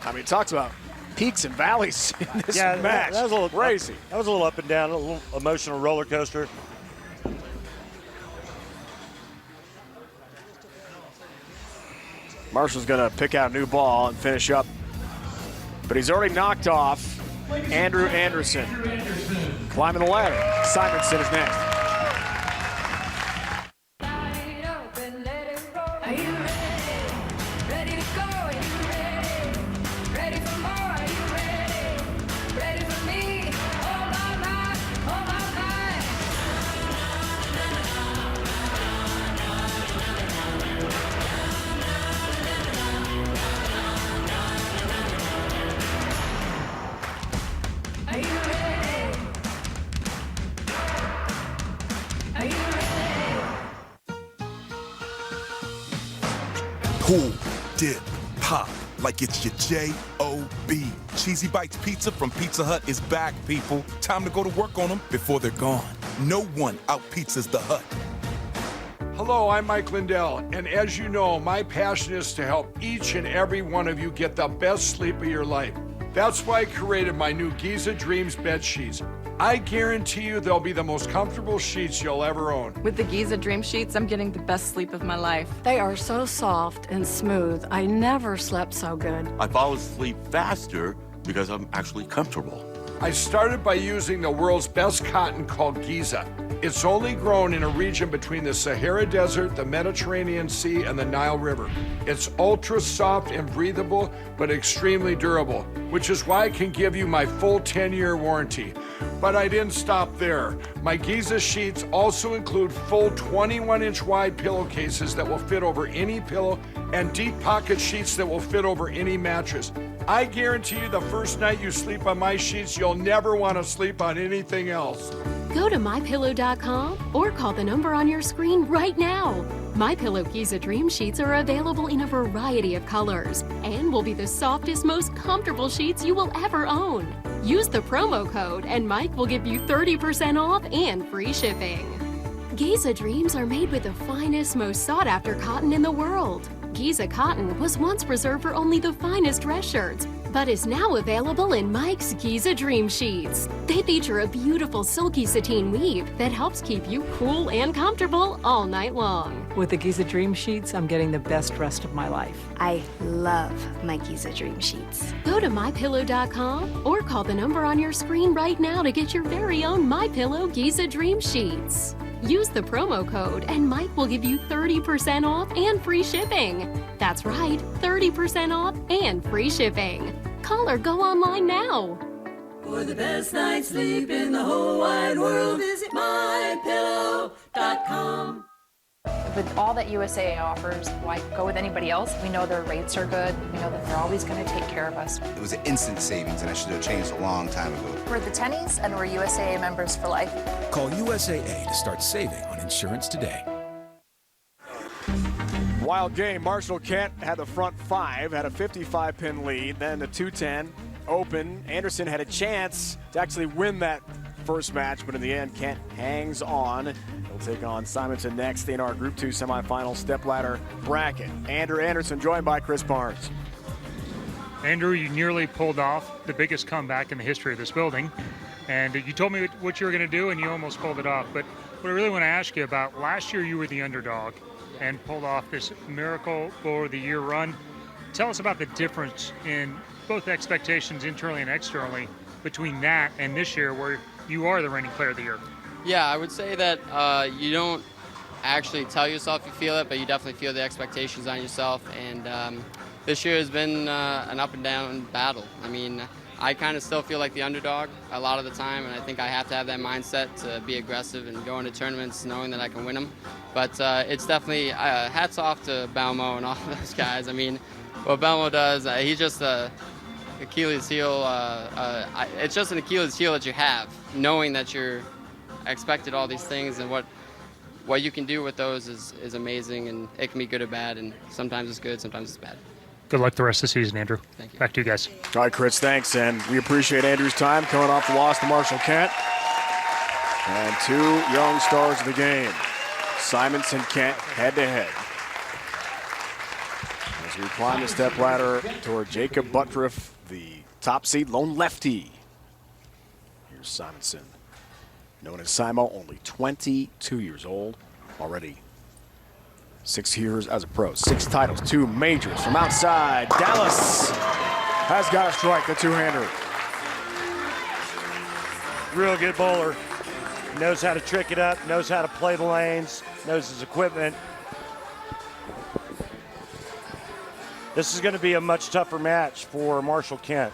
I mean, talks about peaks and valleys in this match. That was a little crazy. That was a little up and down, a little emotional roller coaster. Marshall's going to pick out a new ball and finish up. But he's already knocked off Andrew Anderson. Climbing the ladder. Simonson is next. Cool, dip, pop, like it's your J-O-B. Cheesy Bites Pizza from Pizza Hut is back, people. Time to go to work on them before they're gone. No one out-pizzas the Hut. Hello, I'm Mike Lindell, and as you know, my passion is to help each and every one of you get the best sleep of your life. That's why I created my new Giza Dreams bed sheets. I guarantee you they'll be the most comfortable sheets you'll ever own. With the Giza Dream Sheets, I'm getting the best sleep of my life. They are so soft and smooth. I never slept so good. I fall asleep faster because I'm actually comfortable. I started by using the world's best cotton called Giza. It's only grown in a region between the Sahara Desert, the Mediterranean Sea, and the Nile River. It's ultra soft and breathable, but extremely durable, which is why I can give you my full 10-year warranty. But I didn't stop there. My Giza sheets also include full 21-inch wide pillowcases that will fit over any pillow and deep pocket sheets that will fit over any mattress. I guarantee you the first night you sleep on my sheets, you'll never want to sleep on anything else. Go to MyPillow.com or call the number on your screen right now. MyPillow Giza Dream Sheets are available in a variety of colors and will be the softest, most comfortable sheets you will ever own. Use the promo code and Mike will give you 30% off and free shipping. Giza Dreams are made with the finest, most sought-after cotton in the world. Giza cotton was once reserved for only the finest dress shirts, but is now available in Mike's Giza Dream Sheets. They feature a beautiful silky sateen weave that helps keep you cool and comfortable all night long. With the Giza Dream Sheets, I'm getting the best rest of my life. I love my Giza Dream Sheets. Go to MyPillow.com or call the number on your screen right now to get your very own MyPillow Giza Dream Sheets. Use the promo code and Mike will give you 30% off and free shipping. That's right, 30% off and free shipping. Call or go online now. For the best night's sleep in the whole wide world, visit MyPillow.com. With all that USAA offers, why go with anybody else? We know their rates are good. We know that they're always going to take care of us. It was an instant savings, and I should have changed a long time ago. We're the Tennies, and we're USAA members for life. Call USAA to start saving on insurance today. Wild game. Marshall Kent had the front five, had a 55-pin lead. Then the 210 open. Anderson had a chance to actually win that first match, but in the end, Kent hangs on. He'll take on Simonson next in our Group 2 semifinal stepladder bracket. Andrew Anderson joined by Chris Barnes. Andrew, you nearly pulled off the biggest comeback in the history of this building. And you told me what you were going to do, and you almost pulled it off. But what I really want to ask you about, last year you were the underdog and pulled off this miracle for the year run. Tell us about the difference in both expectations internally and externally between that and this year where you are the reigning player of the year. Yeah, I would say that you don't actually tell yourself you feel it, but you definitely feel the expectations on yourself. And this year has been an up and down battle. I mean, I kind of still feel like the underdog a lot of the time, and I think I have to have that mindset to be aggressive and go into tournaments knowing that I can win them. But it's definitely hats off to Balmo and all those guys. I mean, what Balmo does, he's just Achilles heel. It's just an Achilles heel that you have, knowing that you're expected all these things, and what you can do with those is amazing, and it can be good or bad, and sometimes it's good, sometimes it's bad. Good luck the rest of the season, Andrew. Thank you. Back to you guys. All right, Chris, thanks. And we appreciate Andrew's time coming off the loss to Marshall Kent. And two young stars of the game, Simonson Kent, head-to-head. as we climb the step ladder toward Jacob Buttriff, the top seed lone lefty. Here's Simonson, known as Simo, only 22 years old, already 6 years as a pro, 6 titles, 2 majors. From outside, Dallas has got to strike the two-hander. Real good bowler. Knows how to trick it up, knows how to play the lanes, knows his equipment. This is going to be a much tougher match for Marshall Kent,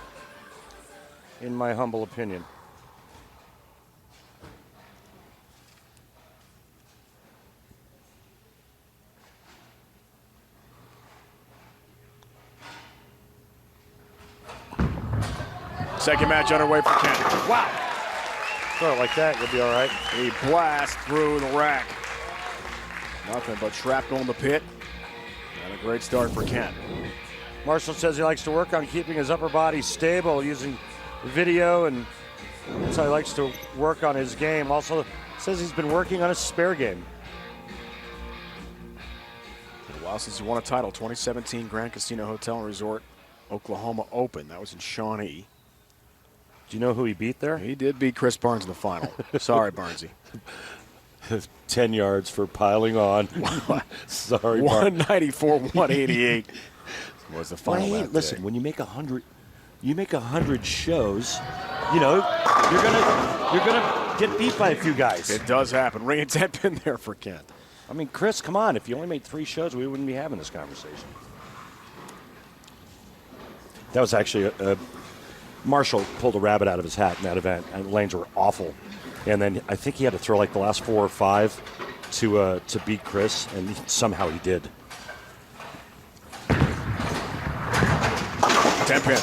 in my humble opinion. Second match underway for Kent. Wow. Throw it like that, you'll be all right. A blast through the rack. Nothing but shrapnel in the pit. And a great start for Kent. Marshall says he likes to work on keeping his upper body stable using video, and that's how he likes to work on his game. Also says he's been working on his spare game. A while since he won a title, 2017 Grand Casino Hotel and Resort Oklahoma Open. That was in Shawnee. Do you know who he beat there? He did beat Chris Barnes in the final. Sorry, Barnesy. 10 yards for piling on. Sorry, 194-188 was the final. Hey, listen, when you make 100 shows, you know, you're gonna get beat by a few guys. It does happen. Ring and 10 pin there for Kent. I mean, Chris, come on. If you only made 3 shows, we wouldn't be having this conversation. That was actually Marshall pulled a rabbit out of his hat in that event, and the lanes were awful. And then I think he had to throw like the last 4 or 5 to beat Chris, and somehow he did. 10 pin.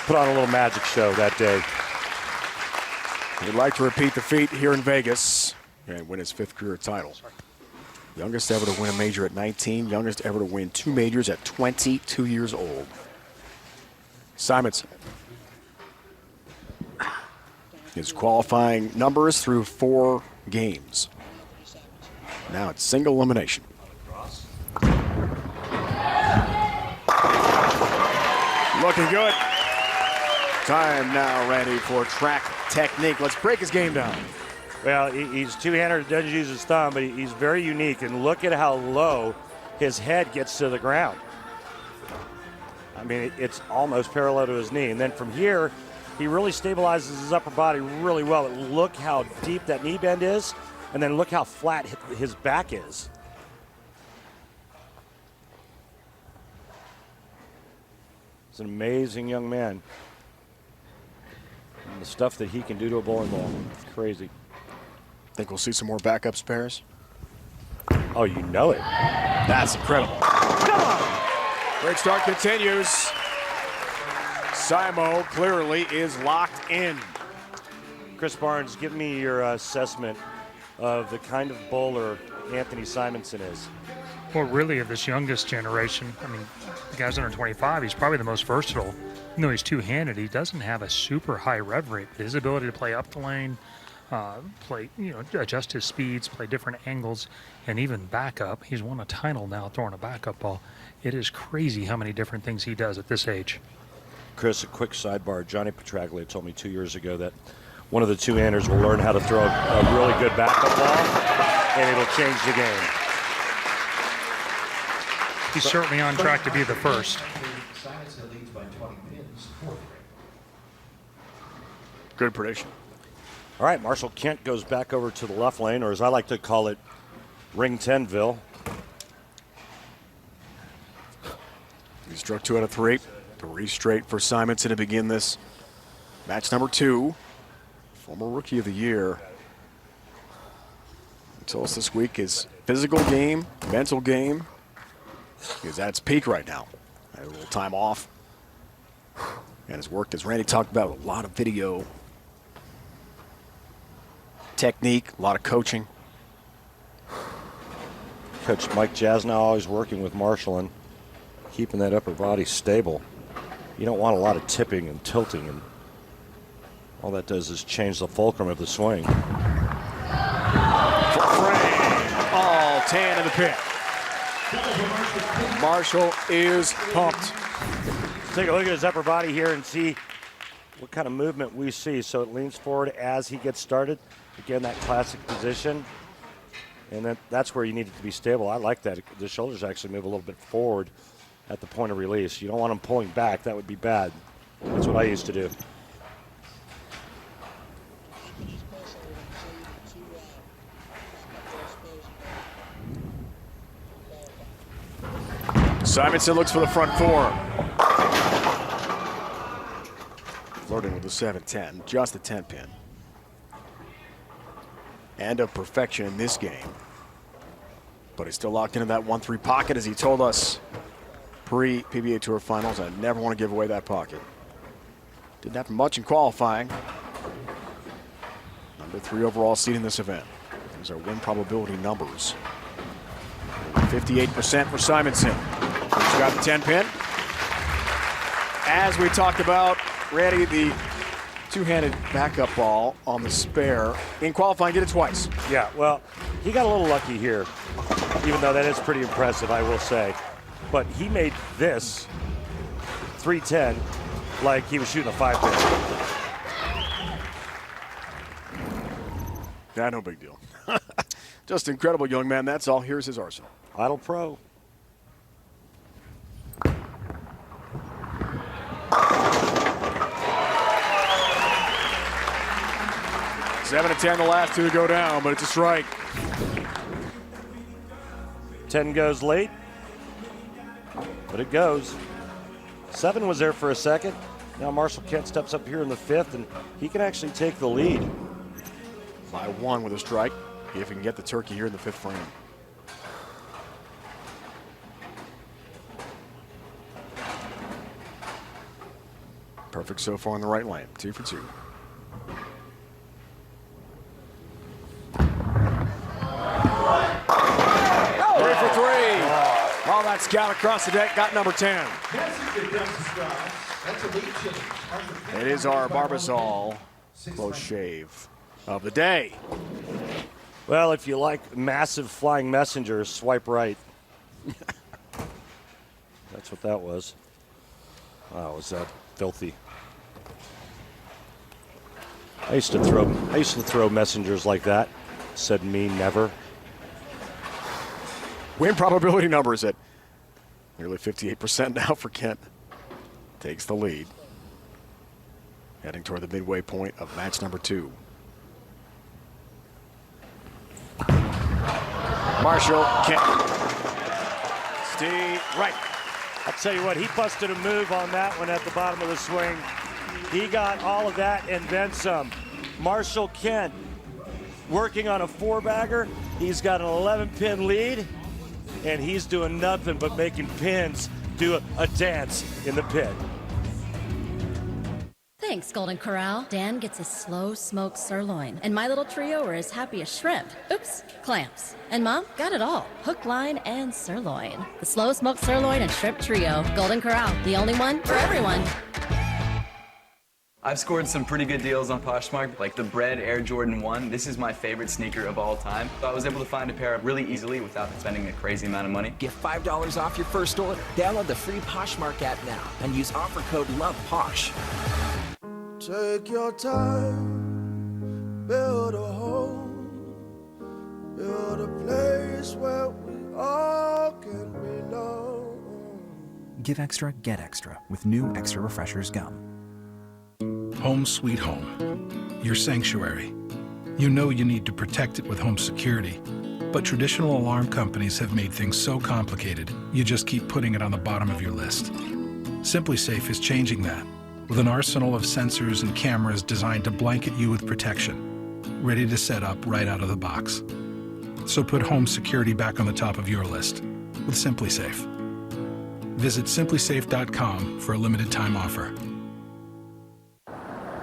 Put on a little magic show that day. He'd like to repeat the feat here in Vegas and win his 5th career title. Youngest ever to win a major at 19, youngest ever to win 2 majors at 22 years old. Simonson. His qualifying numbers through 4 games. Now it's single elimination. Looking good. Time now, Randy, for track technique. Let's break his game down. Well, he's two-hander, doesn't use his thumb, but he's very unique. And look at how low his head gets to the ground. I mean, it's almost parallel to his knee. And then from here, he really stabilizes his upper body really well. Look how deep that knee bend is, and then look how flat his back is. He's an amazing young man. And the stuff that he can do to a bowling ball, it's crazy. Think we'll see some more backup spares? Oh, you know it. That's incredible. Come on! Great start continues. Simo clearly is locked in. Chris Barnes, give me your assessment of the kind of bowler Anthony Simonson is. Well, really, of this youngest generation, I mean, the guy's under 25, he's probably the most versatile. Even though he's two-handed, he doesn't have a super high rev rate, but his ability to play up the lane, play, adjust his speeds, play different angles, and even backup. He's won a title now throwing a backup ball. It is crazy how many different things he does at this age. Chris, a quick sidebar. Johnny Petraglia told me 2 years ago that one of the two-handers will learn how to throw a really good backup ball, and it'll change the game. He's certainly on track to be the first. Good prediction. All right, Marshall Kent goes back over to the left lane, or as I like to call it, Ring 10ville. He struck 2 out of 3. 3 straight for Simonson to begin this match number 2. Former Rookie of the Year. He told us this week his physical game, mental game, is at its peak right now. Had a little time off. And his work, as Randy talked about, a lot of video, technique, a lot of coaching. Coach Mike Jasnow always working with Marshall and keeping that upper body stable. You don't want a lot of tipping and tilting, and all that does is change the fulcrum of the swing. For frame, all 10 in the pit. Marshall is pumped. Take a look at his upper body here and see what kind of movement we see. So it leans forward as he gets started. Again, that classic position. And that's where you need it to be stable. I like that. The shoulders actually move a little bit forward at the point of release. You don't want them pulling back. That would be bad. That's what I used to do. Simonson looks for the front four. Flirting with the 7-10, just a 10-pin. And of perfection in this game. But he's still locked into that 1-3 pocket, as he told us pre-PBA Tour Finals. I never want to give away that pocket. Didn't happen much in qualifying. Number 3 overall seed in this event. These are win probability numbers. 58% for Simonson. He's got the 10-pin. As we talked about, Randy, the two-handed backup ball on the spare. In qualifying, did it twice. Yeah, well, he got a little lucky here, even though that is pretty impressive, I will say. But he made this 310 like he was shooting a 5-pin. Yeah, no big deal. Just incredible young man, that's all. Here's his arsenal. Idle pro. Seven to 10, the last two to go down, but it's a strike. 10 goes late, but it goes. 7 was there for a second. Now Marshall Kent steps up here in the 5th, and he can actually take the lead. By 1 with a strike, if he can get the turkey here in the 5th frame. Perfect so far on the right lane, 2 for 2. Well, that scout across the deck got number 10. It is our Barbasol close shave of the day. Well, if you like massive flying messengers, swipe right. That's what that was. Wow, was that filthy? I used to throw messengers like that. Said me never. Win probability numbers at nearly 58% now for Kent. Takes the lead. Heading toward the midway point of match number 2. Marshall, Kent. Steve right. I'll tell you what, he busted a move on that one at the bottom of the swing. He got all of that and then some. Marshall Kent working on a 4-bagger. He's got an 11-pin lead. And he's doing nothing but making pins do a dance in the pit. Thanks, Golden Corral. Dan gets his slow smoked sirloin, and my little trio are as happy as shrimp. Oops, clamps. And Mom got it all, hook, line, and sirloin. The slow smoked sirloin and shrimp trio. Golden Corral, the only one for everyone. I've scored some pretty good deals on Poshmark, like the Bread Air Jordan 1. This is my favorite sneaker of all time. So I was able to find a pair really easily without spending a crazy amount of money. Get $5 off your first order. Download the free Poshmark app now and use offer code LOVEPOSH. Take your time, build a home, build a place where we all can belong. Give extra, get extra with new Extra Refreshers gum. Home sweet home, your sanctuary. You know you need to protect it with home security, but traditional alarm companies have made things so complicated, you just keep putting it on the bottom of your list. SimpliSafe is changing that, with an arsenal of sensors and cameras designed to blanket you with protection, ready to set up right out of the box. So put home security back on the top of your list with SimpliSafe. Visit simplisafe.com for a limited time offer.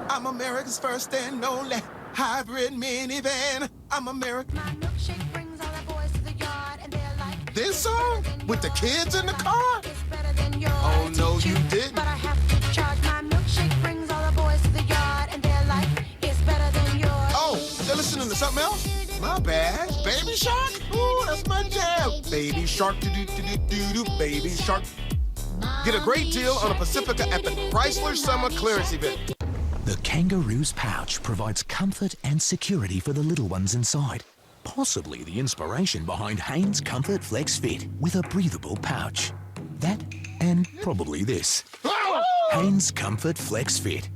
I'm America's first and only hybrid minivan. I'm America. My milkshake brings all the boys to the yard, and they're like, This song? With the kids in the car? it's better than yours. Oh, no, you didn't. But I have to charge. My milkshake brings all the boys to the yard, and they're like, it's better than yours. Oh, they're listening to something else? My bad. Baby Shark? Ooh, that's my jam. Baby Shark, do-do-do-do-do, Baby Shark. Get a great deal on a Pacifica Epic Chrysler Summer Clearance Event. The Kangaroo's pouch provides comfort and security for the little ones inside. Possibly the inspiration behind Hanes Comfort Flex Fit with a breathable pouch. That and probably this. Hanes Comfort Flex Fit.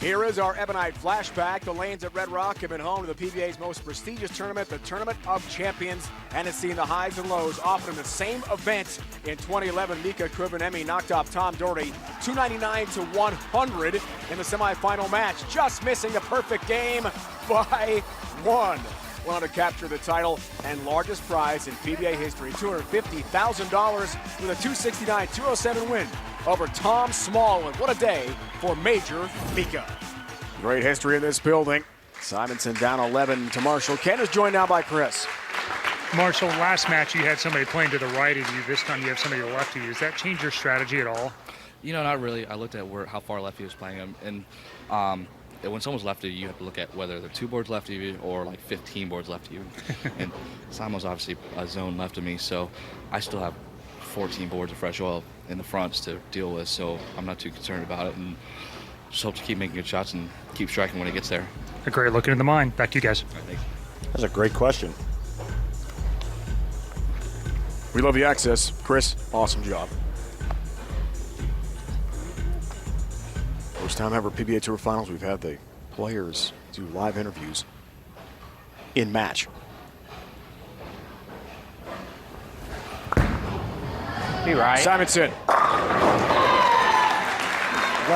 Here is our Ebonite flashback. The Lanes at Red Rock have been home to the PBA's most prestigious tournament, the Tournament of Champions, and has seen the highs and lows, often in the same event. In 2011, Mika Kubanemi knocked off Tom Doherty 299 to 100 in the semifinal match, just missing the perfect game by one. Went on to capture the title and largest prize in PBA history, $250,000 with a 269-207 win over Tom Smallwood. What a day for Major Mika. Great history in this building. Simonson down 11 to Marshall. Ken is joined now by Chris. Marshall, last match you had somebody playing to the right of you. This time you have somebody to the left of you. Does that change your strategy at all? You know, not really. I looked at how far left he was playing him, and when someone's left of you, you have to look at whether they're 2 boards left of you or like 15 boards left of you. And Simo's obviously a zone left of me, so I still have 14 boards of fresh oil in the fronts to deal with, so I'm not too concerned about it, and just hope to keep making good shots and keep striking when it gets there. A great look into the mine. Back to you guys. Right, thanks. That's a great question. We love the access. Chris, awesome job. First time ever PBA Tour Finals, we've had the players do live interviews in match. Be right. Simonson. Got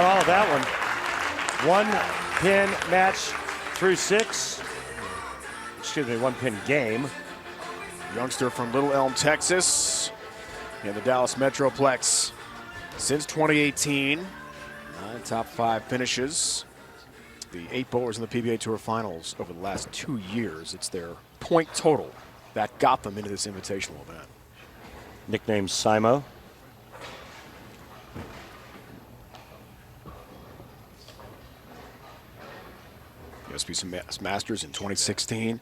all of that one. 1 pin match through 6. Excuse me, 1 pin game. Youngster from Little Elm, Texas, in the Dallas Metroplex since 2018. 9 top 5 finishes. The 8 bowlers in the PBA Tour Finals over the last 2 years. It's their point total that got them into this invitational event. Nicknamed Simo. SB Masters in 2016.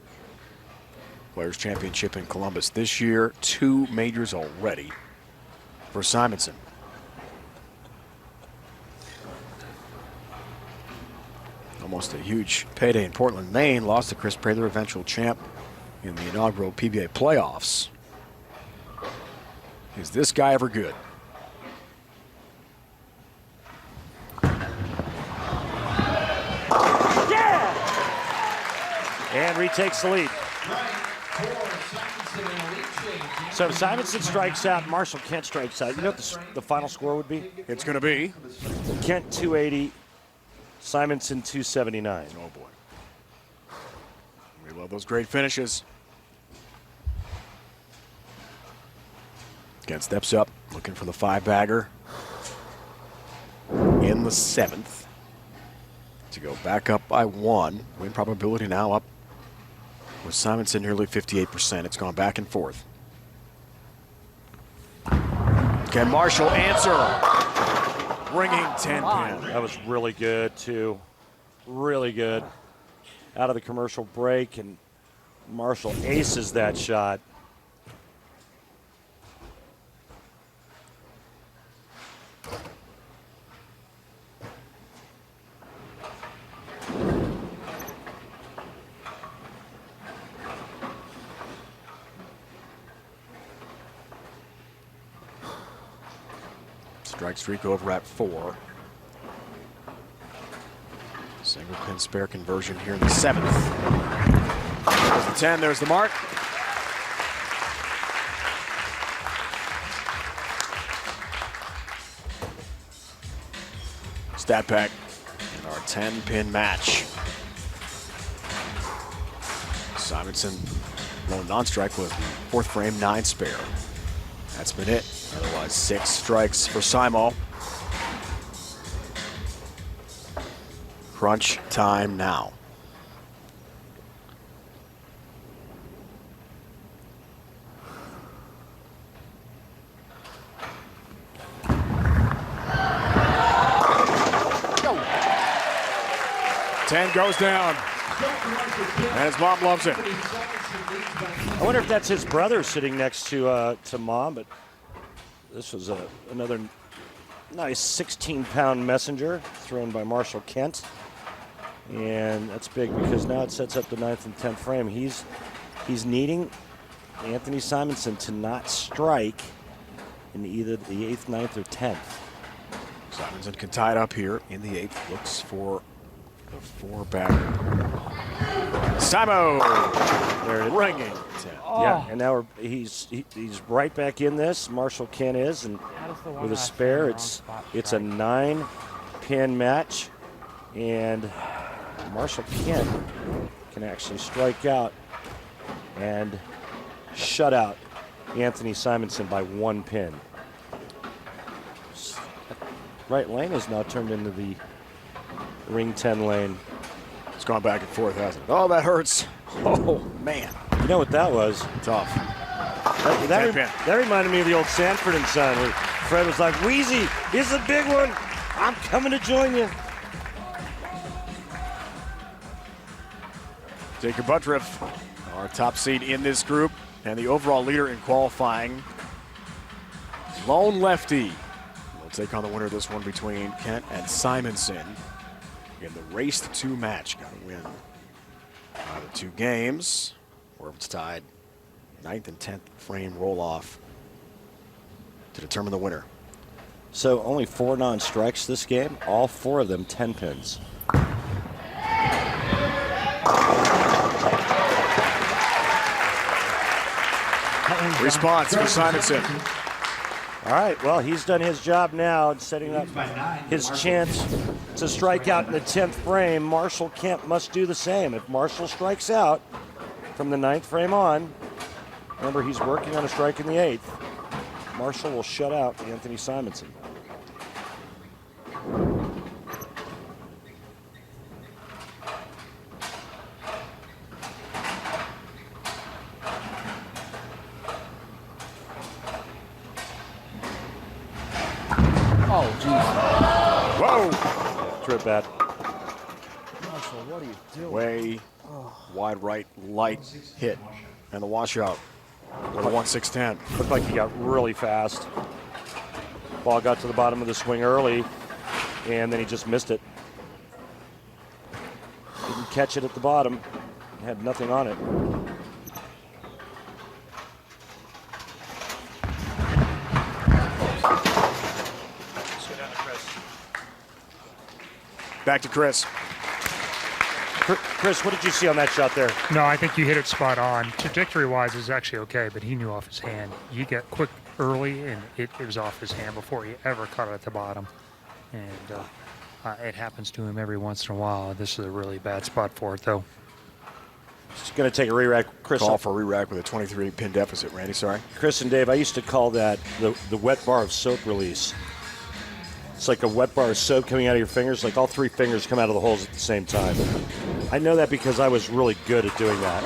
Players Championship in Columbus this year. 2 majors already for Simonson. Almost a huge payday in Portland, Maine. Lost to Chris Prather, eventual champ in the inaugural PBA playoffs. Is this guy ever good? Yeah! And retakes the lead. So if Simonson strikes out, Marshall Kent strikes out. You know what the final score would be? It's going to be Kent 280, Simonson 279. Oh boy. We love those great finishes. Kent steps up, looking for the 5-bagger in the 7th to go back up by 1. Win probability now up with Simonson nearly 58%. It's gone back and forth. Can Marshall answer? Bringing 10 pin. That was really good too. Really good. Out of the commercial break, and Marshall aces that shot. Strike streak over at 4. Single pin spare conversion here in the 7th. There's the 10, there's the mark. Stat pack in our 10-pin match. Simonson, lone non-strike was the 4th frame, 9 spare. That's been it. Otherwise, 6 strikes for Simo. Crunch time now. Go. 10 goes down. And his mom loves it. I wonder if that's his brother sitting next to Mom, but this was another nice 16-pound messenger thrown by Marshall Kent. And that's big because now it sets up the 9th and 10th frame. He's needing Anthony Simonson to not strike in either the 8th, 9th, or 10th. Simonson can tie it up here in the 8th. Looks for the 4-bagger. Simo! There it is. Ringing. Yeah, and now he's right back in this. Marshall Kent is, and with a spare, it's a 9-pin match, and Marshall Kent can actually strike out and shut out Anthony Simonson by 1 pin. Right lane is now turned into the ring 10 lane. It's gone back and forth, hasn't it? Oh, that hurts. Oh, man. You know what that was? Tough. That reminded me of the old Sanford and Son, where Fred was like, Wheezy, this is a big one. I'm coming to join you. Jacob Buttriff, our top seed in this group, and the overall leader in qualifying. Lone lefty will take on the winner of this one between Kent and Simonson in the race to 2 match. Got to win the 2 games, or if it's tied, 9th and 10th frame roll off to determine the winner. So only 4 non-strikes this game, all 4 of them 10 pins. Response for Simonson. All right, well, he's done his job now and setting up his chance to strike out in the 10th frame. Marshall Kent must do the same. If Marshall strikes out from the 9th frame on, remember he's working on a strike in the 8th, Marshall will shut out Anthony Simonson. Oh, jeez. Whoa! Trip bat. Marshall, what are you doing? Way wide right, light hit. And the washout. With a 1-6-10. Looked like he got really fast. Ball got to the bottom of the swing early, and then he just missed it. Didn't catch it at the bottom. Had nothing on it. Back to Chris. Chris, what did you see on that shot there? No, I think you hit it spot on. Trajectory-wise, it's actually okay, but he knew off his hand. You got quick early, and it was off his hand before he ever caught it at the bottom. And it happens to him every once in a while. This is a really bad spot for it, though. Just going to take a re-rack. Chris, call for a re-rack with a 23-pin deficit. Randy, sorry. Chris and Dave, I used to call that the wet bar of soap release. It's like a wet bar of soap coming out of your fingers, like all 3 fingers come out of the holes at the same time. I know that because I was really good at doing that.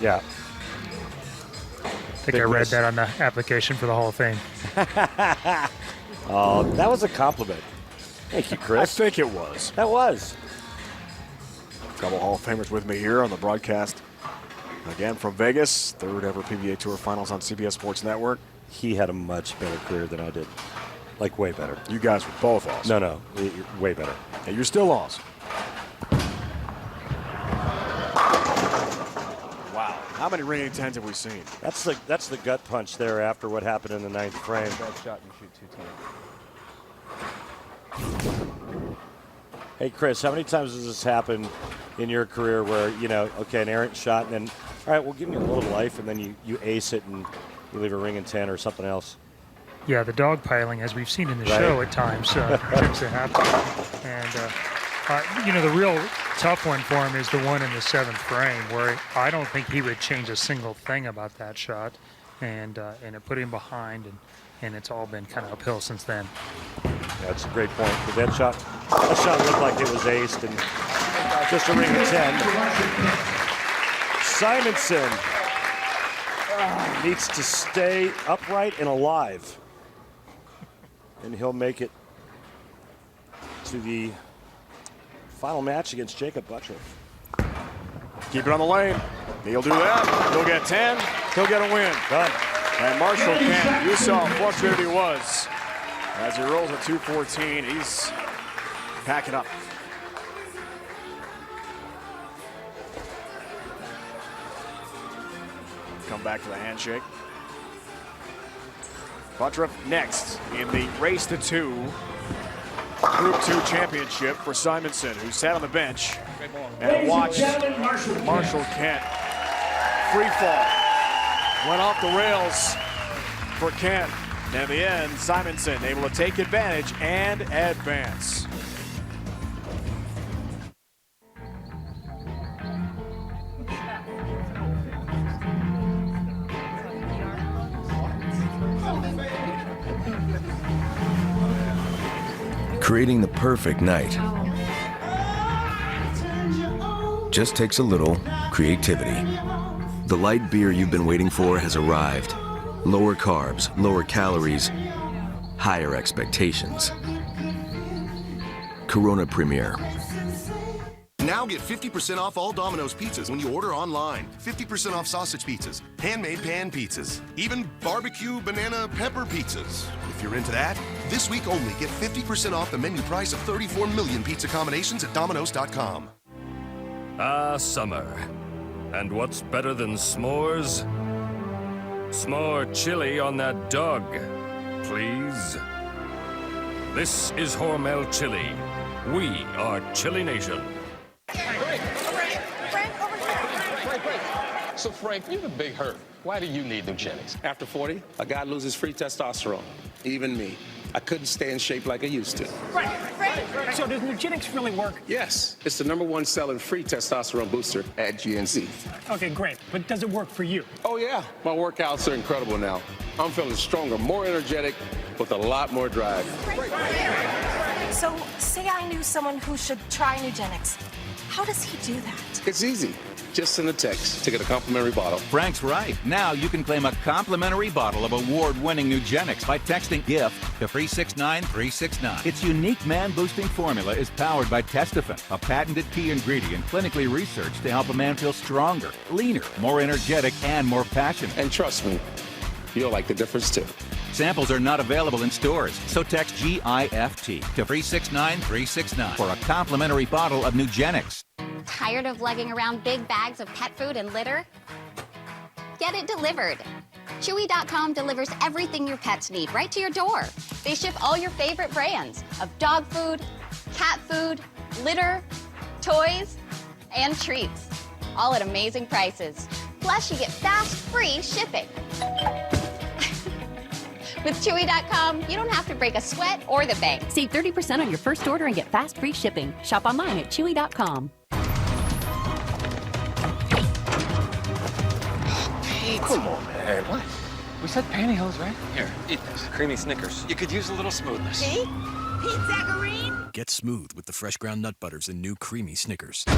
Yeah. I think I read that on the application for the Hall of Fame. Oh, that was a compliment. Thank you, Chris. I think it was. That was. A couple Hall of Famers with me here on the broadcast. Again from Vegas, 3rd ever PBA Tour Finals on CBS Sports Network. He had a much better career than I did. Like, way better. You guys were both awesome. No, way better. Yeah, you're still awesome. Wow. How many ringing 10s have we seen? That's the gut punch there after what happened in the 9th frame. Bad shot, you shoot 210. Hey, Chris, how many times has this happened in your career where, okay, an errant shot, and then, all right, well, give me a little life, and then you ace it and you leave a ring in 10 or something else? Yeah, the dog piling, as we've seen in the show at times, tends to happen. And, the real tough one for him is the one in the 7th frame, where I don't think he would change a single thing about that shot. And it put him behind, and it's all been kind of uphill since then. That's a great point. But that shot looked like it was aced, and just a ring of 10. Simonson needs to stay upright and alive. And he'll make it to the final match against Jacob Buttriff. Keep it on the lane. He'll do that. He'll get 10. He'll get a win. Done. And Marshall Kent, you saw how frustrated he was as he rolls at 214. He's packing up. Come back to the handshake. Buttriff next in the race to 2 Group 2 championship for Simonson, who sat on the bench and watched Marshall Kent free fall. Went off the rails for Kent. And in the end, Simonson able to take advantage and advance. Creating the perfect night just takes a little creativity. The light beer you've been waiting for has arrived. Lower carbs, lower calories, higher expectations. Corona Premier. Now get 50% off all Domino's pizzas when you order online. 50% off sausage pizzas, handmade pan pizzas, even barbecue banana pepper pizzas. If you're into that, this week only get 50% off the menu price of 34 million pizza combinations at Domino's.com. Ah, summer. And what's better than s'mores? S'more chili on that dog, please. This is Hormel Chili. We are Chili Nation. So Frank, you're the big hurt. Why do you need Nugenics? After 40, a guy loses free testosterone. Even me. I couldn't stay in shape like I used to. Frank. So does Nugenics really work? Yes, it's the #1 selling free testosterone booster at GNC. Okay, great. But does it work for you? Oh yeah, my workouts are incredible now. I'm feeling stronger, more energetic, with a lot more drive. So, say I knew someone who should try Nugenics. How does he do that? It's easy. Just send a text to get a complimentary bottle. Frank's right. Now you can claim a complimentary bottle of award-winning Nugenics by texting GIFT to 369369. Its unique man-boosting formula is powered by Testofen, a patented key ingredient clinically researched to help a man feel stronger, leaner, more energetic, and more passionate. And trust me, you'll like the difference too. Samples are not available in stores, so text GIFT to 369369 for a complimentary bottle of Nugenics. Tired of lugging around big bags of pet food and litter? Get it delivered. Chewy.com delivers everything your pets need right to your door. They ship all your favorite brands of dog food, cat food, litter, toys, and treats, all at amazing prices. Plus, you get fast, free shipping. With Chewy.com, you don't have to break a sweat or the bank. Save 30% on your first order and get fast, free shipping. Shop online at Chewy.com. Come on, man. What? We said pantyhose, right? Here, eat this. Creamy Snickers. You could use a little smoothness. See? Pete Zacharine? Get smooth with the fresh ground nut butters and new creamy Snickers. I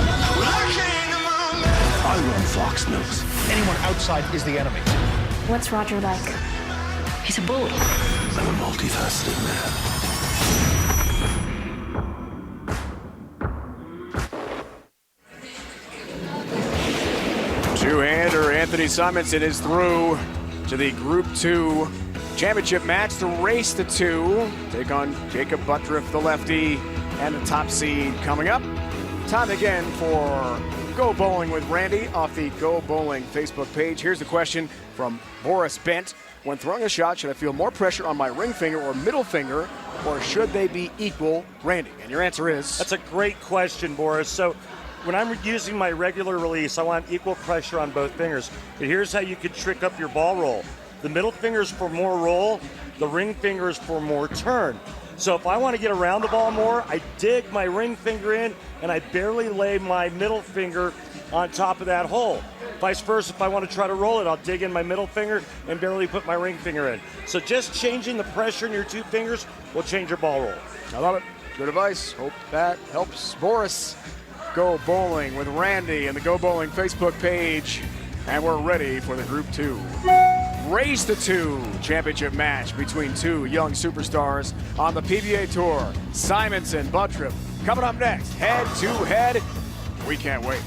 run Fox News. Anyone outside is the enemy. What's Roger like? He's a bully. I'm a multifaceted man. Two-hander Anthony Simonson is through to the Group 2 championship match. The race to 2. Take on Jacob Buttriff, the lefty, and the top seed coming up. Time again for Go Bowling with Randy off the Go Bowling Facebook page. Here's the question from Boris Bent. When throwing a shot, should I feel more pressure on my ring finger or middle finger, or should they be equal, Randy? And your answer is? That's a great question, Boris. So when I'm using my regular release, I want equal pressure on both fingers. But here's how you could trick up your ball roll. The middle finger's for more roll, the ring finger is for more turn. So if I want to get around the ball more, I dig my ring finger in and I barely lay my middle finger on top of that hole. Vice versa, if I want to try to roll it, I'll dig in my middle finger and barely put my ring finger in. So just changing the pressure in your two fingers will change your ball roll. I love it. Good advice. Hope that helps Boris. Go Bowling with Randy and the Go Bowling Facebook page. And we're ready for the Group 2 Race to 2 championship match between two young superstars on the PBA Tour. Simonson, Buttriff, coming up next. Head to head. We can't wait.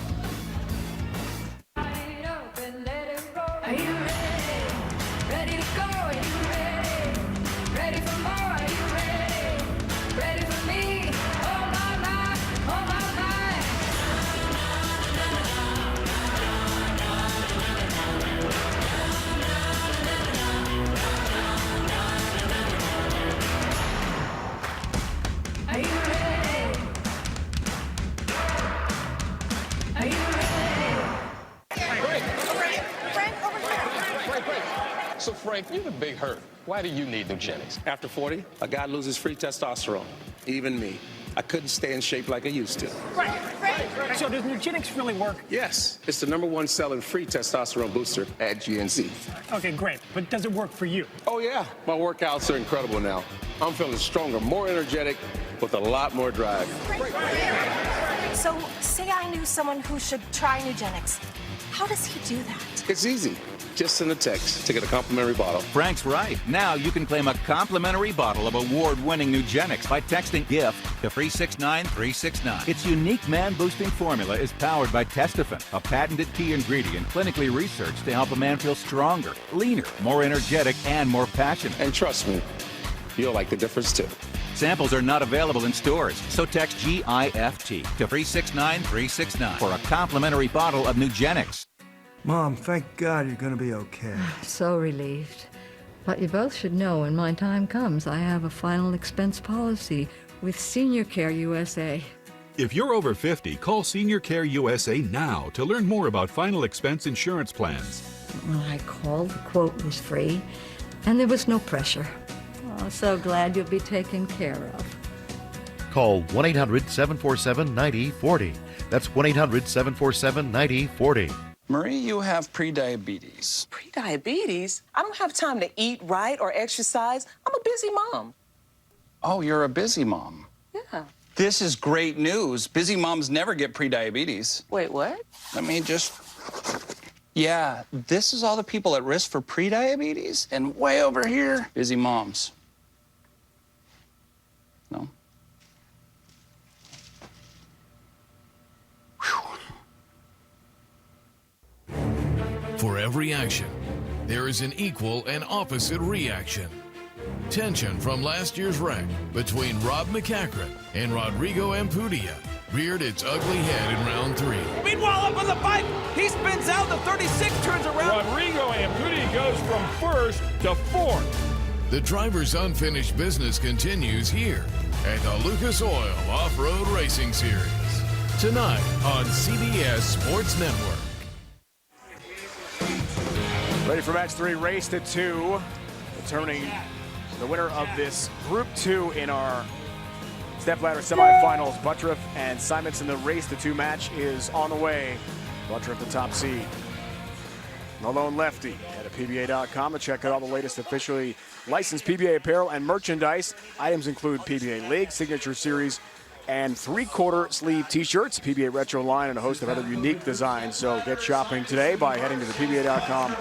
Frank, you're the big hurt. Why do you need Nugenix? After 40, a guy loses free testosterone. Even me. I couldn't stay in shape like I used to. Right. So does Nugenix really work? Yes, it's the #1 selling free testosterone booster at GNC. Okay, great. But does it work for you? Oh, yeah. My workouts are incredible now. I'm feeling stronger, more energetic, with a lot more drive. So, say I knew someone who should try Nugenix. How does he do that? It's easy. Just send a text to get a complimentary bottle. Frank's right. Now you can claim a complimentary bottle of award-winning Nugenix by texting GIFT to 369369. Its unique man-boosting formula is powered by Testofen, a patented key ingredient clinically researched to help a man feel stronger, leaner, more energetic, and more passionate. And trust me, you'll like the difference too. Samples are not available in stores, so text GIFT to 369369 for a complimentary bottle of Nugenix. Mom, thank God you're gonna be okay. So relieved. But you both should know when my time comes, I have a final expense policy with Senior Care USA. If you're over 50, call Senior Care USA now to learn more about final expense insurance plans. When I called, the quote was free, and there was no pressure. Oh, so glad you'll be taken care of. Call 1-800-747-9040. That's 1-800-747-9040. Marie, you have prediabetes. Prediabetes? I don't have time to eat right or exercise. I'm a busy mom. Oh, you're a busy mom. Yeah. This is great news. Busy moms never get prediabetes. Wait, what? Let me just... Yeah, this is all the people at risk for prediabetes, and way over here, busy moms. No? For every action, there is an equal and opposite reaction. Tension from last year's wreck between Rob McCachran and Rodrigo Ampudia reared its ugly head in round 3. Meanwhile, up on the bike, he spins out, the 36 turns around. Rodrigo Ampudia goes from first to fourth. The driver's unfinished business continues here at the Lucas Oil Off-Road Racing Series. Tonight on CBS Sports Network. Ready for match 3, race to 2. Determining the winner of this Group 2 in our stepladder semifinals. Buttriff and Simonson. The race to 2 match is on the way. Buttriff the top seed. The lone lefty at PBA.com to check out all the latest officially licensed PBA apparel and merchandise. Items include PBA League, Signature Series, and 3/4 sleeve t-shirts, PBA Retro line, and a host of other unique designs. So get shopping today by heading to the PBA.com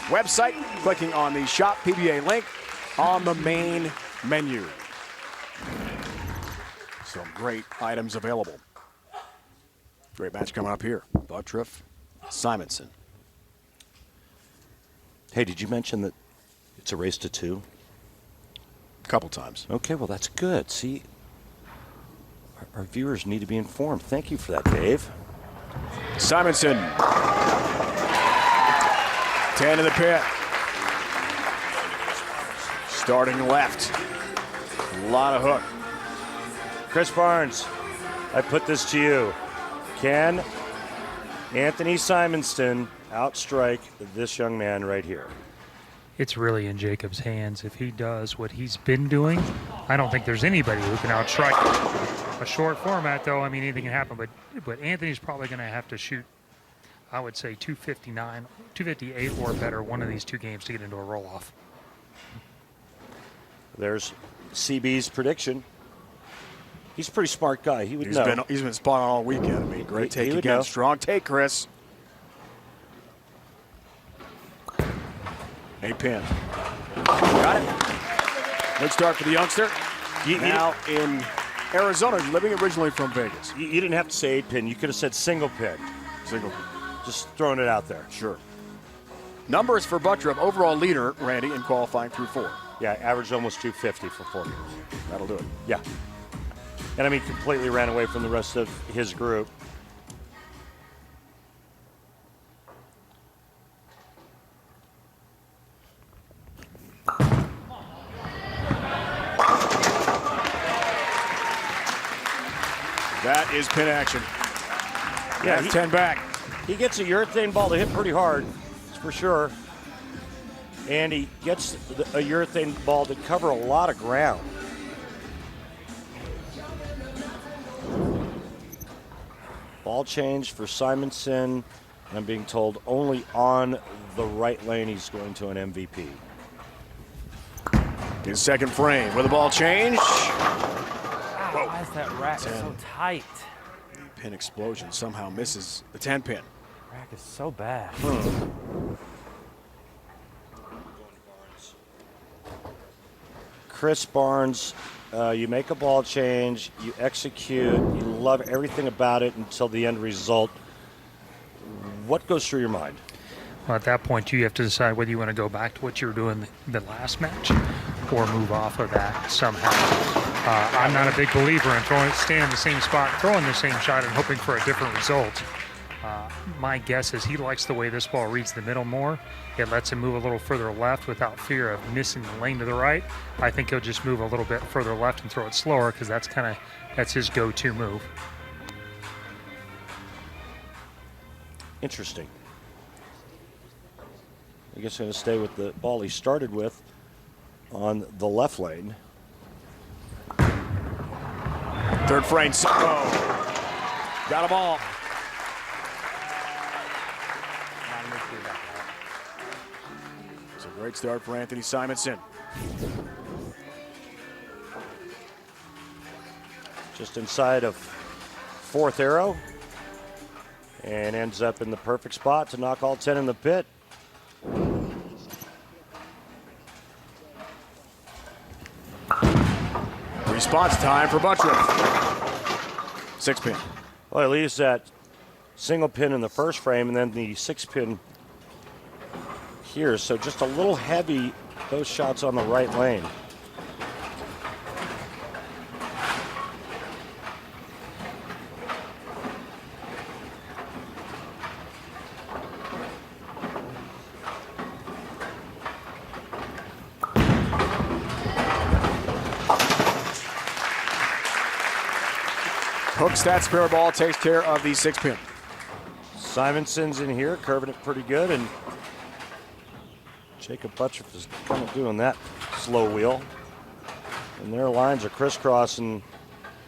website, clicking on the Shop PBA link on the main menu. Some great items available. Great match coming up here. Buttriff, Simonson. Hey, did you mention that it's a race to 2? A couple times. Okay, well, that's good. See, our viewers need to be informed. Thank you for that, Dave. Simonson. 10 in the pit. Starting left. A lot of hook. Chris Barnes, I put this to you. Can Anthony Simonson outstrike this young man right here? It's really in Jacob's hands. If he does what he's been doing, I don't think there's anybody who can outstrike a short format, though. I mean, anything can happen, but Anthony's probably going to have to shoot, I would say, 259, 258 or better one of these 2 games to get into a roll-off. There's CB's prediction. He's a pretty smart guy. He would know. He's been spot on all weekend. I mean, great take again. Know. Strong take, Chris. A pin. Got it. Good start for the youngster. Now in Arizona, living originally from Vegas. You didn't have to say 8-pin. You could have said single pin. Single pin. Just throwing it out there. Sure. Numbers for Buttriff, overall leader, Randy, in qualifying through 4. Yeah, averaged almost 250 for 4 games. That'll do it. Yeah. And I mean, completely ran away from the rest of his group. That is pin action. Yeah, 10 back. He gets a urethane ball to hit pretty hard, that's for sure. And he gets a urethane ball to cover a lot of ground. Ball change for Simonson. I'm being told only on the right lane he's going to an MVP. His second frame with a ball change. Why is that rack so tight? Pin explosion somehow misses the 10 pin. Rack is so bad. Chris Barnes, you make a ball change, you execute, you love everything about it until the end result. What goes through your mind? Well, at that point, you have to decide whether you want to go back to what you were doing the last match or move off of that somehow. I'm not a big believer in staying in the same spot, throwing the same shot, and hoping for a different result. My guess is he likes the way this ball reads the middle more. It lets him move a little further left without fear of missing the lane to the right. I think he'll just move a little bit further left and throw it slower because that's his go-to move. Interesting. I guess I'm going to stay with the ball he started with on the left lane. Third frame. Got them all. It's a great start for Anthony Simonson. Just inside of fourth arrow. And ends up in the perfect spot to knock all 10 in the pit. Response time for Buttrick. 6 pin. Well, at least that single pin in the first frame and then the 6 pin here. So just a little heavy, those shots on the right lane. Hook stat spare ball takes care of the 6 pin. Simonson's in here, curving it pretty good, and Jacob Buttrick is kind of doing that slow wheel. And their lines are crisscrossing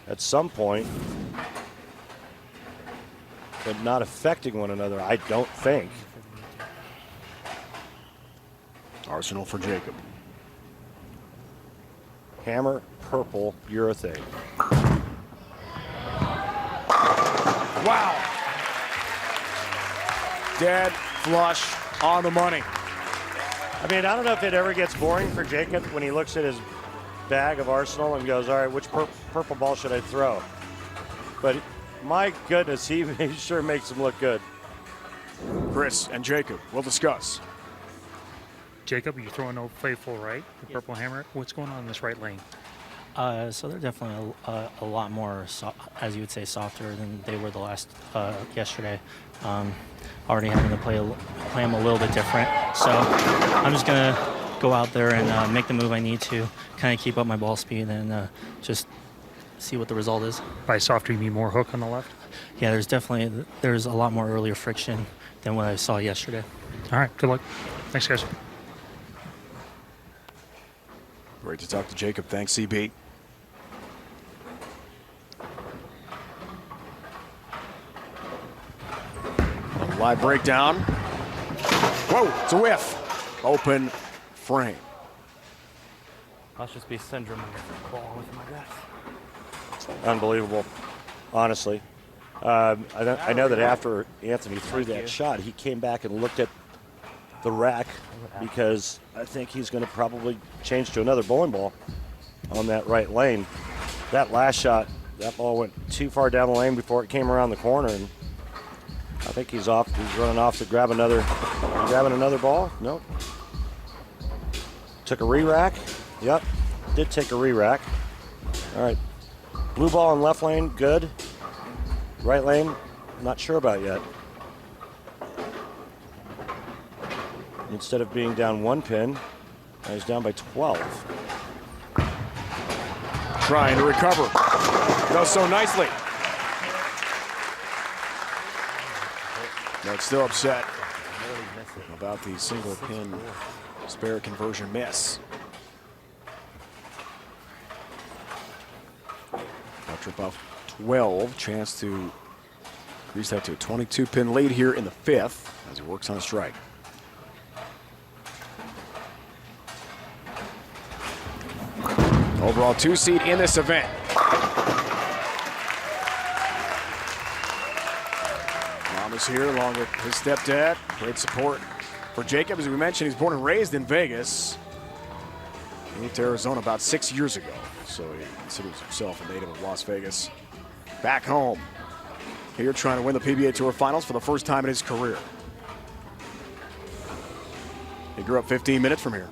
at some point, but not affecting one another, I don't think. Arsenal for Jacob. Hammer, purple, urethane. Wow. Dead flush on the money. I mean, I don't know if it ever gets boring for Jacob when he looks at his bag of Arsenal and goes, all right, which purple ball should I throw? But my goodness, he sure makes him look good. Chris and Jacob will discuss. Jacob, you're throwing Old Faithful, right? The purple hammer. What's going on in this right lane? So they're definitely a lot more, as you would say, softer than they were the last yesterday. Already having to play them a little bit different. So I'm just going to go out there and make the move I need to, kind of keep up my ball speed and just see what the result is. By softer, you mean more hook on the left? Yeah, there's a lot more earlier friction than what I saw yesterday. All right, good luck. Thanks, guys. Great to talk to Jacob. Thanks, CB. Live breakdown. Whoa, it's a whiff. Open frame. Must just be syndrome in the ball with my guys. Unbelievable, honestly. I know that after Anthony threw that shot, he came back and looked at the rack because I think he's going to probably change to another bowling ball on that right lane. That last shot, that ball went too far down the lane before it came around the corner, and I think he's off. He's running off to grabbing another ball. Nope. Took a re-rack. Yep, did take a re-rack. All right, blue ball in left lane, good. Right lane, not sure about yet. Instead of being down 1 pin, he's down by 12. Trying to recover. Does so nicely. But still upset about the single pin Spare conversion miss. Trip off 12. Chance to increase that to a 22-pin lead here in the 5th as he works on a strike. Overall 2 seed in this event. Mom is here along with his stepdad. Great support for Jacob. As we mentioned, he's born and raised in Vegas. He moved to Arizona about 6 years ago, so he considers himself a native of Las Vegas. Back home, here trying to win the PBA Tour Finals for the first time in his career. He grew up 15 minutes from here.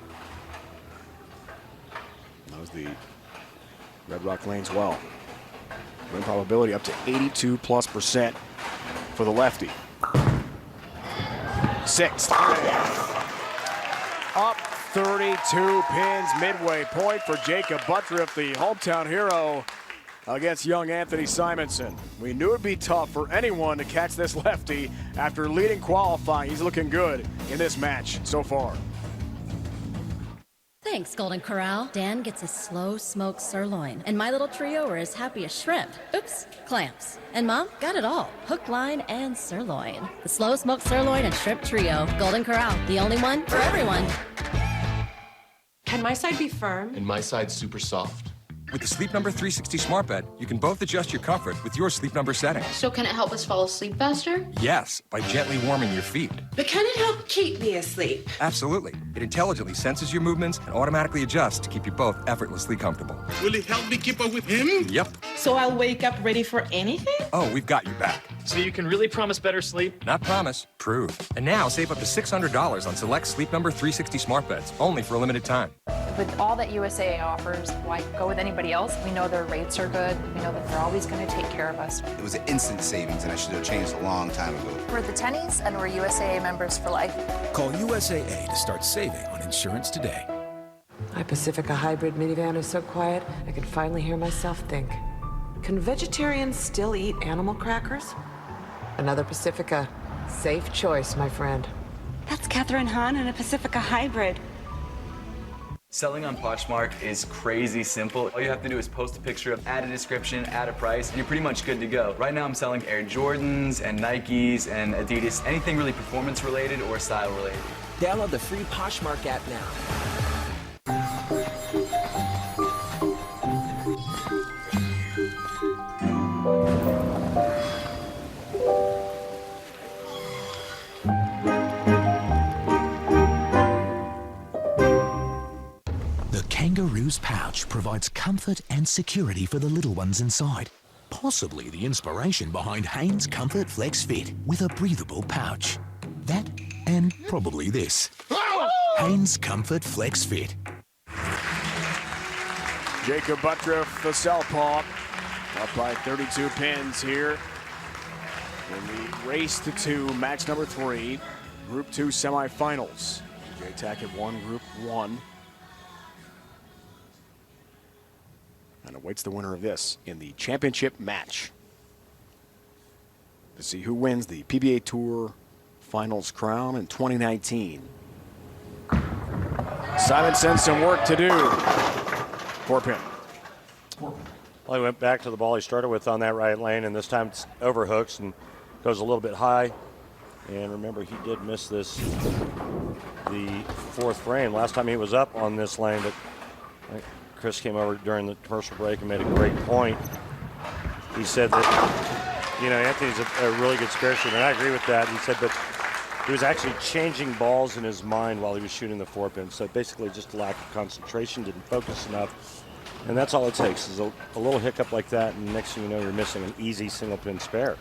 Knows the Red Rock lanes well. Win probability up to 82+% for the lefty. 6th. Up 32 pins, midway point for Jacob Buttriff, the hometown hero, against young Anthony Simonson. We knew it'd be tough for anyone to catch this lefty after leading qualifying. He's looking good in this match so far. Thanks, Golden Corral. Dan gets a slow smoked sirloin, and my little trio are as happy as shrimp. Oops, clamps. And Mom got it all, hook, line, and sirloin. The slow smoked sirloin and shrimp trio. Golden Corral, the only one for everyone. Can my side be firm? And my side's super soft. With the Sleep Number 360 smart bed, you can both adjust your comfort with your Sleep Number settings. So can it help us fall asleep faster? Yes, by gently warming your feet. But can it help keep me asleep? Absolutely. It intelligently senses your movements and automatically adjusts to keep you both effortlessly comfortable. Will it help me keep up with him? Yep. So I'll wake up ready for anything? Oh, we've got you back. So you can really promise better sleep? Not promise, prove. And now save up to $600 on select Sleep Number 360 smart beds, only for a limited time. With all that USAA offers, why go with anybody else? We know their rates are good. We know that they're always going to take care of us. It was an instant savings, and I should have changed a long time ago. We're the Tennies, and we're USAA members for life. Call USAA to start saving on insurance today. My Pacifica hybrid minivan is so quiet, I can finally hear myself think. Can vegetarians still eat animal crackers? Another Pacifica. Safe choice, my friend. That's Catherine Hahn in a Pacifica hybrid. Selling on Poshmark is crazy simple. All you have to do is post a picture, add a description, add a price, and you're pretty much good to go. Right now I'm selling Air Jordans and Nikes and Adidas, anything really performance related or style related. Download the free Poshmark app now. Kangaroo's pouch provides comfort and security for the little ones inside. Possibly the inspiration behind Hanes Comfort Flex Fit with a breathable pouch. That and probably this. Hanes Comfort Flex Fit. Jacob Buttriff, the southpaw, up by 32 pins here in the race to 2, match number 3, Group 2 semifinals. Jay Tackett won Group 1. And awaits the winner of this in the championship match to see who wins the PBA Tour Finals crown in 2019. Simonson, some work to do. 4-pin. Well, he went back to the ball he started with on that right lane, and this time it's overhooks and goes a little bit high. And remember, he did miss this, the 4th frame. Last time he was up on this lane, but Chris came over during the commercial break and made a great point. He said that, you know, Anthony's a really good spare shooter, and I agree with that. He said, but he was actually changing balls in his mind while he was shooting the 4-pin. So basically just a lack of concentration, didn't focus enough. And that's all it takes is a little hiccup like that, and next thing you know, you're missing an easy single-pin spare.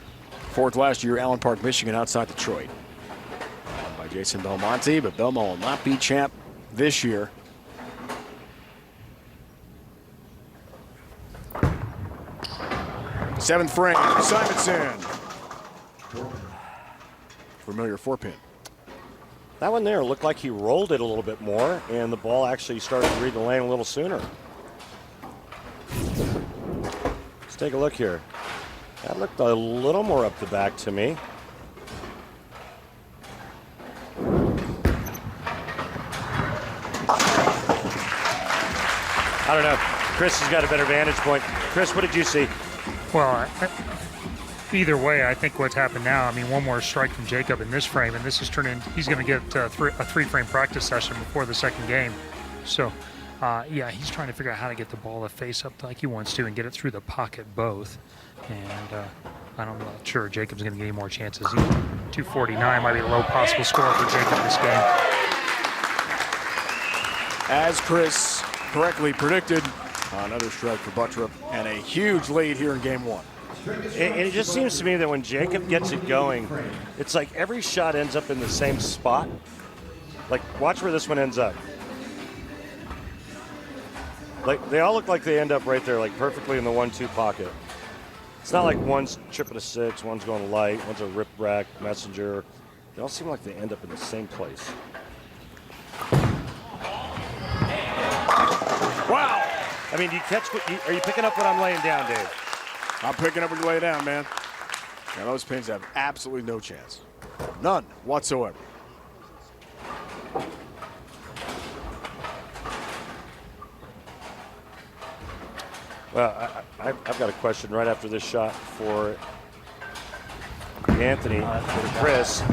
4th last year, Allen Park, Michigan, outside Detroit. By Jason Belmonte, but Belmont will not be champ this year. Seventh frame, Simonson. Familiar 4-pin. That one there looked like he rolled it a little bit more, and the ball actually started to read the lane a little sooner. Let's take a look here. That looked a little more up the back to me. I don't know. Chris has got a better vantage point. Chris, what did you see? Well, either way, I think what's happened now, I mean, one more strike from Jacob in this frame, and this is turning, he's going to get a three-frame practice session before the second game. So, yeah, he's trying to figure out how to get the ball to face up like he wants to and get it through the pocket both. And I'm not sure Jacob's going to get any more chances. 249 might be a low possible score for Jacob this game. As Chris correctly predicted, another strike for Buttripp and a huge lead here in game one. It just seems to me that when Jacob gets it going, it's like every shot ends up in the same spot. Like, watch where this one ends up. Like, they all look like they end up right there, like perfectly in the 1-2 pocket. It's not like one's tripping a 6, one's going light, one's a rip rack, messenger. They all seem like they end up in the same place. Wow! I mean, do you catch? Are you picking up what I'm laying down, Dave? I'm picking up what you lay down, man. Now those pins have absolutely no chance. None whatsoever. Well, I've got a question right after this shot for Anthony, for Chris.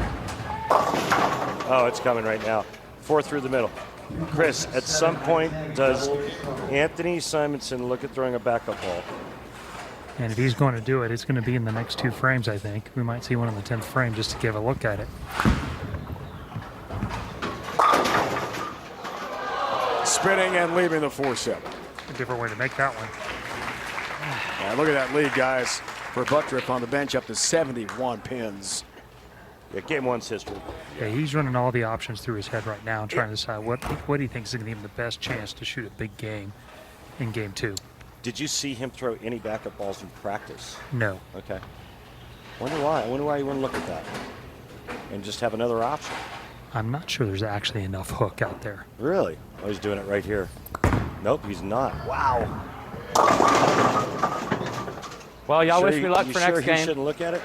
Oh, it's coming right now. 4 through the middle. Chris, at some point, does Anthony Simonson look at throwing a backup ball? And if he's going to do it, it's going to be in the next 2 frames, I think. We might see one in the 10th frame just to give a look at it. Spinning and leaving the 4-7. A different way to make that one. And look at that lead, guys, for Buttripp on the bench up to 71 pins. Yeah, game one's history. Yeah, he's running all the options through his head right now and trying to decide what he thinks is going to give him the best chance to shoot a big game in game 2. Did you see him throw any backup balls in practice? No. Okay. Wonder why. I wonder why you wouldn't look at that and just have another option. I'm not sure there's actually enough hook out there. Really? Oh, he's doing it right here. Nope, he's not. Wow. Well, y'all wish me luck for next game. You shouldn't look at it?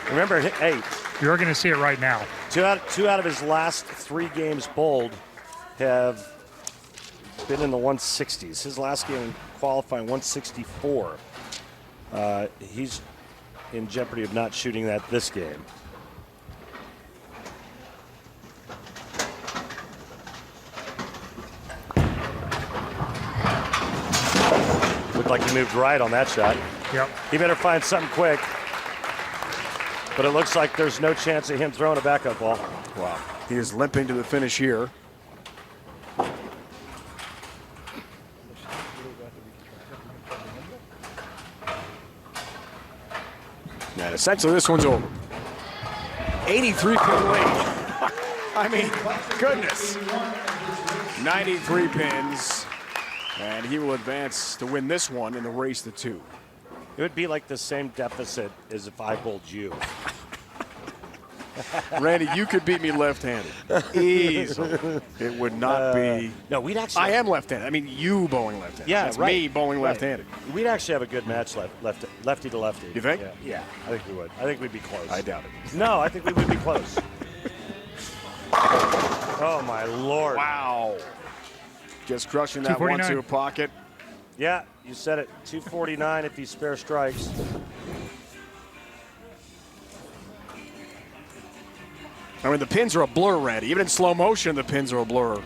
Remember, hey. You're going to see it right now. Two out of his last 3 games bowled have been in the 160s. His last game qualifying 164. He's in jeopardy of not shooting that this game. Looked like he moved right on that shot. Yep. He better find something quick. But it looks like there's no chance of him throwing a backup ball. Wow. He is limping to the finish here. And essentially this one's over. 83 pin lead. I mean, goodness. 93 pins. And he will advance to win this one in the race to 2. It would be like the same deficit as if I bowled you. Randy, you could beat me left-handed. Easily. It would not be. No, we'd actually. I am left-handed. I mean, you bowling left-handed. Yeah, it's right. me bowling Right. left-handed. We'd actually have a good match lefty to lefty. You think? Yeah, I think we would. I think we'd be close. I doubt it. No, I think we would be close. Oh, my Lord. Wow. Just crushing that 1-2 pocket. Yeah, you said it. 249 if he spare strikes. I mean, the pins are a blur, Randy. Even in slow motion, the pins are a blur.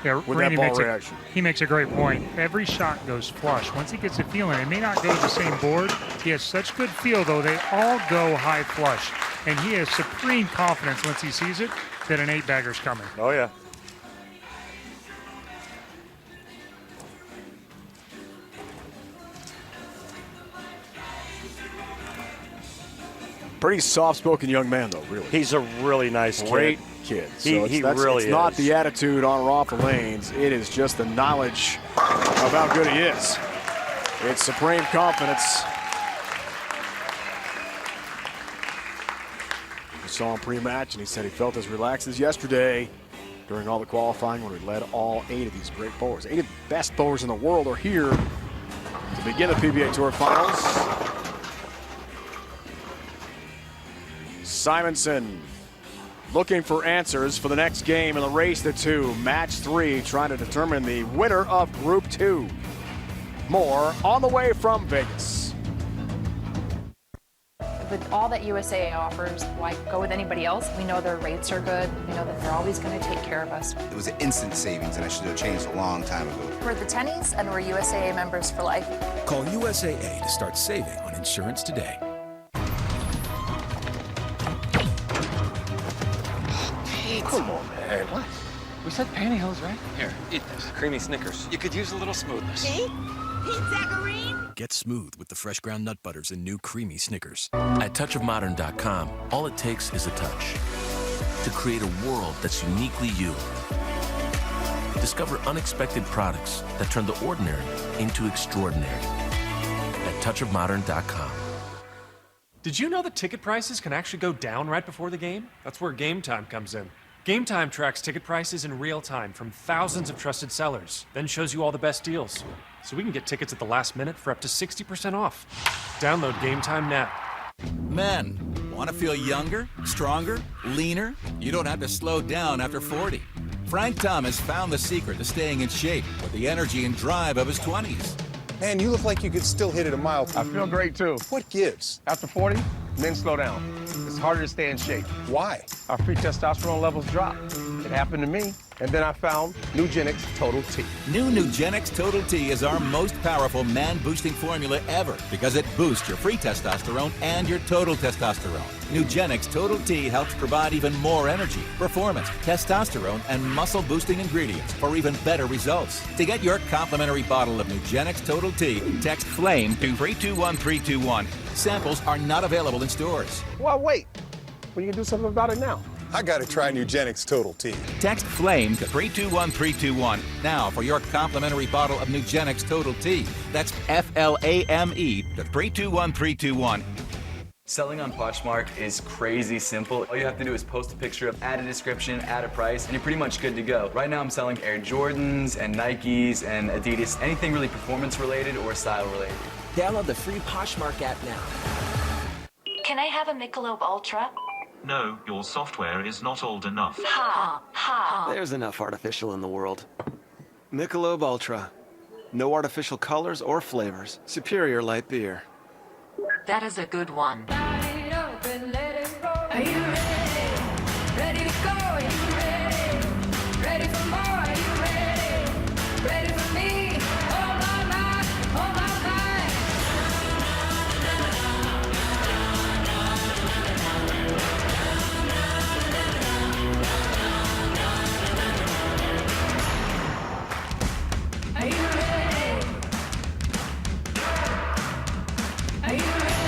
Yeah, with Randy that ball reaction. He makes a great point. Every shot goes flush. Once he gets a feeling, it may not go to the same board. He has such good feel, though. They all go high flush. And he has supreme confidence once he sees it that an 8-bagger's coming. Oh, yeah. Pretty soft-spoken young man, though, really. He's a really nice Great kid. So he really it's not the attitude on or off the lanes. It is just the knowledge of how good he is. It's supreme confidence. We saw him pre-match, and he said he felt as relaxed as yesterday during all the qualifying when we led all 8 of these great bowlers. 8 of the best bowlers in the world are here to begin the PBA Tour Finals. Simonson looking for answers for the next game in the race to 2. Match 3, trying to determine the winner of Group 2. More on the way from Vegas. With all that USAA offers, why go with anybody else? We know their rates are good. We know that they're always going to take care of us. It was an instant savings, and I should have changed a long time ago. We're the Tennies, and we're USAA members for life. Call USAA to start saving on insurance today. Come on, man. What? We said pantyhose, right? Here, eat this. Creamy Snickers. You could use a little smoothness. Get smooth with the fresh ground nut butters and new creamy Snickers. At touchofmodern.com, all it takes is a touch to create a world that's uniquely you. Discover unexpected products that turn the ordinary into extraordinary at touchofmodern.com. Did you know that ticket prices can actually go down right before the game? That's where Game Time comes in. Game Time tracks ticket prices in real time from thousands of trusted sellers, then shows you all the best deals. So we can get tickets at the last minute for up to 60% off. Download Game Time now. Men, want to feel younger, stronger, leaner? You don't have to slow down after 40. Frank Thomas found the secret to staying in shape with the energy and drive of his 20s. Man, you look like you could still hit it a mile. I feel great too. What gives? After 40, men slow down. It's harder to stay in shape. Why? Our free testosterone levels drop. It happened to me, and then I found Nugenix Total T. New Nugenix Total T is our most powerful man-boosting formula ever because it boosts your free testosterone and your total testosterone. Nugenix Total T helps provide even more energy, performance, testosterone, and muscle-boosting ingredients for even better results. To get your complimentary bottle of Nugenix Total T, text FLAME to 321321. Samples are not available in stores. Well, wait. Well, you can do something about it now. I gotta try Nugenix Total T. Text FLAME to 321321 now for your complimentary bottle of Nugenix Total T. That's FLAME to 321321. Selling on Poshmark is crazy simple. All you have to do is post a picture, add a description, add a price, and you're pretty much good to go. Right now I'm selling Air Jordans and Nikes and Adidas, anything really performance related or style related. Download the free Poshmark app now. Can I have a Michelob Ultra? No, your software is not old enough. Ha, ha. There's enough artificial in the world. Michelob Ultra. No artificial colors or flavors. Superior light beer. That is a good one. Are you ready? Ready to go? Are you ready? Ready for more? Are you ready? Ready for me? Oh my mind, oh my mind. Are you ready? Are you ready?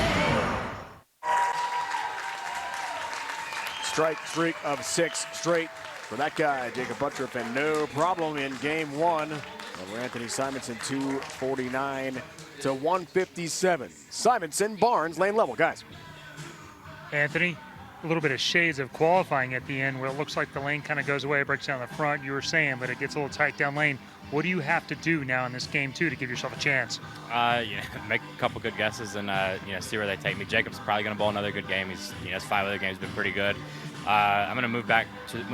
Strike streak of 6 straight for that guy, Jacob Buttriff, and no problem in game 1 over Anthony Simonson, 249 to 157. Simonson, Barnes, lane level, guys. Anthony, a little bit of shades of qualifying at the end where it looks like the lane kind of goes away, breaks down the front, you were saying, but it gets a little tight down lane. What do you have to do now in this game, too, to give yourself a chance? Make a couple good guesses and, see where they take me. Jacob's probably going to bowl another good game. His 5 other games been pretty good. I'm going to move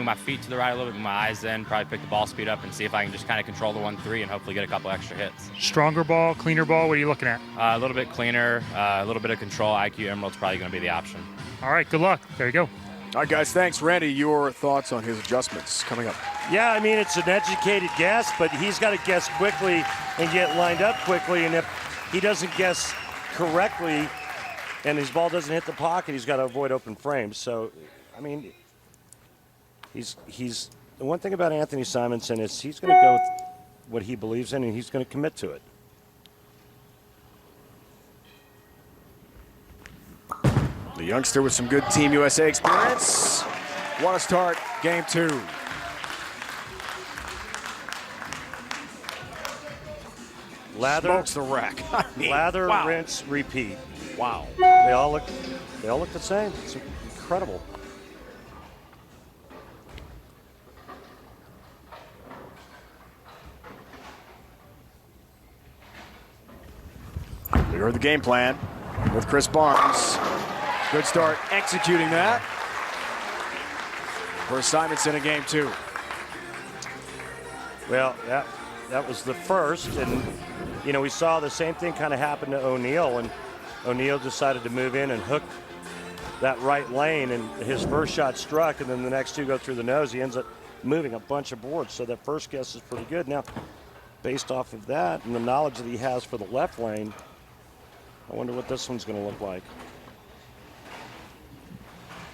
my feet to the right a little bit, move my eyes in, probably pick the ball speed up and see if I can just kind of control the 1-3 and hopefully get a couple extra hits. Stronger ball, cleaner ball, what are you looking at? A little bit cleaner, a little bit of control. IQ Emerald's probably going to be the option. All right, good luck. There you go. All right, guys, thanks. Randy, your thoughts on his adjustments coming up? Yeah, I mean, it's an educated guess, but he's got to guess quickly and get lined up quickly. And if he doesn't guess correctly and his ball doesn't hit the pocket, he's got to avoid open frames. So, I mean, he's the one thing about Anthony Simonson is he's going to go with what he believes in and he's going to commit to it. The youngster with some good Team USA experience. Want to start game 2. Lather, smokes the rack. Lather, wow. rinse, repeat. Wow. They all look the same. It's incredible. We heard the game plan with Chris Barnes. Good start executing that. for Simonson in game 2. Well, that was the first, and we saw the same thing kind of happen to O'Neal, and O'Neal decided to move in and hook that right lane, and his first shot struck, and then the next two go through the nose. He ends up moving a bunch of boards, so that first guess is pretty good. Now, based off of that and the knowledge that he has for the left lane, I wonder what this one's going to look like.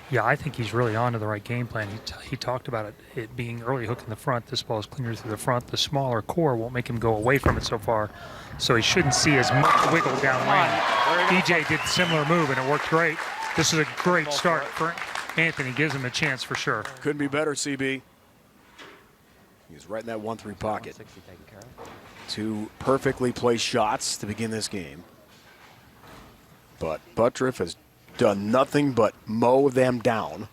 Yeah, I think he's really on to the right game plan. He talked about it being early hook in the front. This ball is cleaner through the front. The smaller core won't make him go away from it so far, so he shouldn't see as much wiggle down lane. DJ did a similar move, and it worked great. This is a great start for Anthony. Gives him a chance for sure. Couldn't be better, CB. He's right in that 1-3 pocket. 2 perfectly placed shots to begin this game. But Buttriff has done nothing but mow them down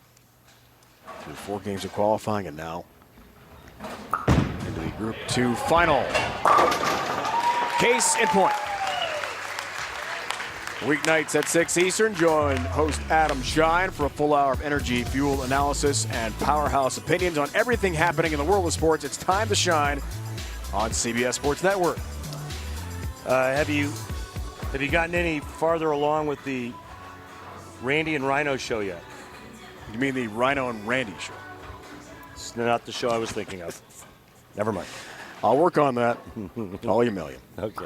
through 4 games of qualifying, and now into the Group 2 final. Case in point. Weeknights at 6 Eastern, join host Adam Shine for a full hour of energy, fuel analysis, and powerhouse opinions on everything happening in the world of sports. It's time to shine on CBS Sports Network. Have you gotten any farther along with the Randy and Rhino show yet? You mean the Rhino and Randy show? It's not the show I was thinking of. Never mind. I'll work on that. Call you a million. Okay.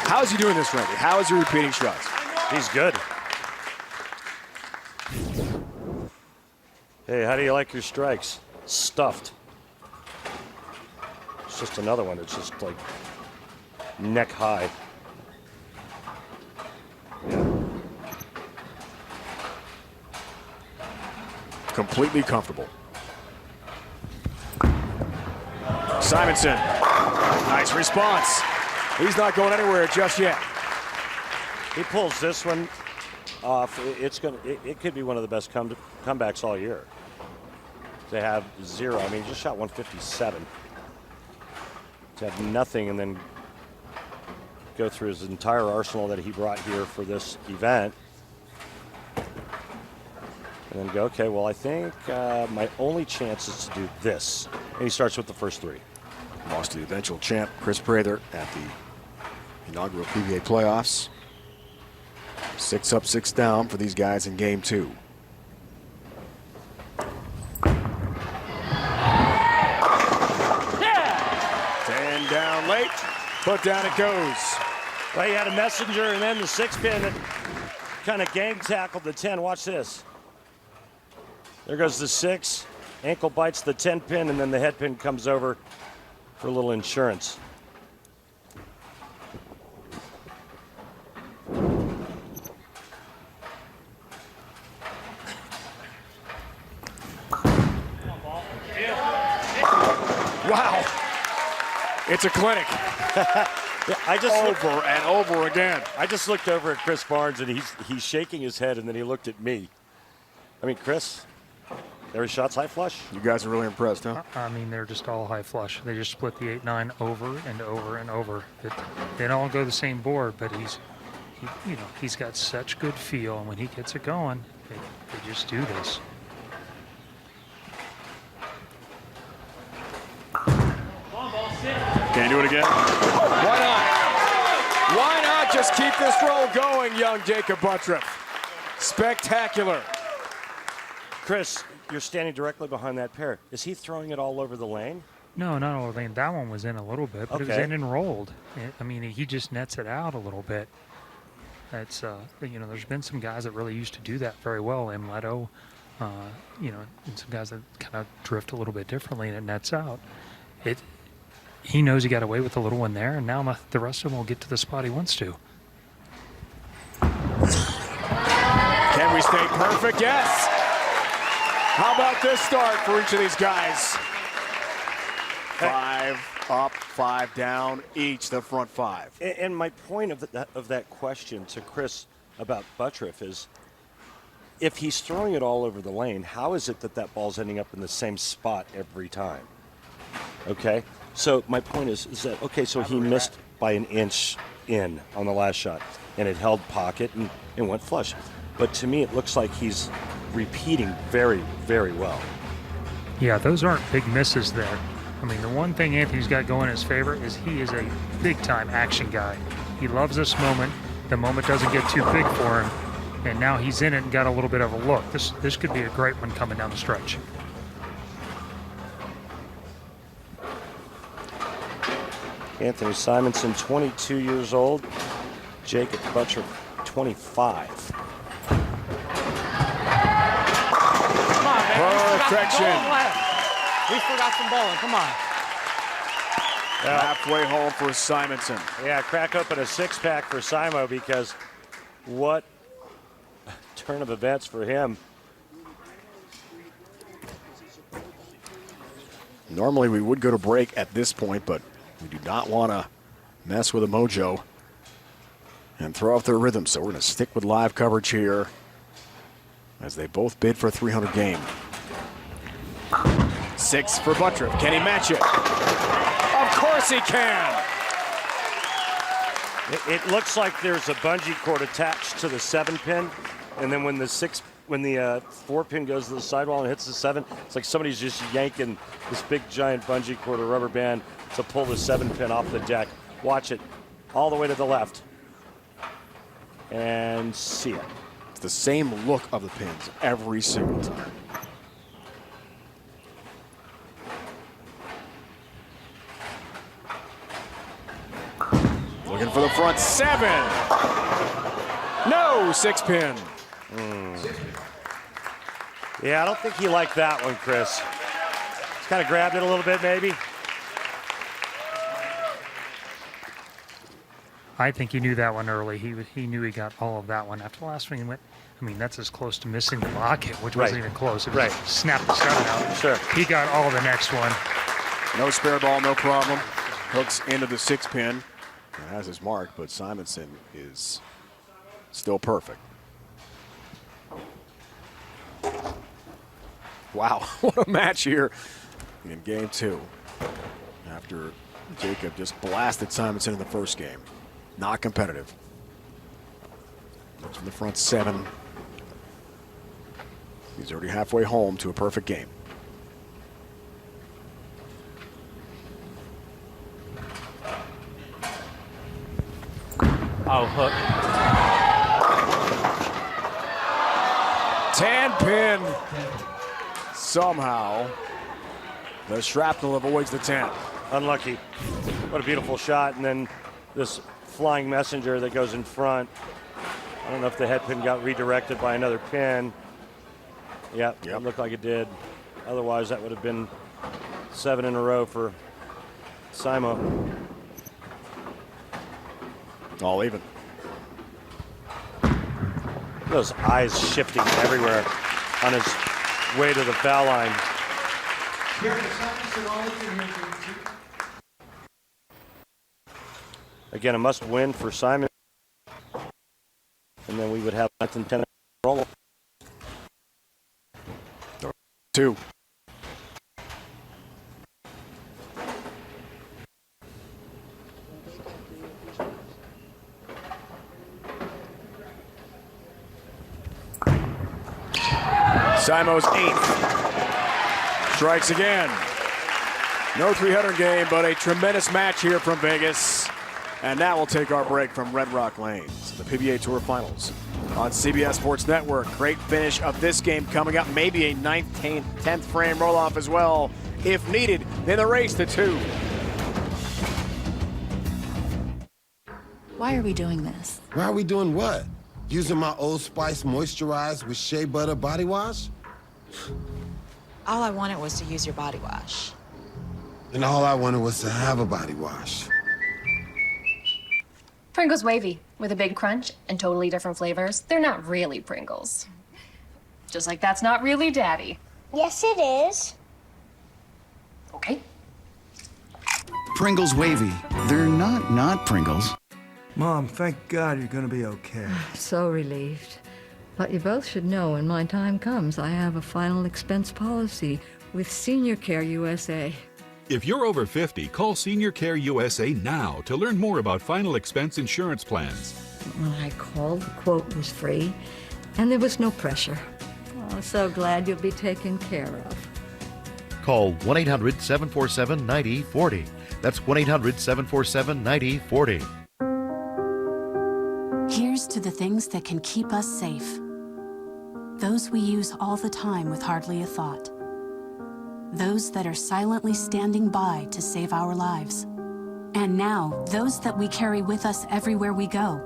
How's he doing this, Randy? How is he repeating shots? He's good. Hey, how do you like your strikes? Stuffed. It's just another one. It's just like neck high. Yeah. Completely comfortable. Simonson. Nice response. He's not going anywhere just yet. He pulls this one off. It could be one of the best comebacks all year. To have 0. I mean, he just shot 157. To have nothing and then go through his entire arsenal that he brought here for this event. And then go, okay, well, I think my only chance is to do this. And he starts with the first 3. Lost to the eventual champ, Chris Prather, at the inaugural PBA playoffs. 6 up, 6 down for these guys in game 2. Down late, but down it goes. Well, he had a messenger and then the 6-pin that kind of gang tackled the 10. Watch this. There goes the 6. Ankle bites the 10-pin, and then the head pin comes over for a little insurance. Wow. It's a clinic. I just over and over again. I just looked over at Chris Barnes, and he's shaking his head, and then he looked at me. I mean, Chris, there were shots high flush. You guys are really impressed, huh? I mean, they're just all high flush. They just split the 8-9 over and over and over. They don't all go the same board, but he's got such good feel, and when he gets it going, they just do this. Can you do it again? Why not? Why not just keep this roll going, young Jacob Buttriff? Spectacular. Chris, you're standing directly behind that pair. Is he throwing it all over the lane? No, not all over the lane. That one was in a little bit, but it was Okay. in and rolled. I mean, he just nets it out a little bit. That's there's been some guys that really used to do that very well. Leto, and some guys that kind of drift a little bit differently, and it nets out. He knows he got away with the little one there, and now the rest of them will get to the spot he wants to. Can we stay perfect? Yes. How about this start for each of these guys? 5 up, 5 down, each the front 5. And my point of that question to Chris about Buttriff is, if he's throwing it all over the lane, how is it that ball's ending up in the same spot every time? Okay? So my point is that, okay, so he missed by an inch in on the last shot, and it held pocket and went flush. but to me it looks like he's repeating very, very well. Yeah, those aren't big misses there. I mean, the one thing Anthony's got going in his favor is he is a big-time action guy. He loves this moment. The moment doesn't get too big for him, and now he's in it and got a little bit of a look. This could be a great one coming down the stretch. Anthony Simonson, 22 years old. Jacob Butcher, 25. Come on, man. Perfection. We still got some bowling. Come on. Halfway home for Simonson. Yeah, crack open a six-pack for Simo, because what a turn of events for him. Normally we would go to break at this point, but we do not want to mess with a mojo and throw off their rhythm. So we're going to stick with live coverage here as they both bid for 300 game. 6 for Buttriff. Can he match it? Of course he can. It looks like there's a bungee cord attached to the 7-pin, and then when the 4-pin goes to the sidewall and hits the 7, it's like somebody's just yanking this big giant bungee cord or rubber band to pull the 7-pin off the deck. Watch it all the way to the left and see it. It's the same look of the pins every single time. Looking for the front 7. No, 6-pin. Yeah, I don't think he liked that one, Chris. Just kind of grabbed it a little bit, maybe. I think he knew that one early. He knew he got all of that one. After the last one, he went, I mean, that's as close to missing the bucket, which wasn't even close. It was snap the 7 out. Sure. He got all the next one. No spare ball, no problem. Hooks into the 6-pin. It has his mark, but Simonson is still perfect. Wow, what a match here in game 2. After Jacob just blasted Simonson in the first game. Not competitive. Looks from the front 7. He's already halfway home to a perfect game. Oh, hook. 10-pin. Somehow, the shrapnel avoids the 10. Unlucky. What a beautiful shot. And then this flying messenger that goes in front. I don't know if the head pin got redirected by another pin. Yep. It looked like it did. Otherwise, that would have been 7 in a row for Simo. All even. Those eyes shifting everywhere on his way to the foul line. Again, a must win for Simon. And then we would have 9th and 10 roll. 2. Simo's 8th. Strikes again. No 300 game, but a tremendous match here from Vegas. And now we'll take our break from Red Rock Lanes, the PBA Tour Finals on CBS Sports Network. Great finish of this game coming up. Maybe a 9th, 10th frame roll-off as well, if needed, in the race to 2. Why are we doing this? Why are we doing what? Using my Old Spice Moisturized with Shea Butter body wash? All I wanted was to use your body wash. And all I wanted was to have a body wash. Pringles Wavy, with a big crunch and totally different flavors. They're not really Pringles. Just like that's not really Daddy. Yes, it is. Okay. Pringles Wavy. They're not Pringles. Mom, thank God you're gonna be okay. So relieved. But you both should know when my time comes, I have a final expense policy with Senior Care USA. If you're over 50, call Senior Care USA now to learn more about final expense insurance plans. When I called, the quote was free. And there was no pressure. Oh, so glad you'll be taken care of. Call 1-800-747-9040. That's 1-800-747-9040. Here's to the things that can keep us safe. Those we use all the time with hardly a thought. Those that are silently standing by to save our lives. And now, those that we carry with us everywhere we go.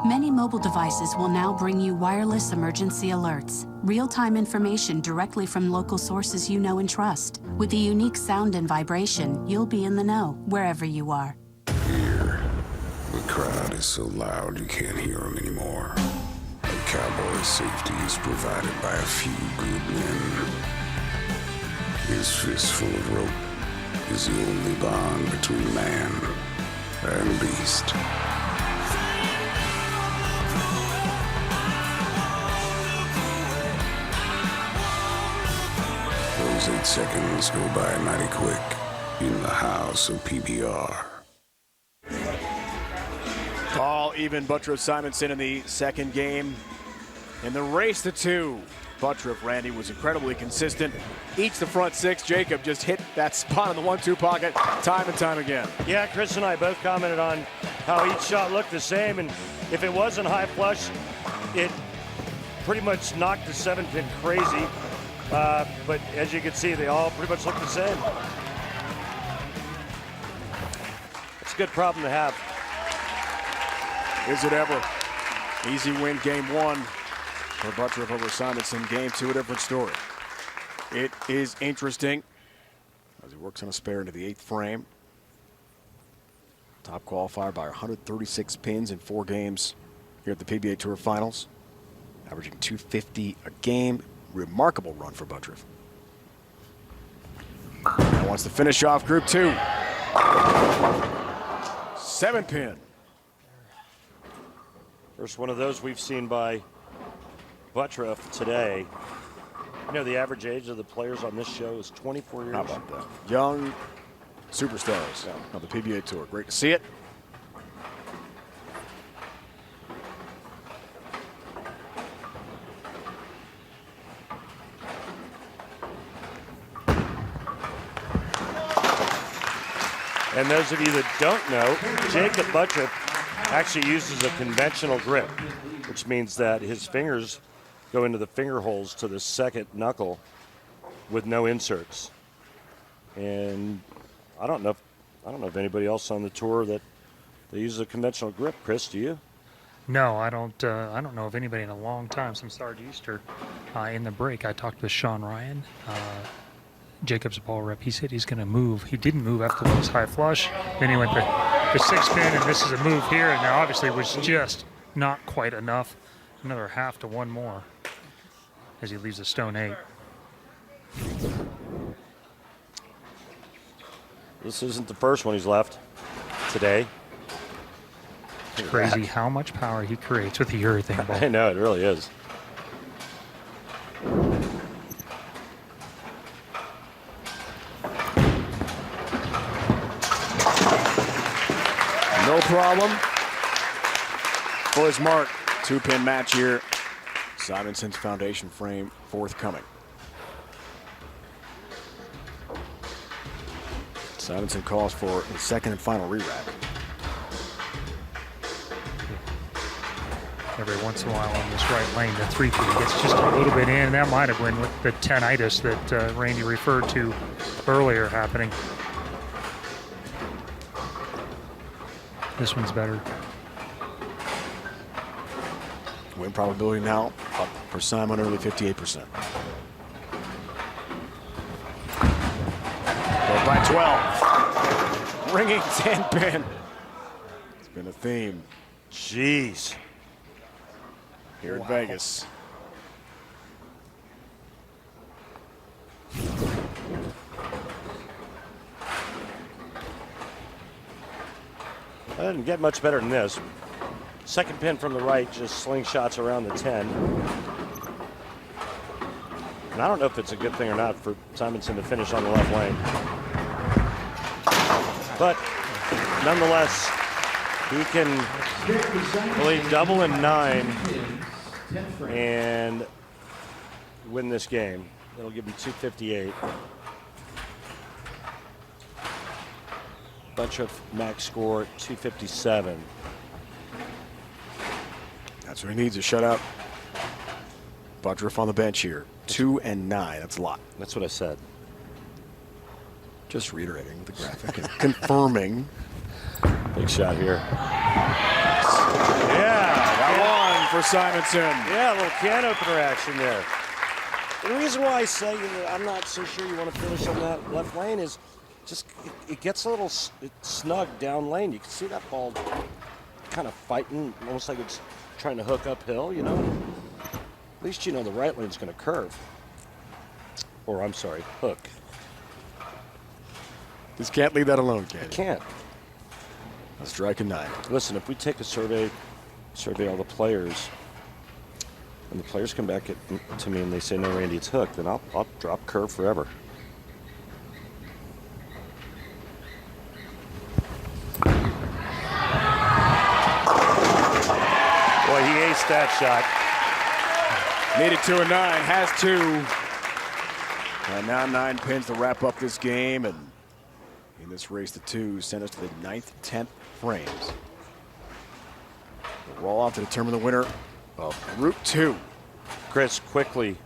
Many mobile devices will now bring you wireless emergency alerts, real-time information directly from local sources you know and trust. With the unique sound and vibration, you'll be in the know, wherever you are. Here, the crowd is so loud you can't hear them anymore. A cowboy's safety is provided by a few good men. His fistful of rope is the only bond between man and beast. Those 8 seconds go by mighty quick in the house of PBR. All even Buttriff Simonson in the second game. In the race to 2, Buttriff, Randy, was incredibly consistent. Each the front 6. Jacob just hit that spot in the 1-2 pocket time and time again. Yeah, Chris and I both commented on how each shot looked the same, and if it wasn't high flush, it pretty much knocked the 7-pin crazy. But as you can see, they all pretty much look the same. It's a good problem to have. Is it ever? Easy win game 1 for Buttriff over Simonson. Game 2, a different story. It is interesting as he works on a spare into the 8th frame. Top qualifier by 136 pins in 4 games here at the PBA Tour Finals. Averaging 250 a game. Remarkable run for Buttriff. Now wants to finish off Group 2. 7-pin. First one of those we've seen by Buttriff today. You know, the average age of the players on this show is 24 years. How about that? Young superstars of the PBA Tour. Great to see it. And those of you that don't know, Jacob Buttriff actually uses a conventional grip, which means that his fingers go into the finger holes to the second knuckle with no inserts. And I don't know if anybody else on the tour that they use a conventional grip. Chris, do you? No, I don't know of anybody in a long time since Sarge Easter. In the break, I talked with Sean Ryan, Jacob's ball rep. He said he's going to move. He didn't move after this high flush. Then he went the 6-pin, and this is a move here. And now obviously it was just not quite enough. Another half to one more as he leaves a stone 8. This isn't the first one he's left today. It's crazy how much power he creates with the urethane ball. I know, it really is. No problem for his mark. 2-pin match here. Simonson's foundation frame forthcoming. Simonson calls for his second and final re-rack. Every once in a while on this right lane, the 3-pin gets just a little bit in, and that might have been with the tinnitus that Randy referred to earlier happening. This one's better. Win probability now up for Simon, early 58%. Goes by 12. Ringing 10-pin. It's been a theme. Jeez. Here in Vegas. I didn't get much better than this. Second pin from the right, just slingshots around the 10. And I don't know if it's a good thing or not for Simonson to finish on the left lane. But nonetheless, He can play double and 9 and win this game. It'll give him 258. Bunch of max score 257. That's what he needs, a shutout. Budruff on the bench here. 2 and 9. That's a lot. That's what I said. Just reiterating the graphic and confirming. Big shot here. Yeah, got one for Simonson. Yeah, a little can opener action there. The reason why I say I'm not so sure you want to finish on that left lane is just it gets a little snug down lane. You can see that ball kind of fighting, almost like it's trying to hook uphill, you know. At least you know the right lane's going to curve. Or, I'm sorry, hook. Just can't leave that alone, can you? Can't. A strike and 9. Listen, if we take a survey all the players, and the players come back to me and they say, no, Randy, it's hooked, then I'll drop curve forever. Boy, he aced that shot. Needed 2 and 9, has 2. And now 9 pins to wrap up this game, and in this race to 2 send us to the 9th, 10th frames. We'll roll off to determine the winner of Route 2. Chris, quickly,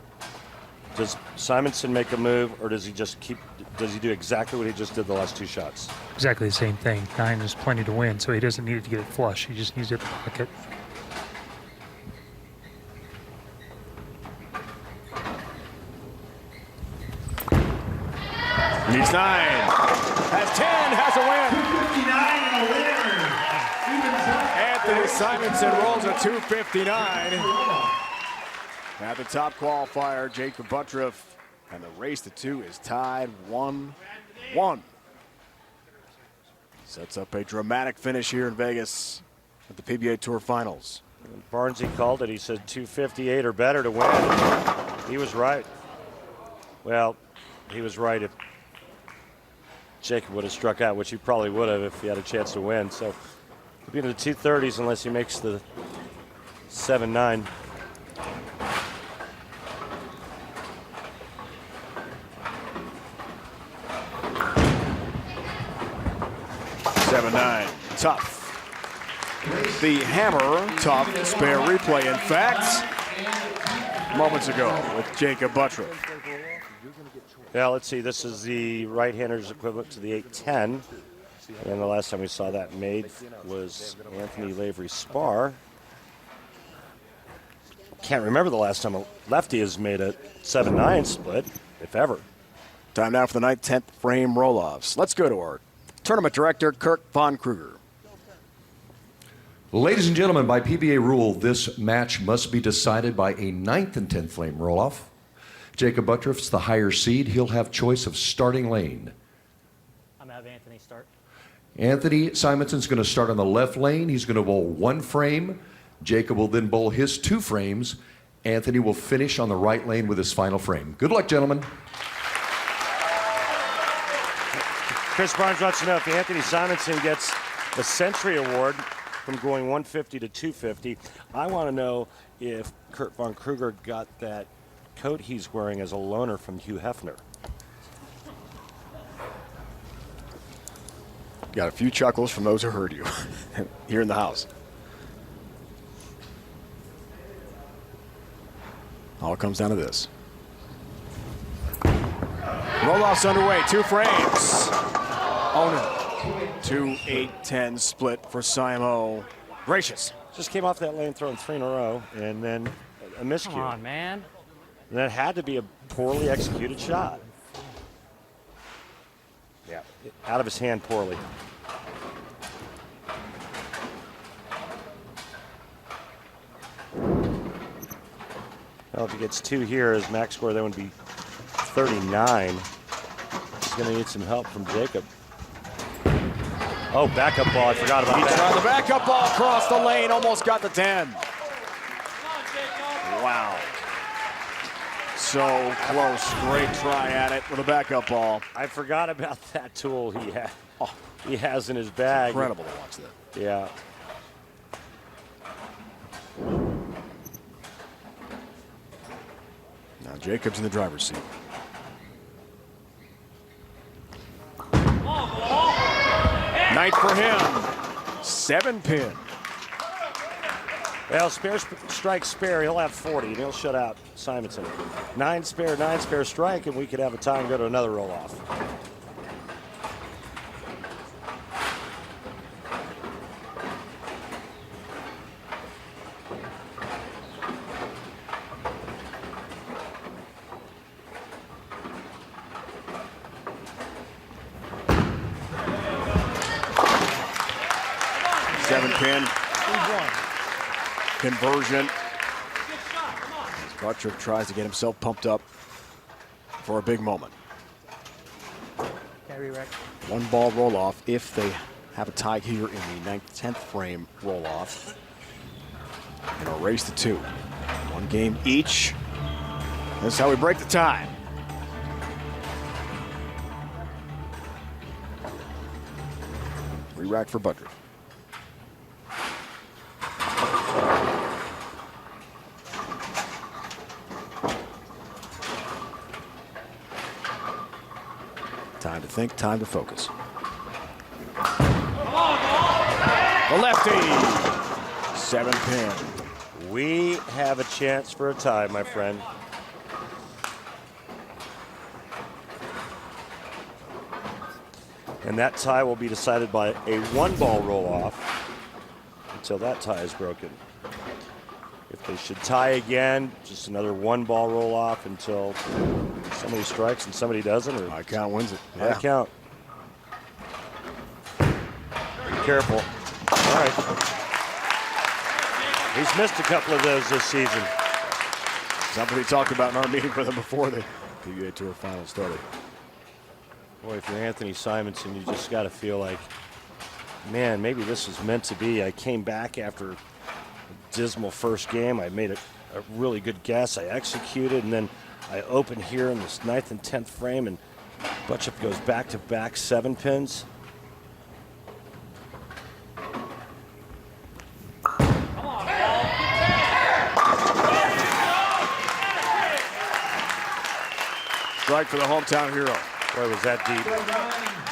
does Simonson make a move, or does he do exactly what he just did the last 2 shots? Exactly the same thing. 9 is plenty to win, so he doesn't need it to get it flush. He just needs it to pocket. Needs 9. Has 10. Has a win. 259 a winner. Anthony Simonson rolls a 259. At the top qualifier, Jacob Budruff. And the race to 2 is tied 1-1. Sets up a dramatic finish here in Vegas at the PBA Tour Finals. Barnesy called it. He said 258 or better to win. He was right. Well, he was right if Jacob would have struck out, which he probably would have if he had a chance to win. So he'll be in the 230s unless he makes the 7-9. Tough. The hammer tough spare replay, in fact, moments ago with Jacob Budruff. Yeah, let's see. This is the right-hander's equivalent to the 810. And the last time we saw that made was Anthony Lavery Spar. Can't remember the last time a lefty has made a 7-9 split, if ever. Time now for the 9th, 10th frame roll-offs. Let's go to our tournament director, Kirk Von Kruger. Ladies and gentlemen, by PBA rule, this match must be decided by a 9th and 10th flame roll-off. Jacob Budruff's the higher seed. He'll have choice of starting lane. I'm going to have Anthony start. Anthony Simonson's going to start on the left lane. He's going to bowl 1 frame. Jacob will then bowl his 2 frames. Anthony will finish on the right lane with his final frame. Good luck, gentlemen. Chris Barnes wants to know if Anthony Simonson gets the Century Award from going 150 to 250. I want to know if Kurt Von Kruger got that coat he's wearing as a loaner from Hugh Hefner. Got a few chuckles from those who heard you here in the house. All comes down to this. Roll-offs underway, 2 frames. Owner. 2-8-10 split for Simo. Gracious. Just came off that lane throwing 3 in a row and then a miscue. Come on, man. And that had to be a poorly executed shot. Yeah, out of his hand poorly. Well, if he gets 2 here, his max score then would be 39. He's going to need some help from Jacob. Oh, backup ball. I forgot about that. He tried the backup ball across the lane, almost got the 10. Wow. So close. Great try at it with a backup ball. I forgot about that tool he has in his bag. Incredible to watch that. Yeah. Now Jacobs in the driver's seat. Night for him. 7 pin. Well, strike spare, he'll have 40, and he'll shut out Simonson. 9 spare strike, and we could have a tie and go to another roll-off. Conversion. As Butcher tries to get himself pumped up for a big moment. One ball roll off if they have a tie here in the 9th, 10th frame roll off. And a race to 2. 1 game each. That's how we break the tie. Re-rack for Butcher. Time to think, time to focus. The lefty. 7 pin. We have a chance for a tie, my friend. And that tie will be decided by a 1-ball roll-off until that tie is broken. If they should tie again, just another 1-ball roll-off until somebody strikes and somebody doesn't. Or high count wins it. High count. Be careful. All right. He's missed a couple of those this season. Something we talked about in our meeting with him before the PBA Tour final started. Boy, if you're Anthony Simonson, you just got to feel like, man, maybe this was meant to be. I came back after a dismal first game. I made a really good guess. I executed, and then I open here in this 9th and 10th frame, and Butchup goes back-to-back 7 pins. Strike for the hometown hero. Boy, was that deep.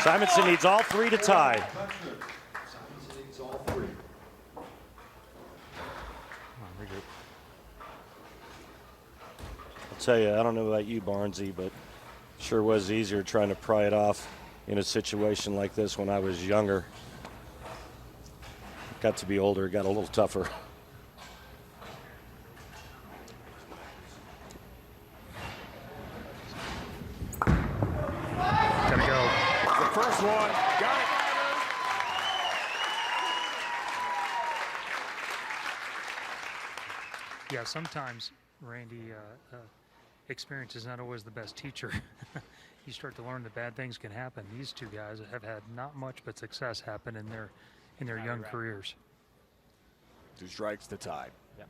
Simonson needs all 3 to tie. Simonson needs all 3. I'll tell you, I don't know about you, Barnesy, but sure was easier trying to pry it off in a situation like this when I was younger. Got to be older, it got a little tougher. Gotta go. The first one, got it. Yeah, sometimes, Randy, experience is not always the best teacher. You start to learn that bad things can happen. These 2 guys have had not much but success happen in their young careers. 2 strikes to tie. Yep.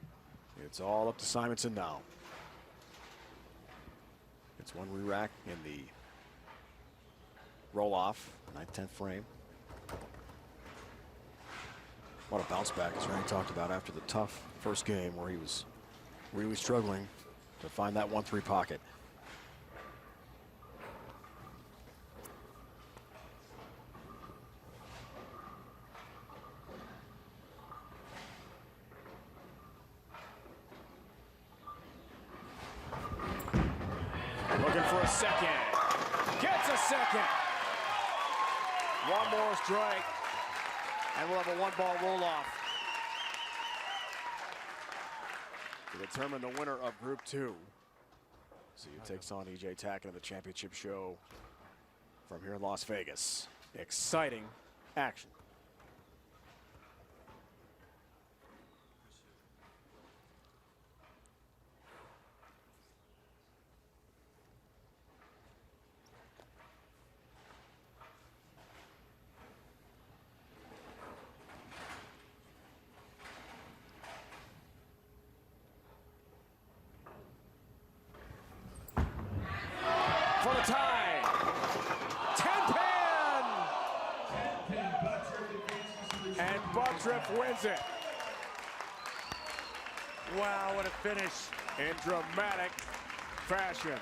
It's all up to Simonson now. It's 1 re-rack in the roll-off, 9th, 10th frame. What a bounce back, as Randy talked about after the tough first game where he was really struggling to find that 1-3 pocket. Looking for a second. Gets a second. 1 more strike, and we'll have a 1-ball roll-off to determine the winner of Group 2. So it takes on EJ Tacken in the championship show from here in Las Vegas. Exciting action. For the tie. 10 pin. Buttriff wins it. Wow, what a finish. In dramatic fashion.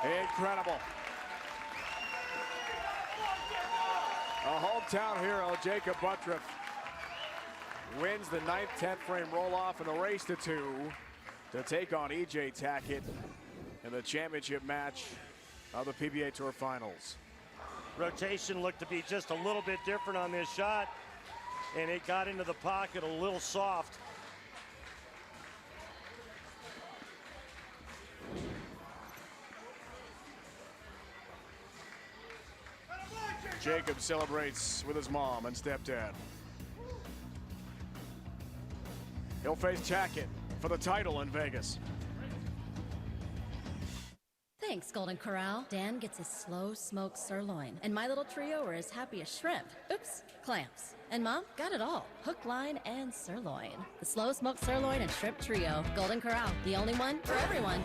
Incredible. A hometown hero, Jacob Buttriff, wins the 9th, 10th frame roll-off in the race to 2 to take on E.J. Tackett in the championship match of the PBA Tour Finals. Rotation looked to be just a little bit different on this shot, and it got into the pocket a little soft. Jacob celebrates with his mom and stepdad. He'll face Tackett for the title in Vegas. Thanks, Golden Corral. Dan gets his slow smoked sirloin, and my little trio are as happy as shrimp. Oops, clamps. And Mom got it all, hook, line, and sirloin. The slow smoked sirloin and shrimp trio. Golden Corral, the only one for everyone.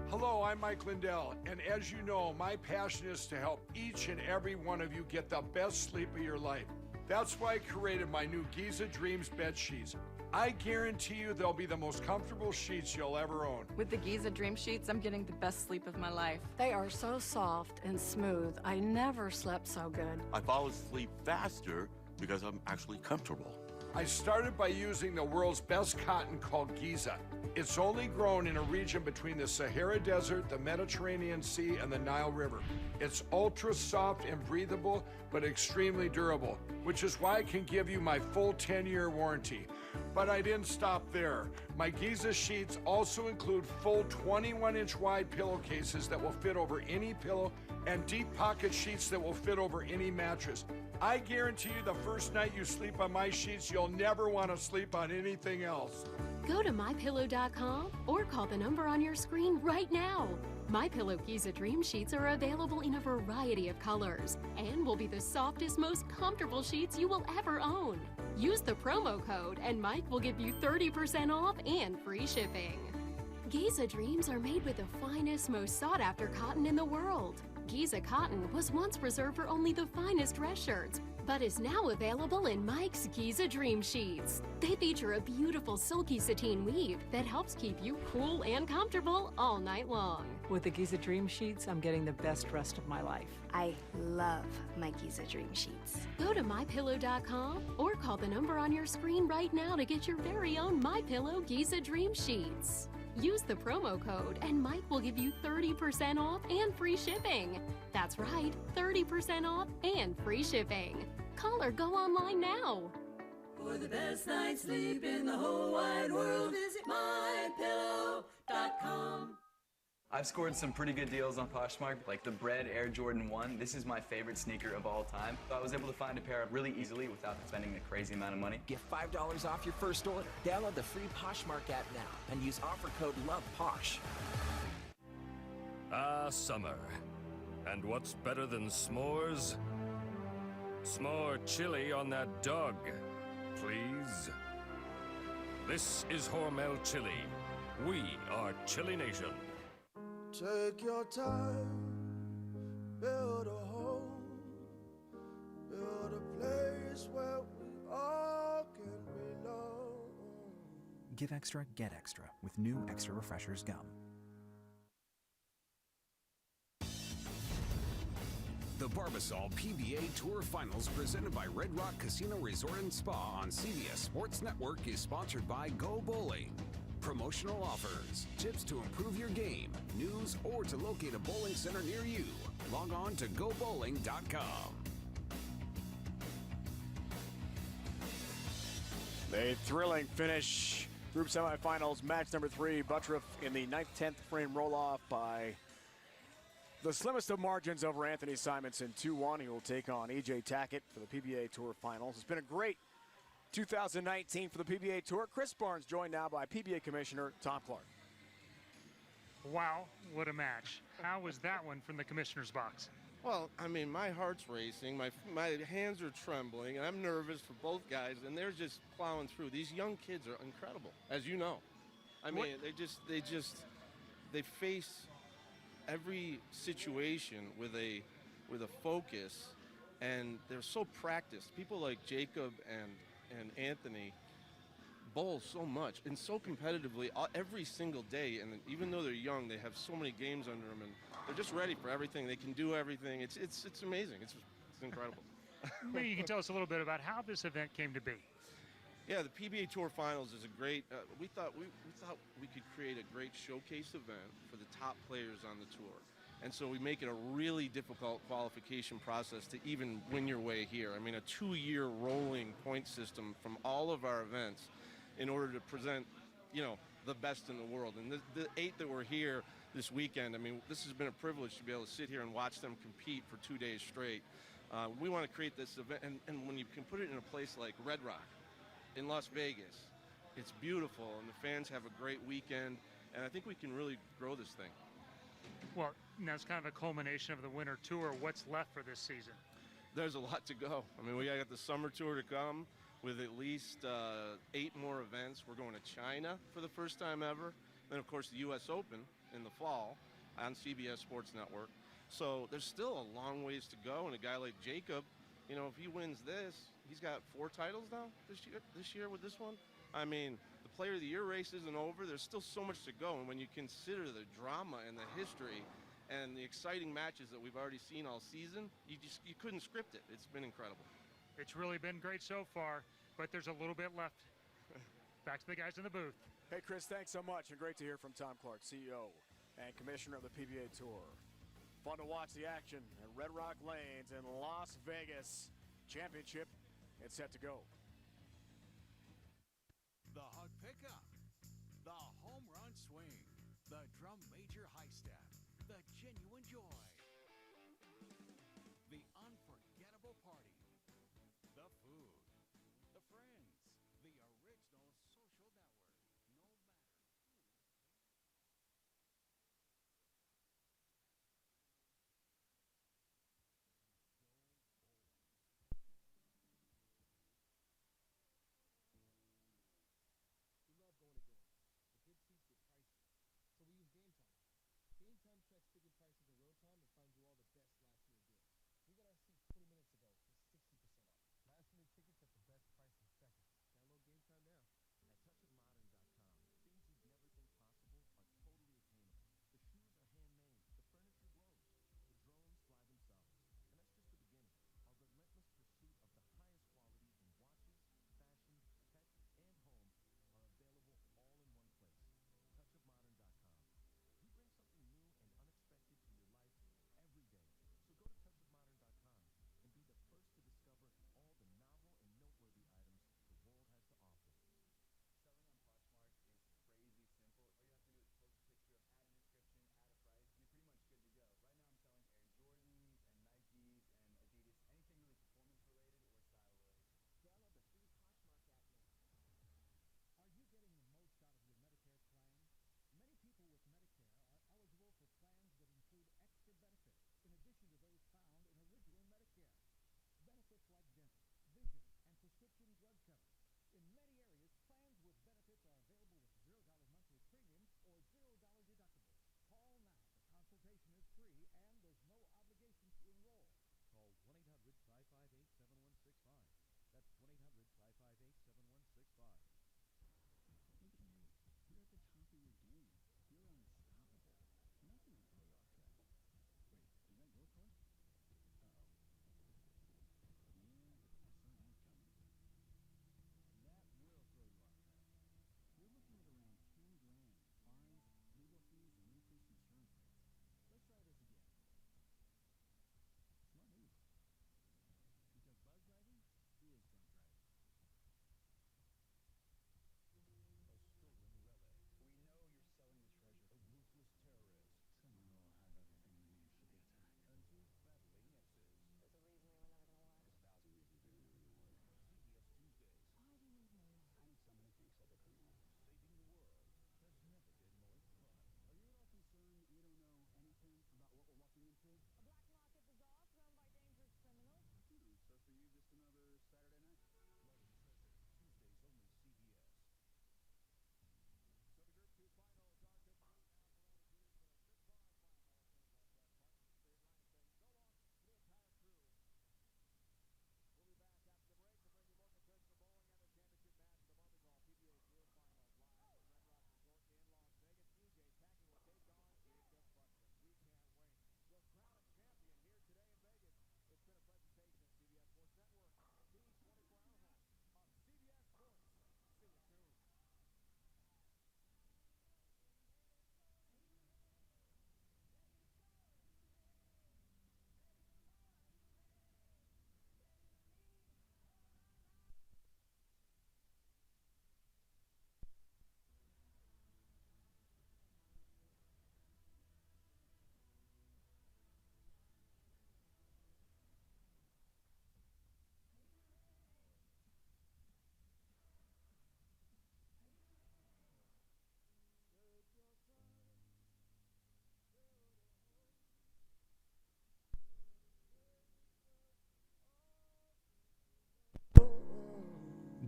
Hello, I'm Mike Lindell, and as you know, my passion is to help each and every one of you get the best sleep of your life. That's why I created my new Giza Dreams bed sheets. I guarantee you they'll be the most comfortable sheets you'll ever own. With the Giza Dream Sheets, I'm getting the best sleep of my life. They are so soft and smooth. I never slept so good. I fall asleep faster because I'm actually comfortable. I started by using the world's best cotton called Giza. It's only grown in a region between the Sahara Desert, the Mediterranean Sea, and the Nile River. It's ultra soft and breathable, but extremely durable, which is why I can give you my full 10-year warranty. But I didn't stop there. My Giza sheets also include full 21-inch wide pillowcases that will fit over any pillow and deep pocket sheets that will fit over any mattress. I guarantee you the first night you sleep on my sheets, you'll never want to sleep on anything else. Go to MyPillow.com or call the number on your screen right now. MyPillow Giza Dream Sheets are available in a variety of colors and will be the softest, most comfortable sheets you will ever own. Use the promo code and Mike will give you 30% off and free shipping. Giza Dreams are made with the finest, most sought-after cotton in the world. Giza cotton was once reserved for only the finest dress shirts, but is now available in Mike's Giza Dream Sheets. They feature a beautiful silky sateen weave that helps keep you cool and comfortable all night long. With the Giza Dream Sheets, I'm getting the best rest of my life. I love my Giza Dream Sheets. Go to MyPillow.com or call the number on your screen right now to get your very own MyPillow Giza Dream Sheets. Use the promo code and Mike will give you 30% off and free shipping. That's right, 30% off and free shipping. Call or go online now. For the best night's sleep in the whole wide world, visit mypillow.com. I've scored some pretty good deals on Poshmark, like the Bread Air Jordan 1. This is my favorite sneaker of all time. I was able to find a pair really easily without spending a crazy amount of money. Get $5 off your first order. Download the free Poshmark app now and use offer code LOVEPOSH. Summer. And what's better than s'mores? S'more chili on that dog, please. This is Hormel Chili. We are Chili Nation. Take your time, build a home, build a place where we all can belong. Give extra, get extra with new Extra Refreshers gum. The Barbasol PBA Tour Finals presented by Red Rock Casino Resort and Spa on CBS Sports Network is sponsored by Go Bowling. Promotional offers, tips to improve your game, news, or to locate a bowling center near you. Log on to gobowling.com. A thrilling finish. Group semifinals, match number 3. Buttriff in the 9th, 10th frame roll-off by the slimmest of margins over Anthony Simonson, 2-1. He will take on E.J. Tackett for the PBA Tour Finals. It's been a great 2019 for the PBA Tour. Chris Barnes joined now by PBA Commissioner Tom Clark. Wow, what a match. How was that one from the commissioner's box? Well, I mean, my heart's racing, my hands are trembling, and I'm nervous for both guys, and they're just plowing through. These young kids are incredible, as you know. I mean, they face every situation with a focus and they're so practiced. People like Jacob and Anthony bowl so much and so competitively every single day. And even though they're young, they have so many games under them, and they're just ready for everything. They can do everything. It's amazing. It's incredible. Maybe you can tell us a little bit about how this event came to be. Yeah, the PBA Tour Finals is a great. We thought we could create a great showcase event for the top players on the tour, and so we make it a really difficult qualification process to even win your way here. I mean, a 2-year rolling point system from all of our events, in order to present, the best in the world. And the 8 that were here this weekend, I mean, this has been a privilege to be able to sit here and watch them compete for 2 days straight. We want to create this event, and when you can put it in a place like Red Rock in Las Vegas, it's beautiful, and the fans have a great weekend, and I think we can really grow this thing. Well, that's kind of a culmination of the winter tour. What's left for this season? There's a lot to go. I mean, we got the summer tour to come with at least 8 more events. We're going to China for the first time ever. Then, of course, the U.S. Open in the fall on CBS Sports Network. So there's still a long ways to go, and a guy like Jacob, if he wins this, he's got 4 titles now this year with this one. I mean, the Player of the Year race isn't over. There's still so much to go, and when you consider the drama and the history and the exciting matches that we've already seen all season, you couldn't script it. It's been incredible. It's really been great so far, but there's a little bit left. Back to the guys in the booth. Hey, Chris, thanks so much, and great to hear from Tom Clark, CEO and Commissioner of the PBA Tour. Fun to watch the action at Red Rock Lanes in Las Vegas. Championship, it's set to go. The hug pickup, the home run swing, the drum major high step, the genuine joy, the unforgettable party, the food, the friends, the original social network, no matter who. We love going to games. The good seats get pricey. So we use Game Time. Game Time checks ticket prices in real time and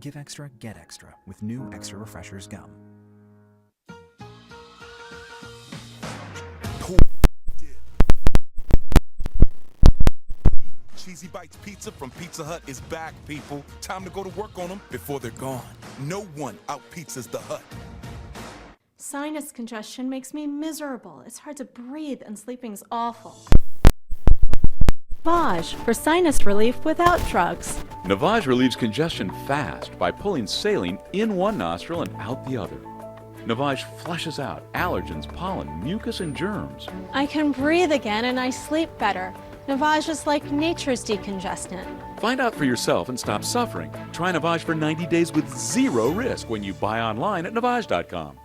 Give extra, get extra with new Extra Refreshers gum. Cheesy Bites Pizza from Pizza Hut is back, people. Time to go to work on them before they're gone. No one out-pizzas the Hut. Sinus congestion makes me miserable. It's hard to breathe and sleeping's awful. Navage for sinus relief without drugs. Navage relieves congestion fast by pulling saline in one nostril and out the other. Navage flushes out allergens, pollen, mucus, and germs. I can breathe again and I sleep better. Navage is like nature's decongestant. Find out for yourself and stop suffering. Try Navage for 90 days with zero risk when you buy online at Navage.com.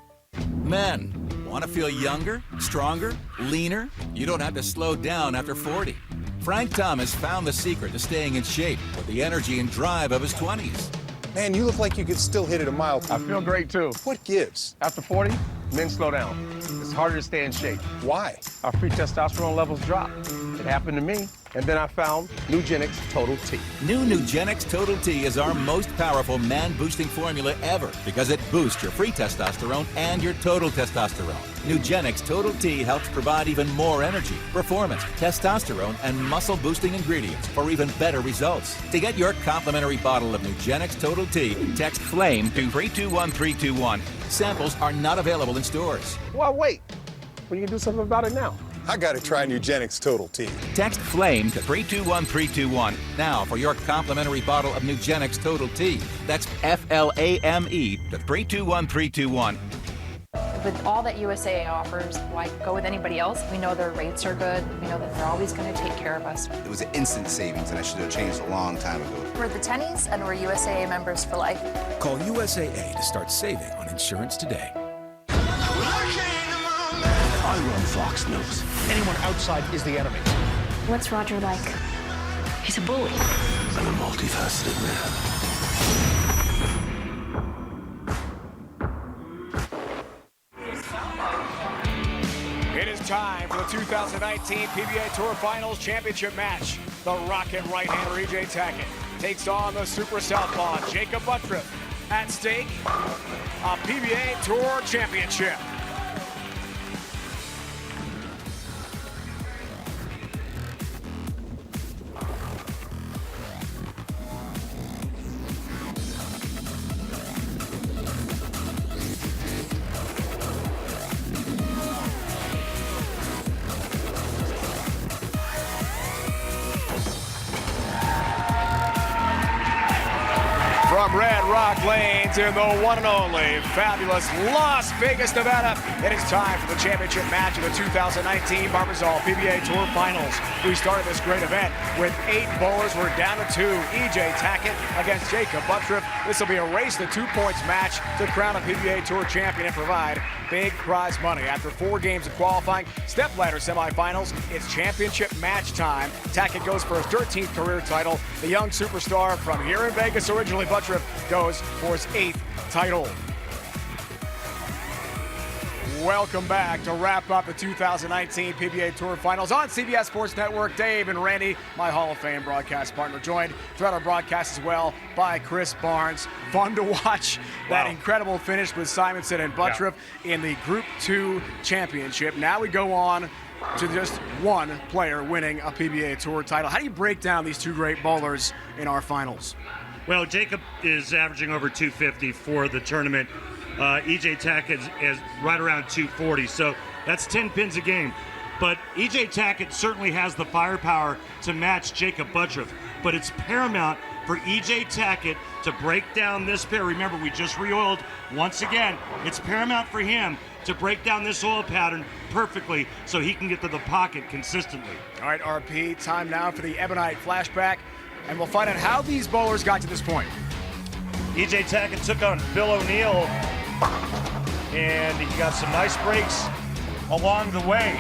Men, want to feel younger, stronger, leaner? You don't have to slow down after 40. Frank Thomas found the secret to staying in shape with the energy and drive of his 20s. Man, you look like you could still hit it a mile. I feel great too. What gives? After 40, men slow down. It's harder to stay in shape. Why? Our free testosterone levels drop. It happened to me, and then I found Nugenix Total T. New Nugenix Total T is our most powerful man-boosting formula ever because it boosts your free testosterone and your total testosterone. Nugenix Total T helps provide even more energy, performance, testosterone, and muscle-boosting ingredients for even better results. To get your complimentary bottle of Nugenix Total T, text FLAME to 321321. Samples are not available in stores. Well, wait. Well, you can do something about it now. I gotta try Nugenix Total T. Text FLAME to 321321 now for your complimentary bottle of Nugenix Total T. That's FLAME to 321321. With all that USAA offers, why go with anybody else? We know their rates are good. We know that they're always going to take care of us. It was an instant savings, and I should have changed a long time ago. We're the Tennies, and we're USAA members for life. Call USAA to start saving on insurance today. I run Fox News. Anyone outside is the enemy. What's Roger like? He's a bully. I'm a multifaceted man. It is time for the 2019 PBA Tour Finals Championship match. The Rocket right-hander E.J. Tackett takes on the Super Southpaw Jacob Buttriff. At stake, a PBA Tour Championship. From Red Rock Lanes in the one and only fabulous Las Vegas, Nevada, it is time for the championship match of the 2019 Barbasol PBA Tour Finals. We started this great event with 8 bowlers. We're down to 2. E.J. Tackett against Jacob Buttriff. This will be a race to 2 points match to crown a PBA Tour champion and provide big prize money. After 4 games of qualifying, stepladder semifinals, it's championship match time. Tackett goes for his 13th career title. The young superstar from here in Vegas, originally Buttriff, goes for his 8th title. Welcome back to wrap up the 2019 PBA Tour Finals on CBS Sports Network. Dave and Randy, my Hall of Fame broadcast partner, joined throughout our broadcast as well by Chris Barnes. Fun to watch that incredible finish with Simonson and Buttriff in the Group 2 championship. Now we go on to just one player winning a PBA Tour title. How do you break down these 2 great bowlers in our finals? Well, Jacob is averaging over 250 for the tournament. E.J. Tackett is right around 240, so that's 10 pins a game. But E.J. Tackett certainly has the firepower to match Jacob Buttriff, but it's paramount for E.J. Tackett to break down this pair. Remember, we just re-oiled once again. It's paramount for him to break down this oil pattern perfectly so he can get to the pocket consistently. All right, RP, time now for the Ebonite flashback, and we'll find out how these bowlers got to this point. E.J. Tackett took on Bill O'Neill, and he got some nice breaks along the way.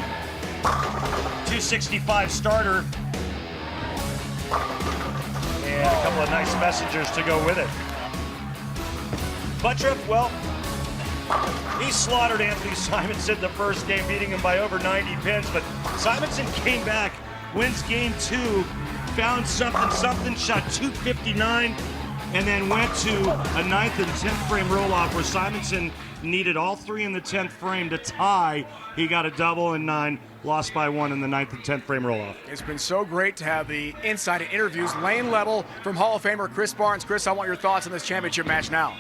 265 starter, and a couple of nice messengers to go with it. Buttriff, well, he slaughtered Anthony Simonson the first game, beating him by over 90 pins, but Simonson came back, wins game 2, found something, shot 259, and then went to a 9th and 10th frame roll-off where Simonson needed all 3 in the 10th frame to tie. He got a double in 9, lost by 1 in the 9th and 10th frame roll-off. It's been so great to have the inside interviews. Lane level from Hall of Famer Chris Barnes. Chris, I want your thoughts on this championship match now.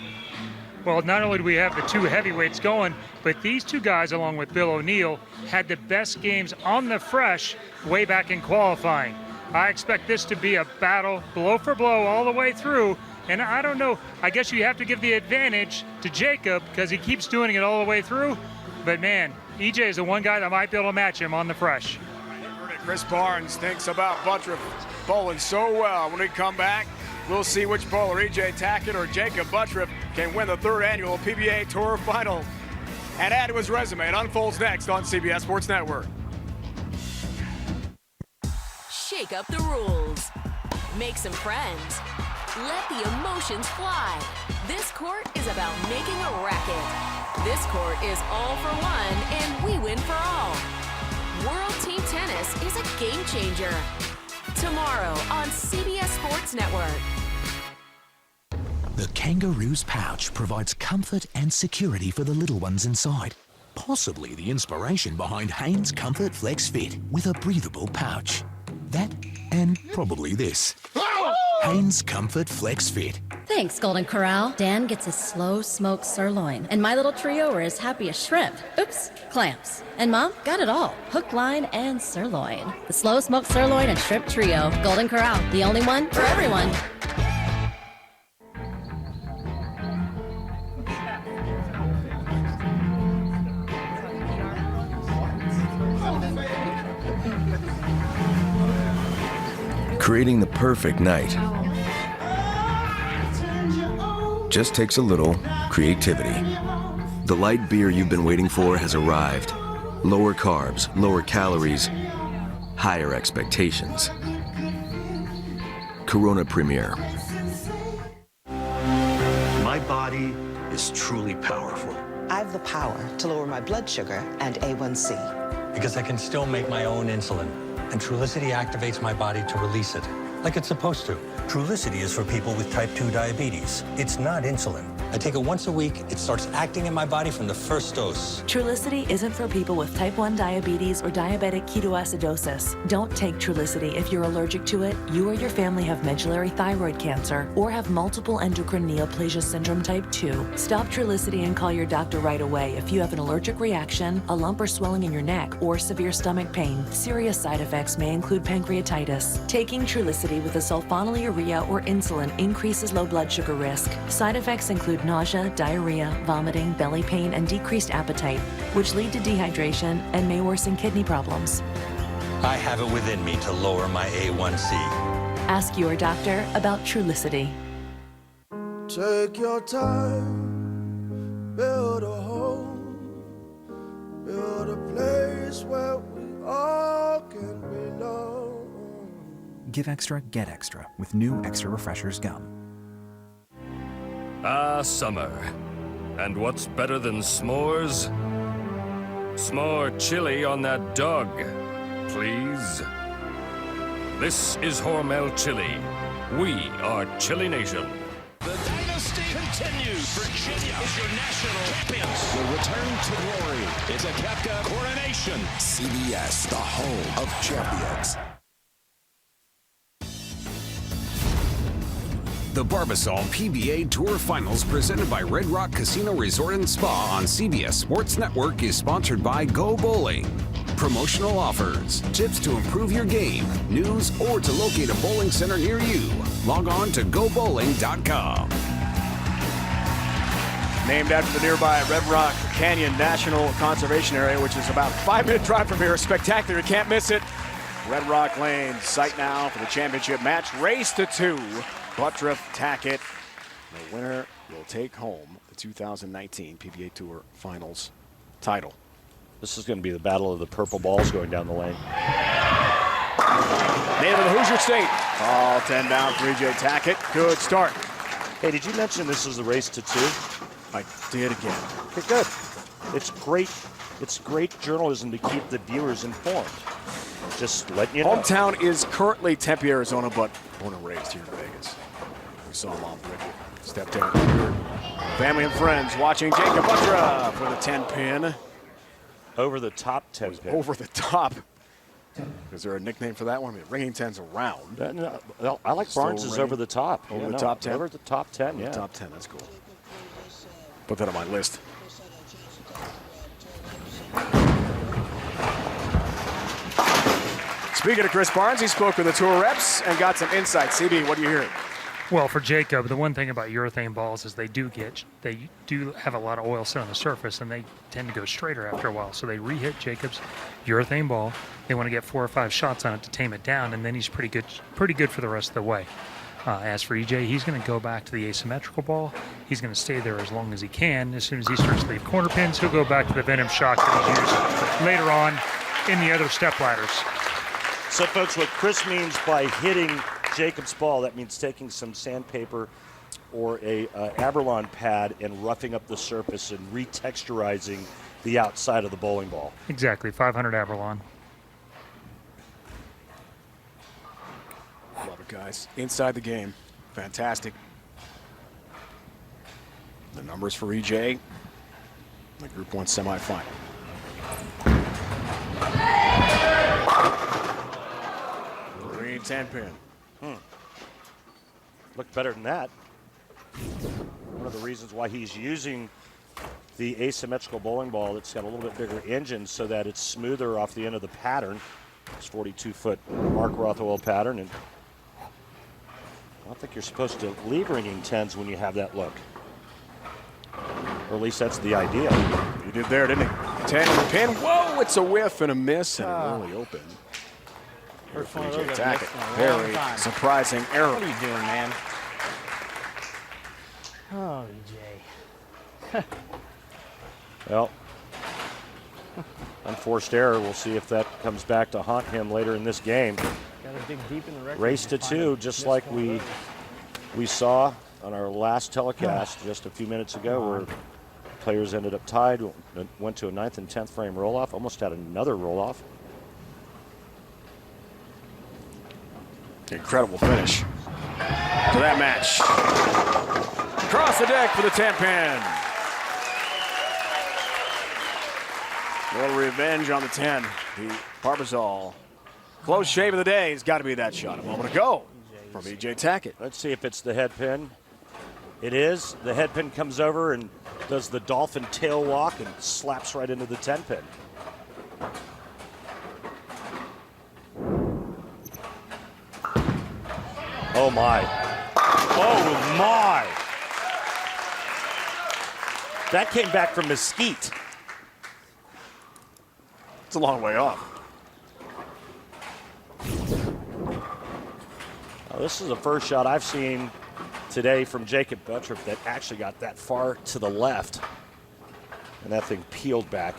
Well, not only do we have the 2 heavyweights going, but these 2 guys, along with Bill O'Neill, had the best games on the fresh way back in qualifying. I expect this to be a battle, blow for blow, all the way through. And I don't know, I guess you have to give the advantage to Jacob because he keeps doing it all the way through. But man, EJ is the one guy that might be able to match him on the fresh. Chris Barnes thinks about Buttriff bowling so well. When we come back, we'll see which bowler, EJ Tackett or Jacob Buttriff, can win the 3rd annual PBA Tour Final. And add to his resume. It unfolds next on CBS Sports Network. Shake up the rules. Make some friends. Let the emotions fly. This court is about making a racket. This court is all for one, and we win for all. World Team Tennis is a game changer. Tomorrow on CBS Sports Network. The Kangaroo's pouch provides comfort and security for the little ones inside. Possibly the inspiration behind Hanes Comfort Flex Fit with a breathable pouch. That and probably this. Hanes Comfort Flex Fit. Thanks, Golden Corral. Dan gets a slow smoked sirloin, and my little trio are as happy as shrimp. Oops, clamps. And Mom got it all. Hook, line, and sirloin. The slow smoked sirloin and shrimp trio. Golden Corral, the only one for everyone. Creating the perfect night just takes a little creativity. The light beer you've been waiting for has arrived. Lower carbs, lower calories, higher expectations. Corona Premier. My body is truly powerful I have the power to lower my blood sugar and A1C. because I can still make my own insulin, and Trulicity activates my body to release it, like it's supposed to. Trulicity is for people with type 2 diabetes. It's not insulin. I take it once a week. It starts acting in my body from the first dose. Trulicity isn't for people with type 1 diabetes or diabetic ketoacidosis. Don't take Trulicity if you're allergic to it, you or your family have medullary thyroid cancer, or have multiple endocrine neoplasia syndrome type 2. Stop Trulicity and call your doctor right away if you have an allergic reaction, a lump or swelling in your neck, or severe stomach pain. Serious side effects may include pancreatitis. Taking Trulicity with a sulfonylurea or insulin increases low blood sugar risk. Side effects include nausea, diarrhea, vomiting, belly pain, and decreased appetite, which lead to dehydration and may worsen kidney problems. I have it within me to lower my A1C. Ask your doctor about Trulicity. Take your time, build a home, build a place where we all can belong. Give extra, get extra with new Extra Refreshers gum. Ah, summer. And what's better than s'mores? S'more chili on that dog, please. This is Hormel Chili. We are Chili Nation. The dynasty continues. Virginia is your national champions. The return to glory. It's a Kepka coronation. CBS, the home of champions. The Barbasol PBA Tour Finals presented by Red Rock Casino Resort and Spa on CBS Sports Network is sponsored by Go Bowling. Promotional offers, tips to improve your game, news, or to locate a bowling center near you. Log on to gobowling.com. Named after the nearby Red Rock Canyon National Conservation Area, which is about a 5-minute drive from here. Spectacular, you can't miss it. Red Rock Lane, site now for the championship match. Race to 2. Buttriff, Tackett. The winner will take home the 2019 PBA Tour Finals title. This is going to be the battle of the purple balls going down the lane. Native of the Hoosier State. All 10 down for EJ Tackett. Good start. Hey, did you mention this is a race to 2? I did again. Okay, good. It's great. It's great journalism to keep the viewers informed. Just letting you know. Hometown is currently Tempe, Arizona, but born and raised here in Vegas. saw Mom Bridget step down here. Family and friends watching Jacob Buttra for the 10-pin. Over the top 10 pin. Over the top. Is there a nickname for that one? I mean, ringing 10's around. No, I like Barnes's over the top. Over the top 10? Over the top 10, over yeah. The top 10, that's cool. Put that on my list. Speaking of Chris Barnes, he spoke with the tour reps and got some insight. CB, what do you hear? Well, for Jacob, the one thing about urethane balls is they do have a lot of oil set on the surface, and they tend to go straighter after a while. So they re-hit Jacob's urethane ball. They want to get 4 or 5 shots on it to tame it down, and then he's pretty good for the rest of the way. As for EJ, he's going to go back to the asymmetrical ball. He's going to stay there as long as he can. As soon as he starts to leave corner pins, he'll go back to the Venom shot that he's used later on in the other step ladders. So, folks, what Chris means by hitting Jacob's ball, that means taking some sandpaper or a Abralon pad and roughing up the surface and retexturizing the outside of the bowling ball. Exactly, 500 Abralon. Love it, guys. Inside the game. Fantastic. The numbers for EJ. The Group 1 semifinal. Green 10-pin. Looked better than that. One of the reasons why he's using the asymmetrical bowling ball that's got a little bit bigger engine so that it's smoother off the end of the pattern. It's 42-foot Mark Rothwell pattern, and I don't think you're supposed to leave ringing 10s when you have that look. Or at least that's the idea. He did there, didn't he? 10 pin. Whoa, it's a whiff and a miss, and it really opened. First one of those I've Tackett. missed in a long Very time. surprising error. What are you doing, man? Oh, EJ. Well, unforced error. We'll see if that comes back to haunt him later in this game. Gotta dig deep in the record. Race to 2, just like we saw on our last telecast just a few minutes ago, where players ended up tied, went to a 9th and 10th frame roll-off, almost had another roll-off. Incredible finish to that match. Across the deck for the 10-pin. A little revenge on the 10. The Barbasol close shave of the day has got to be that shot a moment ago from EJ Tackett. Let's see if it's the head pin. It is. The head pin comes over and does the dolphin tail walk and slaps right into the 10 pin. Oh my. Oh my. That came back from Mesquite. It's a long way off. Now, this is the first shot I've seen today from Jacob Buttrick that actually got that far to the left. And that thing peeled back.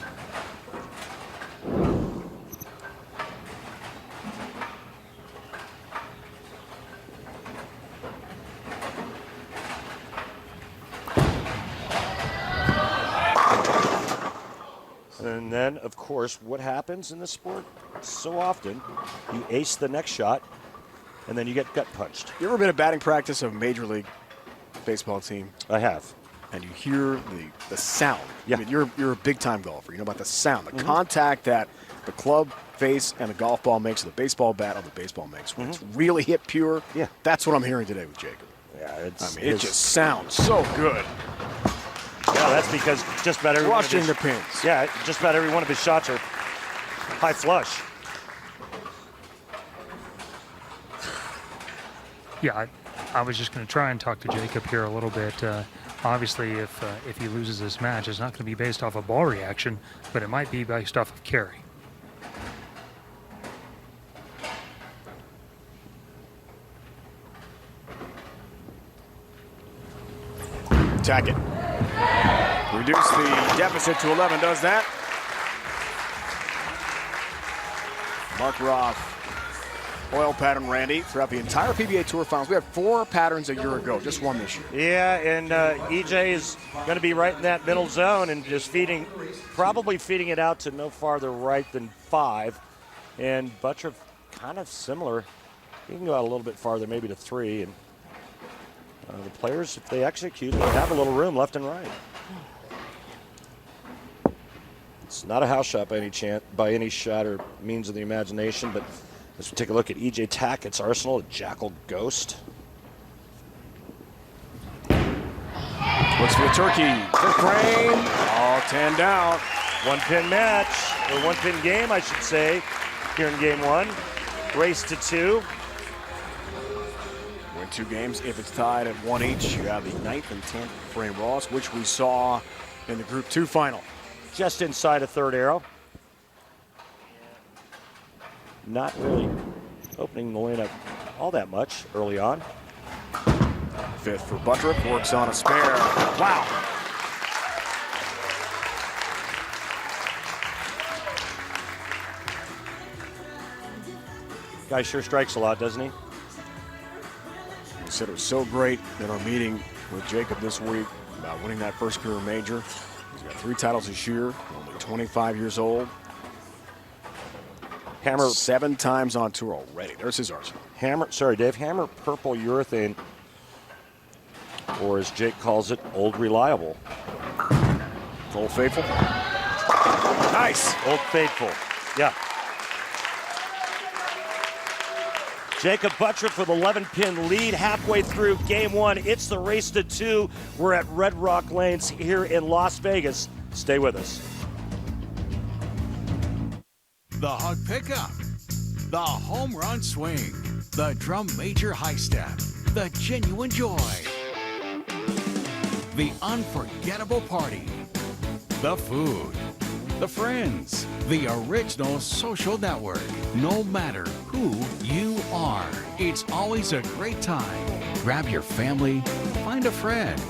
And then, of course, what happens in this sport so often, you ace the next shot, and then you get gut punched. You ever been at batting practice of a Major League Baseball team? I have. And you hear the sound. Yeah. I mean, you're a big-time golfer. You know about the sound, the contact that the club face and the golf ball makes, or the baseball bat or the baseball makes. When it's really hit pure, that's what I'm hearing today with Jacob. Yeah, it just sounds so good. Yeah, that's because just about every Rushing the pins. Yeah, just about every one of his shots are high flush. Yeah, I was just going to try and talk to Jacob here a little bit. Obviously, if he loses this match, it's not going to be based off a ball reaction, but it might be based off of carry. Tackett. Reduce the deficit to 11, does that. Mark Roth, oil pattern Randy throughout the entire PBA Tour Finals. We had 4 patterns a year ago, just 1 this year. Yeah, and EJ is going to be right in that middle zone and just probably feeding it out to no farther right than 5. And Buttrick kind of similar. He can go out a little bit farther, maybe to 3. And The players, if they execute, they have a little room left and right. It's not a house shot by any shot or means of the imagination, but let's take a look at E.J. Tackett's arsenal, a Jackal Ghost. Looks for the turkey. For Crane. All 10 down. One-pin match, or one-pin game, I should say, here in game one. Race to 2. Win 2 games. If it's tied at 1 each, you have the 9th and 10th frame Ross, which we saw in the Group 2 final. Just inside a third arrow. Not really opening the lineup all that much early on. 5th for Buttrick, works on a spare. Wow. Guy sure strikes a lot, doesn't he? He said it was so great in our meeting with Jacob this week about winning that first career major. He's got 3 titles this year, only 25 years old. Hammer 7 times on tour already. There's his arsenal. Dave, Hammer purple urethane, or as Jake calls it, Old Reliable. Old Faithful. Nice. Old Faithful, yeah. Jacob Buttrick with 11-pin lead halfway through game 1. It's the race to 2. We're at Red Rock Lanes here in Las Vegas. Stay with us. The hug pickup, the home run swing, the drum major high step, the genuine joy, the unforgettable party, the food, the friends, the original social network. No matter who you are, it's always a great time. Grab your family, find a friend,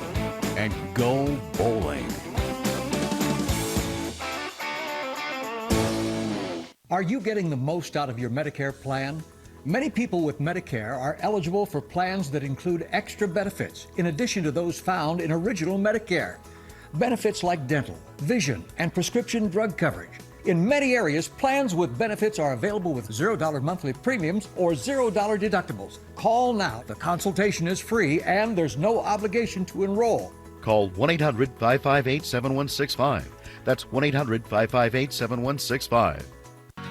and go bowling. Are you getting the most out of your Medicare plan? Many people with Medicare are eligible for plans that include extra benefits in addition to those found in original Medicare. Benefits like dental, vision, and prescription drug coverage. In many areas, plans with benefits are available with $0 monthly premiums or $0 deductibles. Call now. The consultation is free and there's no obligation to enroll. Call 1-800-558-7165. That's 1-800-558-7165.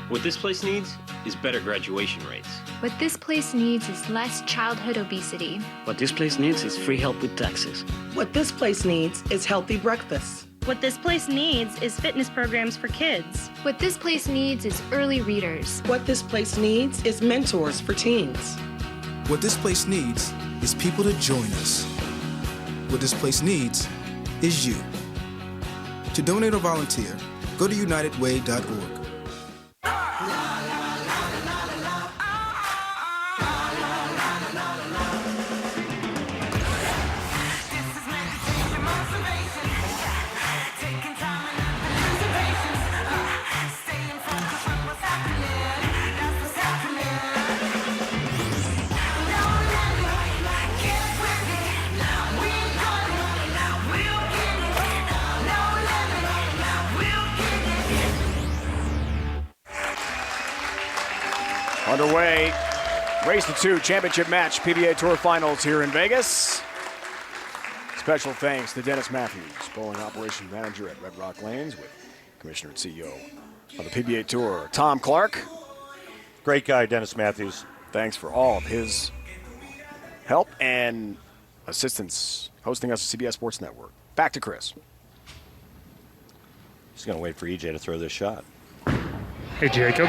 What this place needs is better graduation rates. What this place needs is less childhood obesity. What this place needs is free help with taxes. What this place needs is healthy breakfast. What this place needs is fitness programs for kids. What this place needs is early readers. What this place needs is mentors for teens. What this place needs is people to join us. What this place needs is you. To donate or volunteer, go to unitedway.org. Underway, race to 2 championship match, PBA Tour Finals here in Vegas. Special thanks to Dennis Matthews, bowling operations manager at Red Rock Lanes, with Commissioner and CEO of the PBA Tour, Tom Clark. Great guy, Dennis Matthews. Thanks for all of his help and assistance hosting us at CBS Sports Network. Back to Chris. He's going to wait for EJ to throw this shot. Hey, Jacob.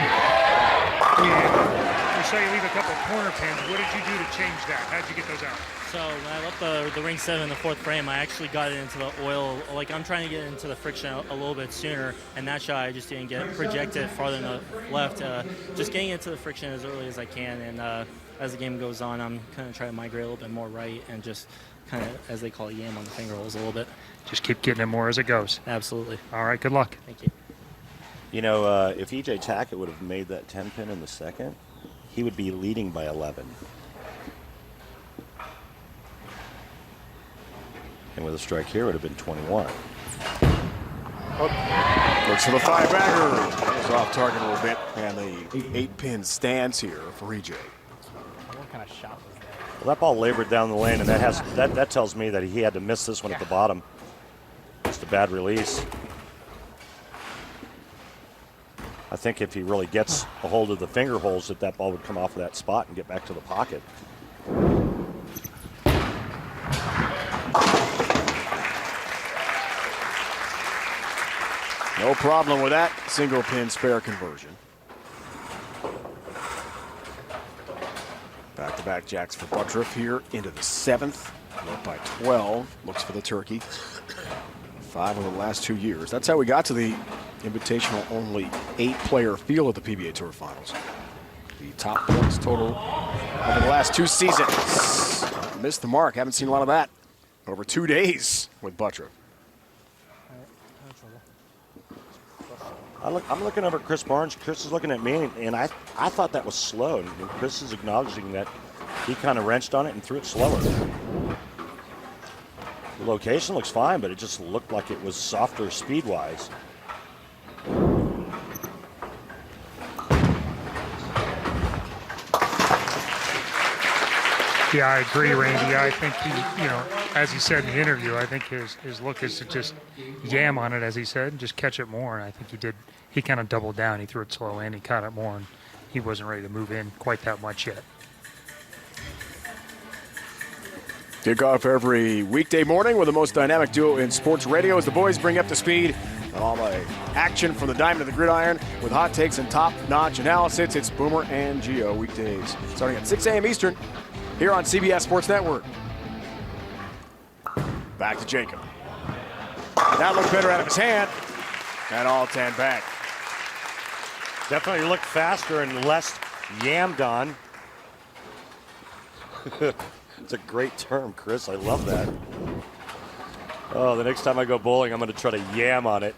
You saw you leave a couple of corner pins. What did you do to change that? How'd you get those out? So when I left the ring 7 in the 4th frame, I actually got it into the oil. Like, I'm trying to get into the friction a little bit sooner, and that shot I just didn't get projected farther than the left. Just getting into the friction as early as I can, and as the game goes on, I'm kind of trying to migrate a little bit more right and just kind of, as they call it, yam on the finger holes a little bit. Just keep getting it more as it goes. Absolutely. All right, good luck. Thank you. You know, if E.J. Tackett would have made that 10-pin in the second, he would be leading by 11. And with a strike here, it would have been 21. Looks for the 5-bagger. Goes off target a little bit. And the 8-pin stands here for EJ. What kind of shot was that? Well, that ball labored down the lane, and that tells me that he had to miss this one at the bottom. Just a bad release. I think if he really gets a hold of the finger holes, that ball would come off of that spot and get back to the pocket. No problem with that single pin spare conversion. Back-to-back jacks for Buttriff here into the 7th. Up by 12. Looks for the turkey. 5 over the last 2 years. That's how we got to the invitational only 8-player field at the PBA Tour Finals. The top points total over the last 2 seasons. Missed the mark. Haven't seen a lot of that over 2 days with Buttriff. I'm looking over at Chris Barnes. Chris is looking at me, and I thought that was slow. And Chris is acknowledging that he kind of wrenched on it and threw it slower. The location looks fine, but it just looked like it was softer speed-wise. Yeah, I agree, Randy. I think he, as he said in the interview, I think his look is to just yam on it, as he said, and just catch it more. And I think he did. He kind of doubled down. He threw it slow and he caught it more, and he wasn't ready to move in quite that much yet. Kickoff every weekday morning with the most dynamic duo in sports radio as the boys bring up to speed all the action from the diamond to the gridiron with hot takes and top-notch analysis. It's Boomer and Gio weekdays starting at 6 a.m. Eastern here on CBS Sports Network. Back to Jacob. That looked better out of his hand. And all 10 back. Definitely looked faster and less yammed on. It's a great term, Chris. I love that. Oh, the next time I go bowling, I'm going to try to yam on it.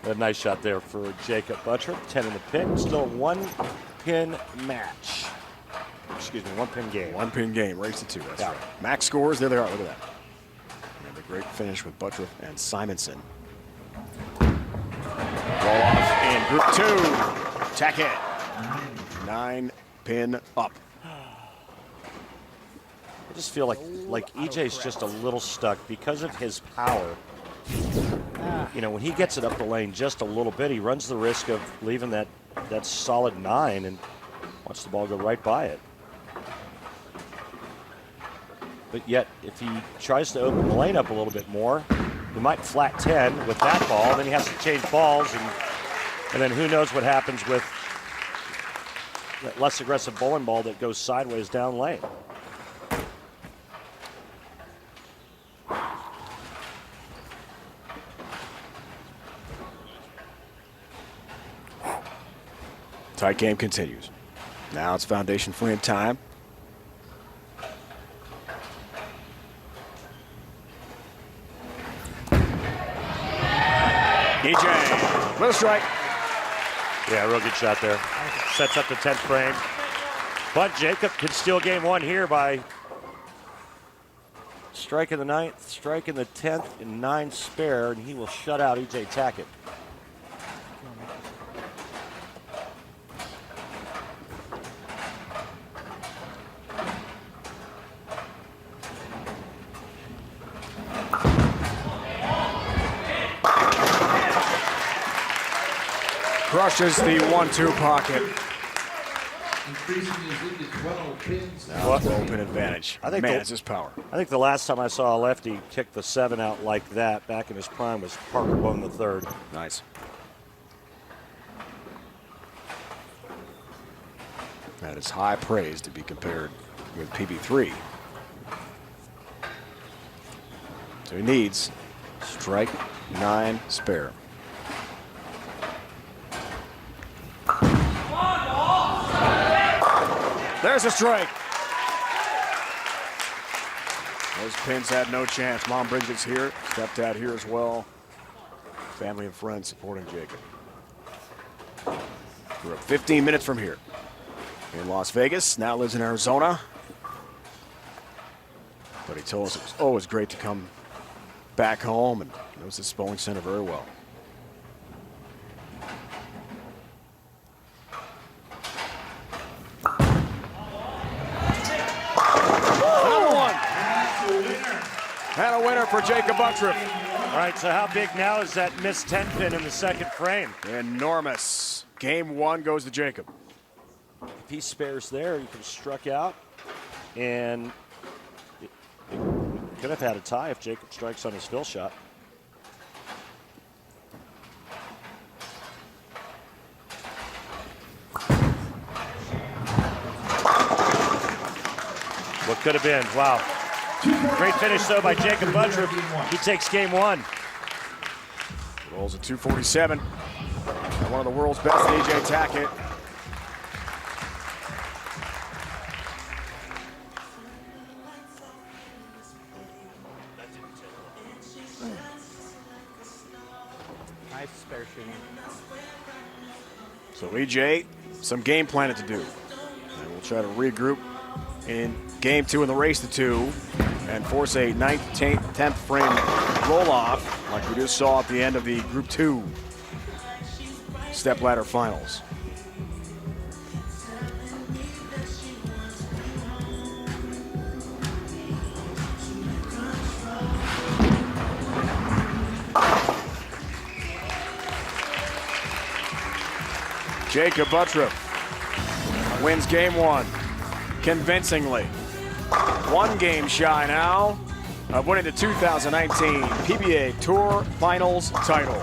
A nice shot there for Jacob Buttriff. 10 in the pin. Still a 1-pin match. Excuse me, 1-pin game. 1-pin game. Race to 2. That's right. Max scores. There they are. Look at that. And a great finish with Buttriff and Simonson. Ball off in group 2. Tack it. 9-pin up. I just feel like EJ's just a little stuck because of his power. When he gets it up the lane just a little bit, he runs the risk of leaving that solid 9 and watch the ball go right by it. But yet, if he tries to open the lane up a little bit more, he might flat 10 with that ball. Then he has to change balls, and then who knows what happens with that less aggressive bowling ball that goes sideways down lane. Tight game continues. Now it's foundation frame time. EJ with a strike. Yeah, real good shot there. Sets up the 10th frame. But Jacob can steal game 1 here by striking the 9th, striking the 10th, and 9 spare, and he will shut out EJ Tackett. Crushes the 1-2 pocket. Now open advantage. I think it's his power. I think the last time I saw a lefty kick the 7 out like that back in his prime was Parker Bone III. Nice. That is high praise to be compared with PB3. So he needs strike 9 spare. There's a strike. Those pins had no chance. Mom Bridget's here. Stepdad here as well. Family and friends supporting Jacob. We're up 15 minutes from here. In Las Vegas, now lives in Arizona. But he told us it was always great to come back home and knows this bowling center very well. And a winner for Jacob Uttrup. All right, so how big now is that missed 10 pin in the second frame? Enormous. Game 1 goes to Jacob. If he spares there, he could have struck out. And it could have had a tie if Jacob strikes on his fill shot. What could have been, wow. Great finish, though, by Jacob Uttrup. He takes game 1. Rolls at 247. And one of the world's best, AJ Tackett. Nice spare shooting. So EJ, some game planning to do. And we'll try to regroup in game 2 in the race to 2 and force a 9th, 10th frame roll-off like we just saw at the end of the Group 2 step-ladder finals. Jacob Uttrup wins game 1 convincingly. 1 game shy now of winning the 2019 PBA Tour Finals title.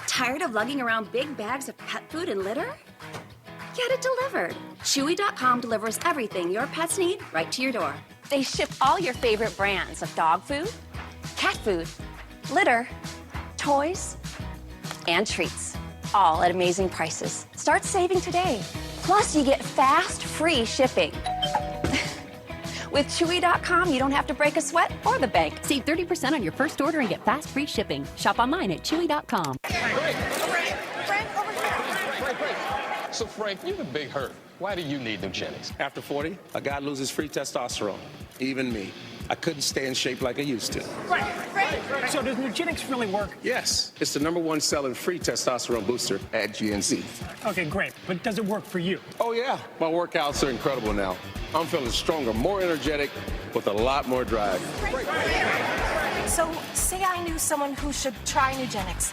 Tired of lugging around big bags of pet food and litter? Get it delivered. Chewy.com delivers everything your pets need right to your door. They ship all your favorite brands of dog food, cat food, litter, toys, and treats, all at amazing prices. Start saving today. Plus, you get fast, free shipping. With Chewy.com, you don't have to break a sweat or the bank. Save 30% on your first order and get fast, free shipping. Shop online at Chewy.com. So Frank, you've a big hurt. Why do you need Nugenics? After 40, a guy loses free testosterone. Even me. I couldn't stay in shape like I used to. Right. So does Nugenics really work? Yes. It's the #1 selling free testosterone booster at GNC. Okay, great. But does it work for you? Oh, yeah. My workouts are incredible now. I'm feeling stronger, more energetic, with a lot more drive. So, say I knew someone who should try Nugenics.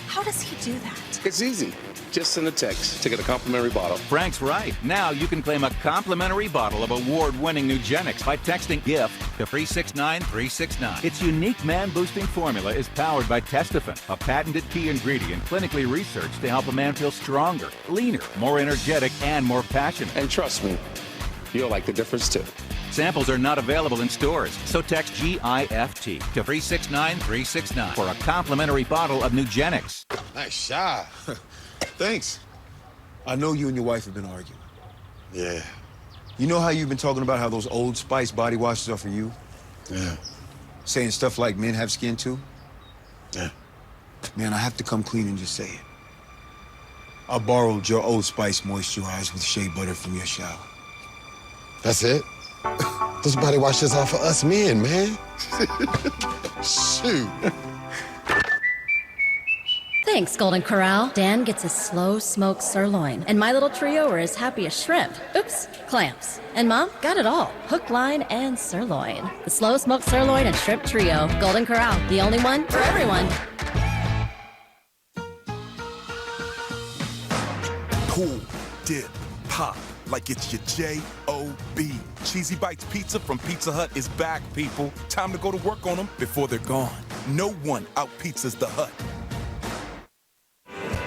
How does he do that? It's easy. Just send a text to get a complimentary bottle. Frank's right. Now you can claim a complimentary bottle of award-winning Nugenics by texting GIFT to 369-369. Its unique man-boosting formula is powered by Testofen, a patented key ingredient clinically researched to help a man feel stronger, leaner, more energetic, and more passionate. And trust me, you'll like the difference too. Samples are not available in stores, so text GIFT to 369-369 for a complimentary bottle of Nugenics. Nice shot. Thanks. I know you and your wife have been arguing. Yeah. You know how you've been talking about how those Old Spice body washes are for you? Yeah. Saying stuff like men have skin too? Yeah. Man, I have to come clean and just say it. I borrowed your Old Spice moisturizer with shea butter from your shower. That's it? Those body washes are for us men, man. Shoot. Thanks, Golden Corral. Dan gets a slow smoked sirloin, and my little trio are as happy as shrimp. Oops, clamps. And Mom got it all. Hook, line, and sirloin. The slow smoked sirloin and shrimp trio. Golden Corral, the only one for everyone. Pull, dip, pop, like it's your J-O-B. Cheesy Bites Pizza from Pizza Hut is back, people. Time to go to work on them before they're gone. No one out-pizzas the Hut.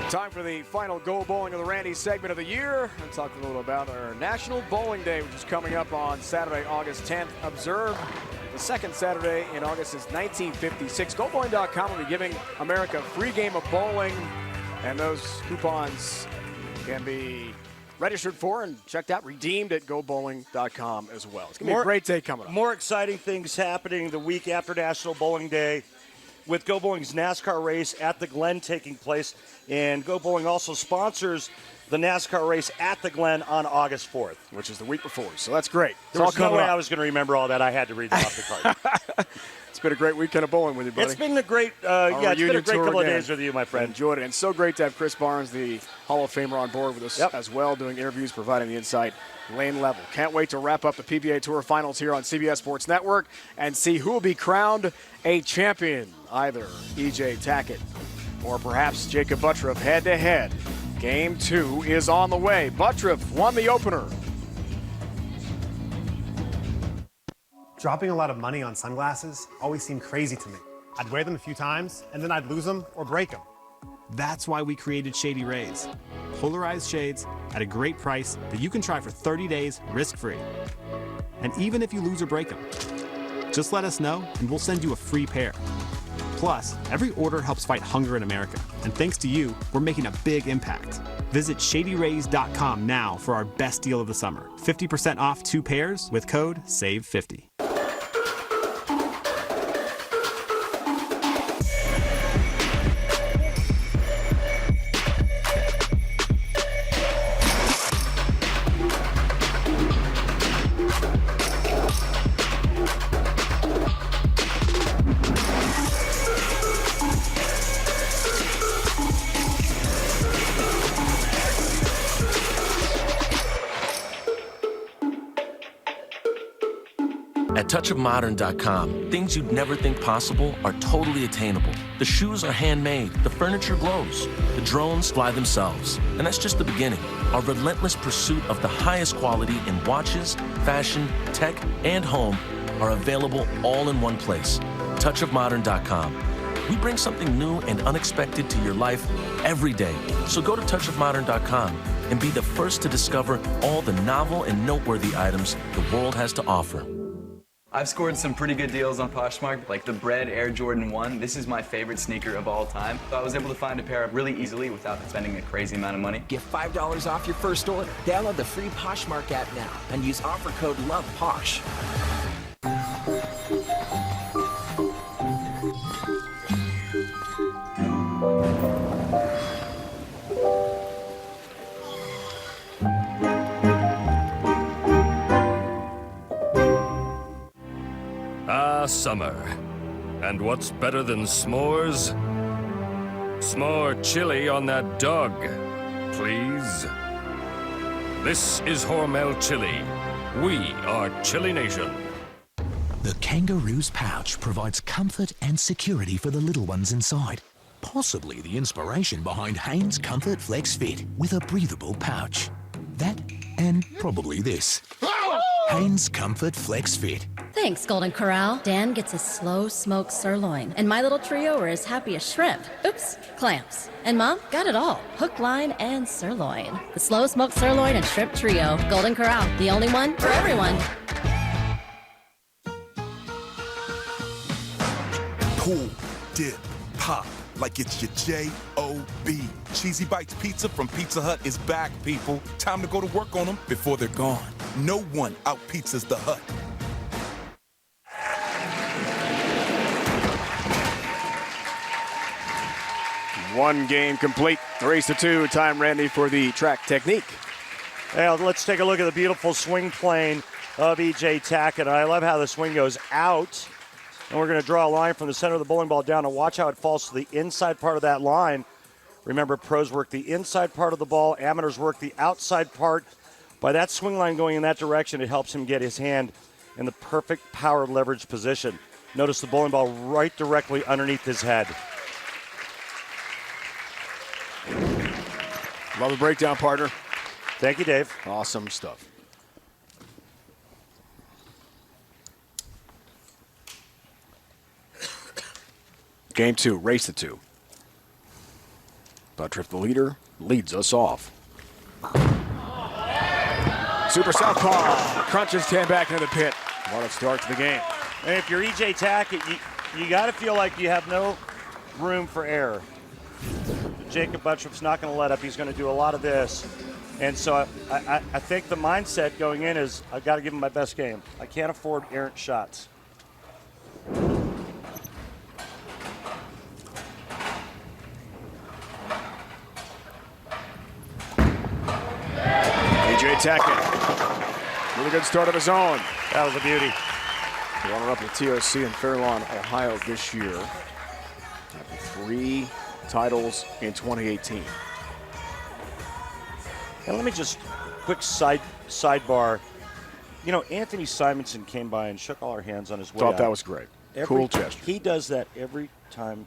Time for the final Go Bowling of the Randy segment of the year. And talk a little about our National Bowling Day, which is coming up on Saturday, August 10th. Observe the second Saturday in August is 1956. GoBowling.com will be giving America a free game of bowling, and those coupons can be registered for and checked out, redeemed at gobowling.com as well. It's going to be a great day coming up. More exciting things happening the week after National Bowling Day with Go Bowling's NASCAR race at the Glen taking place. And Go Bowling also sponsors the NASCAR race at the Glen on August 4th. Which is the week before, so that's great. There was no way I was going to remember all that. I had to read it off the card. It's been a great weekend of bowling with you, buddy. It's been a great, it's been a great couple of days with you, my friend. Enjoyed it, and so great to have Chris Barnes, the Hall of Famer, on board with us as well, doing interviews, providing the insight, lane level. Can't wait to wrap up the PBA Tour Finals here on CBS Sports Network and see who will be crowned a champion, either E.J. Tackett or perhaps Jacob Buttriff head-to-head. Game 2 is on the way. Buttriff won the opener. Dropping a lot of money on sunglasses always seemed crazy to me. I'd wear them a few times, and then I'd lose them or break them. That's why we created Shady Rays. Polarized shades at a great price that you can try for 30 days risk-free. And even if you lose or break them, just let us know and we'll send you a free pair. Plus, every order helps fight hunger in America. And thanks to you, we're making a big impact. Visit ShadyRays.com now for our best deal of the summer. 50% off 2 pairs with code SAVE50. At touchofmodern.com, things you'd never think possible are totally attainable. The shoes are handmade, the furniture glows, the drones fly themselves. And that's just the beginning. Our relentless pursuit of the highest quality in watches, fashion, tech, and home are available all in one place. touchofmodern.com. We bring something new and unexpected to your life every day. So go to touchofmodern.com and be the first to discover all the novel and noteworthy items the world has to offer. I've scored some pretty good deals on Poshmark, like the Bread Air Jordan 1. This is my favorite sneaker of all time. I was able to find a pair really easily without spending a crazy amount of money. Get $5 off your first order. Download the free Poshmark app now and use offer code LOVEPOSH. Summer. And what's better than s'mores? S'more chili on that dog, please. This is Hormel Chili. We are Chili Nation. The Kangaroo's pouch provides comfort and security for the little ones inside. Possibly the inspiration behind Hanes Comfort Flex Fit with a breathable pouch. That and probably this. Hanes Comfort Flex Fit. Thanks, Golden Corral. Dan gets a slow smoked sirloin, and my little trio are as happy as shrimp. Oops, clamps. And Mom got it all. Hook, line, and sirloin. The slow smoked sirloin and shrimp trio. Golden Corral, the only one for everyone. Pull, dip, pop, like it's your J-O-B. Cheesy Bites Pizza from Pizza Hut is back, people. Time to go to work on them before they're gone. No one out-pizzas the Hut. One game complete. Race to 2. Time, Randy, for the track technique. Now, let's take a look at the beautiful swing plane of E.J. Tackett. I love how the swing goes out. And we're going to draw a line from the center of the bowling ball down and watch how it falls to the inside part of that line. Remember, pros work the inside part of the ball. Amateurs work the outside part. By that swing line going in that direction, it helps him get his hand in the perfect power leverage position. Notice the bowling ball right directly underneath his head. Love the breakdown, partner. Thank you, Dave. Awesome stuff. Game 2, race to 2. Buttriff, the leader, leads us off. Super southpaw crunches Tan back into the pit. What a start to the game. And if you're E.J. Tackett, you got to feel like you have no room for error. Jacob Buttriff's not going to let up. He's going to do a lot of this. And so I think the mindset going in is I've got to give him my best game. I can't afford errant shots. EJ Tackett, really good start of his own. That was a beauty. Runner-up at TOC in Fairlawn, Ohio this year. 3 titles in 2018. And let me just quick sidebar. You know, Anthony Simonson came by and shook all our hands on his way Thought out. that was great. Cool gesture. He does that every time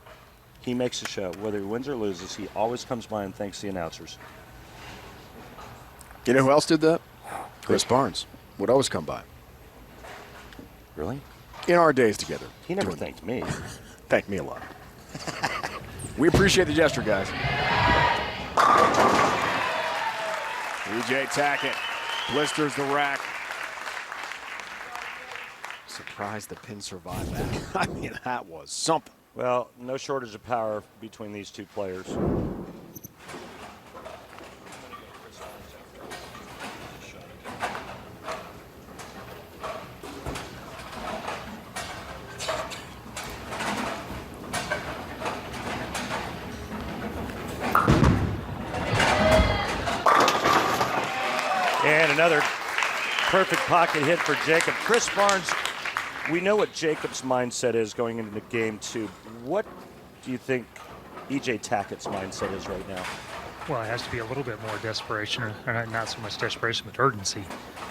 he makes a show. Whether he wins or loses, he always comes by and thanks the announcers. You know who else did that? Chris Barnes would always come by. Really? In our days together. He never thanked me. Thanked me a lot. We appreciate the gesture, guys. EJ Tackett blisters the rack. Surprised the pin survived that. I mean, that was something. Well, no shortage of power between these two players. And another perfect pocket hit for Jacob. Chris Barnes, we know what Jacob's mindset is going into the game, too. What do you think EJ Tackett's mindset is right now? Well, it has to be a little bit more desperation, or not so much desperation, but urgency.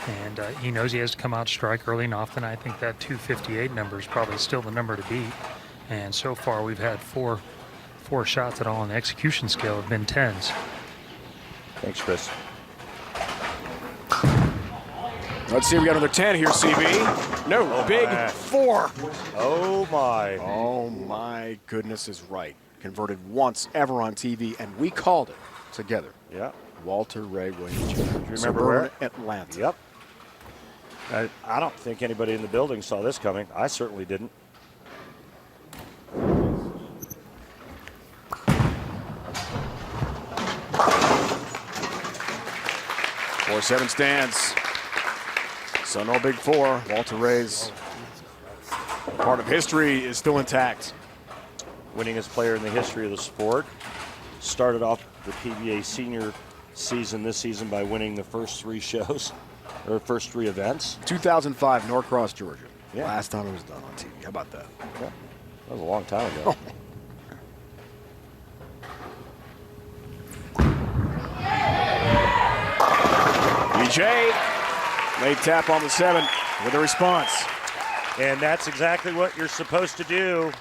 And he knows he has to come out strike early and often. I think that 258 number is probably still the number to beat. And so far, we've had four shots that all on the execution scale have been 10s. Thanks, Chris. Let's see, we got another 10 here, CB. No, big 4. Oh, my. Oh, my goodness is right. Converted once ever on TV, and we called it together. Yeah. Walter Ray Williams Jr. Do you remember where? where? Atlanta. Yep. I don't think anybody in the building saw this coming. I certainly didn't. Four 7 stands. So no big 4. Walter Ray's part of history is still intact. Winningest player in the history of the sport. Started off the PBA senior season this season by winning the first 3 shows, or first 3 events. 2005, Norcross, Georgia. Yeah. Last time it was done on TV. How about that? Yeah. That was a long time ago. EJ, late tap on the 7 with a response. And that's exactly what you're supposed to do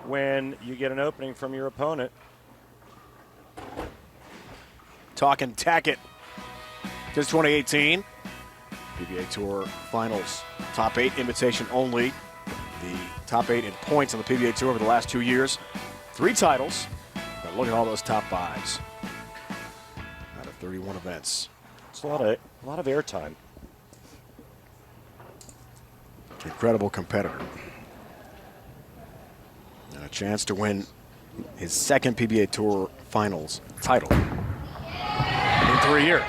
when you get an opening from your opponent. Talking Tackett. This 2018 PBA Tour Finals. Top 8 invitation only. The top 8 in points on the PBA Tour over the last 2 years. 3 titles. But look at all those top 5s out of 31 events. It's a lot of airtime. Incredible competitor. And a chance to win his 2nd PBA Tour Finals title in 3 years.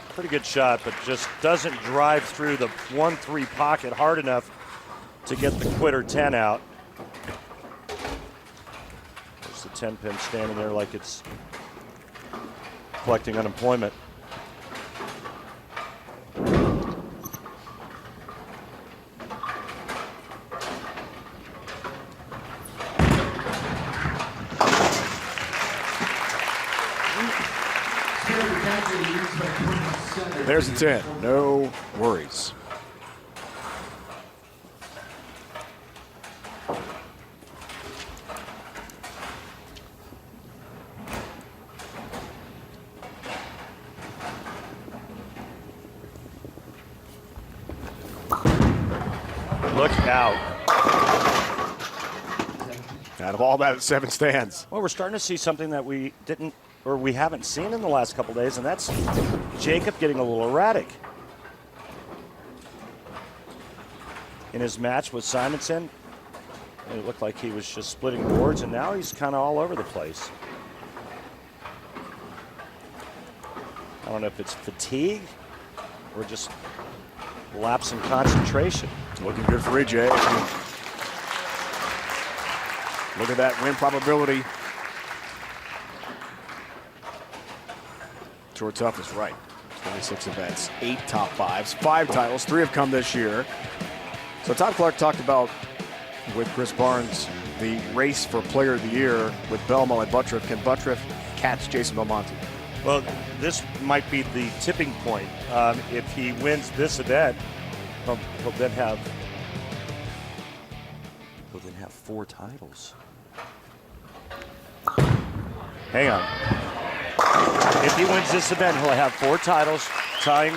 Pretty good shot, but just doesn't drive through the 1-3 pocket hard enough to get the quitter 10 out. There's the 10 pin standing there like it's collecting unemployment. There's the 10. No worries. Look out. Out of all that, 7 stands. Well, we're starting to see something that we didn't, or we haven't seen in the last couple days, and that's Jacob getting a little erratic. In his match with Simonson, it looked like he was just splitting boards, and now he's kind of all over the place. I don't know if it's fatigue or just lapse in concentration. Looking good for EJ. Look at that win probability. Tour Tough is right. 26 events, 8 top 5s, 5 titles, 3 have come this year. So Todd Clark talked about, with Chris Barnes, the race for Player of the Year with Belmo and Buttriff. Can Buttriff catch Jason Belmonte? Well, this might be the tipping point. If he wins this event, he'll then have 4 titles. Hang on. If he wins this event, he'll have 4 titles, tying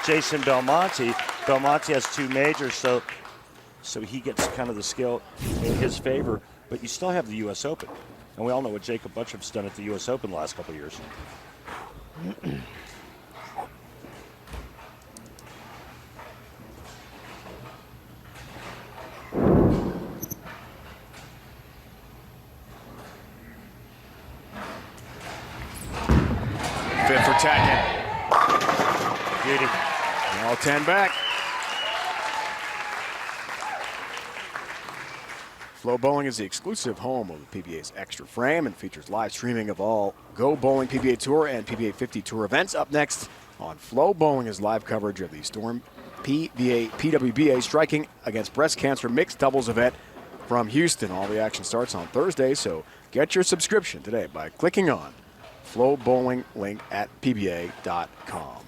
Jason Belmonte. Belmonte has 2 majors, so he gets kind of the skill in his favor. But you still have the U.S. Open, and we all know what Jacob Buttriff's done at the U.S. Open the last couple of years. Fifth for Tackett. Beauty. All 10 back. Flow Bowling is the exclusive home of the PBA's Extra Frame and features live streaming of all Go Bowling PBA Tour and PBA 50 Tour events. Up next on Flow Bowling is live coverage of the Storm PWBA Striking Against Breast Cancer mixed doubles event from Houston. All the action starts on Thursday, so get your subscription today by clicking on Flow Bowling link at pba.com.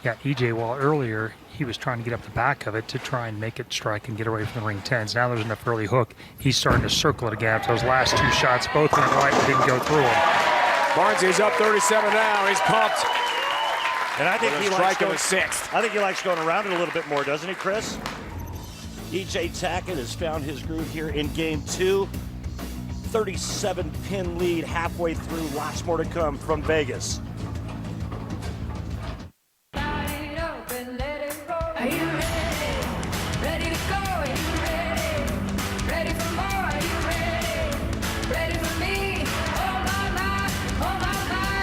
Yeah, EJ, while earlier he was trying to get up the back of it to try and make it strike and get away from the ring 10s. Now there's enough early hook. He's starting to circle it again. Those last 2 shots, both went right, but didn't go through him. Barnes is up 37 now. He's pumped. And I think he likes going 6th. I think he likes going around it a little bit more, doesn't he, Chris? EJ Tackett has found his groove here in game 2. 37-pin lead halfway through. Lots more to come from Vegas. Are you ready? Ready to go? Are you ready? Ready for more? Are you ready? Ready for me? Oh my my, oh my my.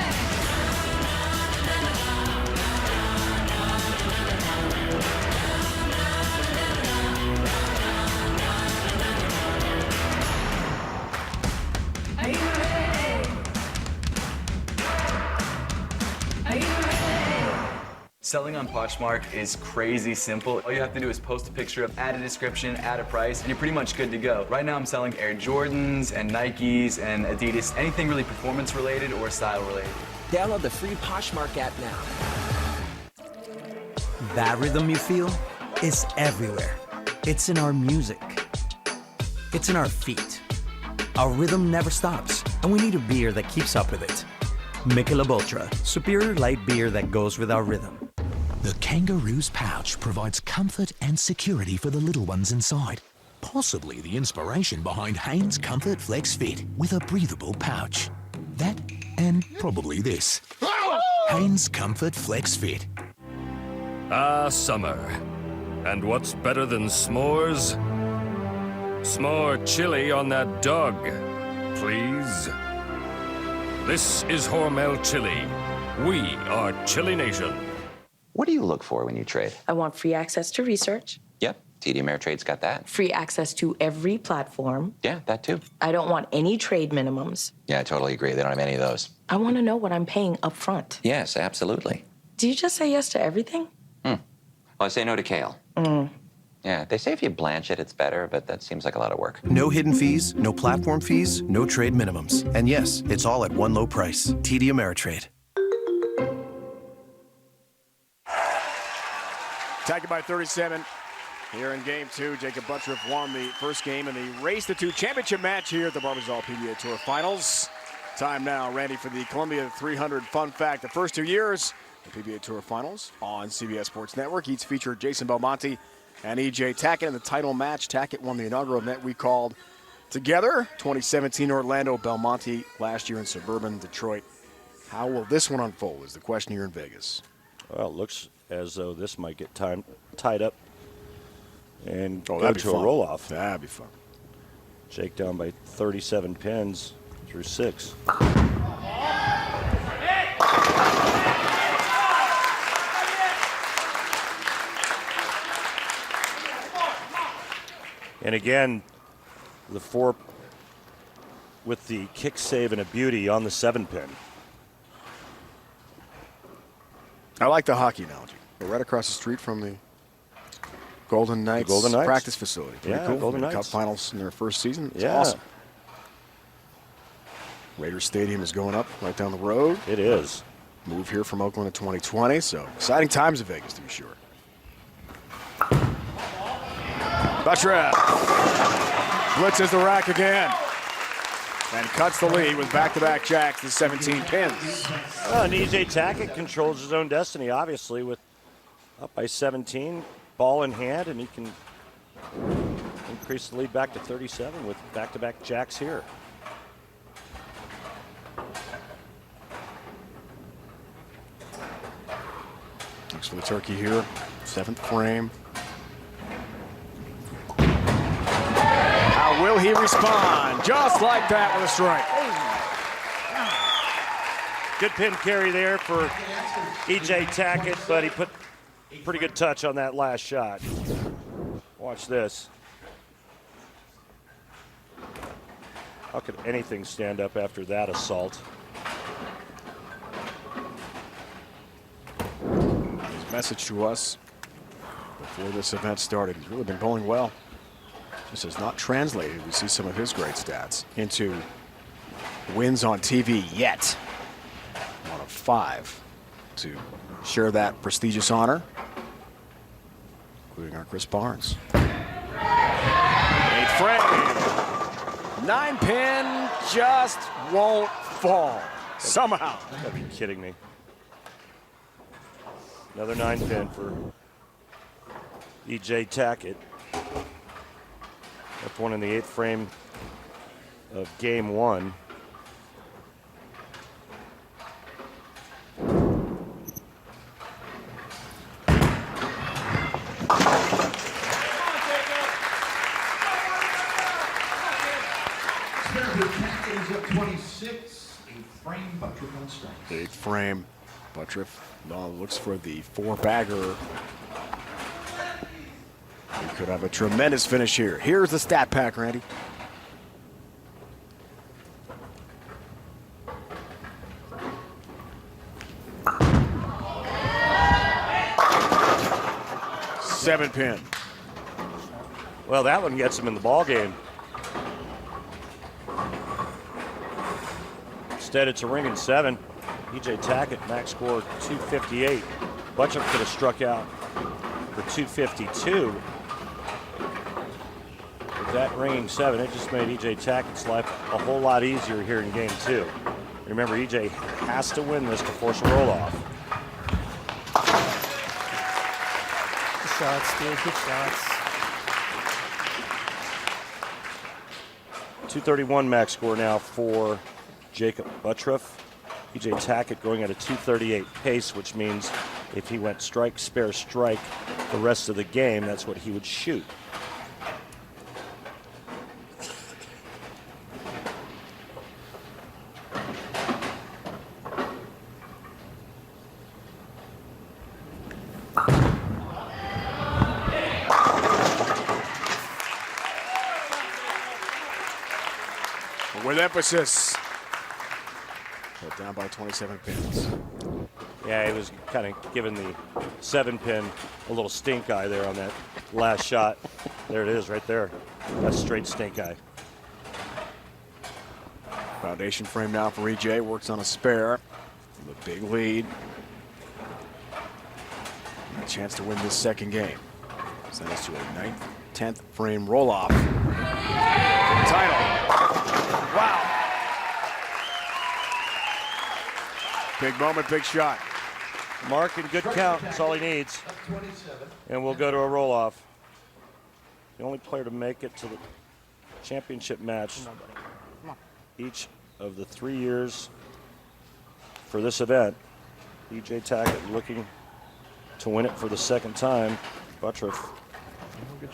Are you ready? Are you ready? Selling on Poshmark is crazy simple. All you have to do is post a picture, add a description, add a price, and you're pretty much good to go. Right now I'm selling Air Jordans and Nikes and Adidas, anything really performance related or style related. Download the free Poshmark app now. That rhythm you feel is everywhere. It's in our music. It's in our feet. Our rhythm never stops, and we need a beer that keeps up with it. Michelob Ultra, superior light beer that goes with our rhythm. The Kangaroo's pouch provides comfort and security for the little ones inside. Possibly the inspiration behind Hanes Comfort Flex Fit with a breathable pouch. That and probably this. Hanes Comfort Flex Fit. Ah, summer. And what's better than s'mores? S'more chili on that dog, please. This is Hormel Chili. We are Chili Nation. What do you look for when you trade? I want free access to research. Yep, TD Ameritrade's got that. Free access to every platform. Yeah, that too. I don't want any trade minimums. Yeah, I totally agree. They don't have any of those. I want to know what I'm paying up front. Yes, absolutely. Do you just say yes to everything? Well, I say no to kale. Yeah, they say if you blanch it, it's better, but that seems like a lot of work. No hidden fees, no platform fees, no trade minimums. And yes, it's all at one low price. TD Ameritrade. Tackett by 37 here in game 2. Jacob Buttriff won the first game in the Race to 2 championship match here at the Barbasol PBA Tour Finals. Time now, Randy, for the Columbia 300 fun fact. The first 2 years, the PBA Tour Finals on CBS Sports Network. Each featured Jason Belmonte and EJ Tackett in the title match. Tackett won the inaugural event we called Together. 2017 Orlando, Belmonte last year in suburban Detroit. How will this one unfold is the question here in Vegas. Well, it looks as though this might get tied up and go that'd to be a fun. roll-off. That'd be fun. Jake down by 37 pins through 6. And again, the 4 with the kick save and a beauty on the 7-pin. I like the hockey analogy. We're right across the street from the Golden Knights, practice facility. Pretty cool. Golden Cup Knights. finals in their first season. It's Yeah. awesome. Raiders Stadium is going up right down the road. It is. Move here from Oakland in 2020, so exciting times in Vegas to be sure. Buttress blitzes the rack again and cuts the lead with back-to-back jacks to 17 pins. And EJ Tackett controls his own destiny, obviously, with up by 17, ball in hand, and he can increase the lead back to 37 with back-to-back jacks here. Looks for the turkey here, 7th frame. How will he respond? Just like that with a strike. Good pin carry there for EJ Tackett, but he put pretty good touch on that last shot. Watch this. How could anything stand up after that assault? His message to us before this event started, he's really been bowling well. Just has not translated, we see some of his great stats, into wins on TV yet. 1 of 5 to share that prestigious honor, including our Chris Barnes. 8th frame. 9-pin just won't fall. Somehow. You gotta be kidding me. Another 9-pin for EJ Tackett. Left one in the 8th frame of game 1. Is up 26, 8th frame, Buttriff on strike. 8th frame, Buttriff looks for the 4-bagger. He could have a tremendous finish here. Here's the stat pack, Randy. Seven pin. Well, that one gets him in the ball game. Instead, it's a ringing 7. EJ Tackett, max score 258. Buttriff could have struck out for 252. With that ringing 7, it just made EJ Tackett's life a whole lot easier here in game 2. Remember, EJ has to win this to force a roll-off. Good shots, dude. Good shots. 231 max score now for Jacob Buttriff. EJ Tackett going at a 238 pace, which means if he went strike, spare, strike the rest of the game, that's what he would shoot. With emphasis. But down by 27 pins. Yeah, he was kind of giving the 7-pin a little stink eye there on that last shot. There it is right there. That's straight stink eye. Foundation frame now for EJ. Works on a spare. The big lead. And a chance to win this second game. Send us to a 9th, 10th frame roll-off. Title. Wow. Big moment, big shot. Mark in good count. That's all he needs. And we'll go to a roll-off. The only player to make it to the championship match each of the 3 years for this event. EJ Tackett looking to win it for the second time. Buttriff,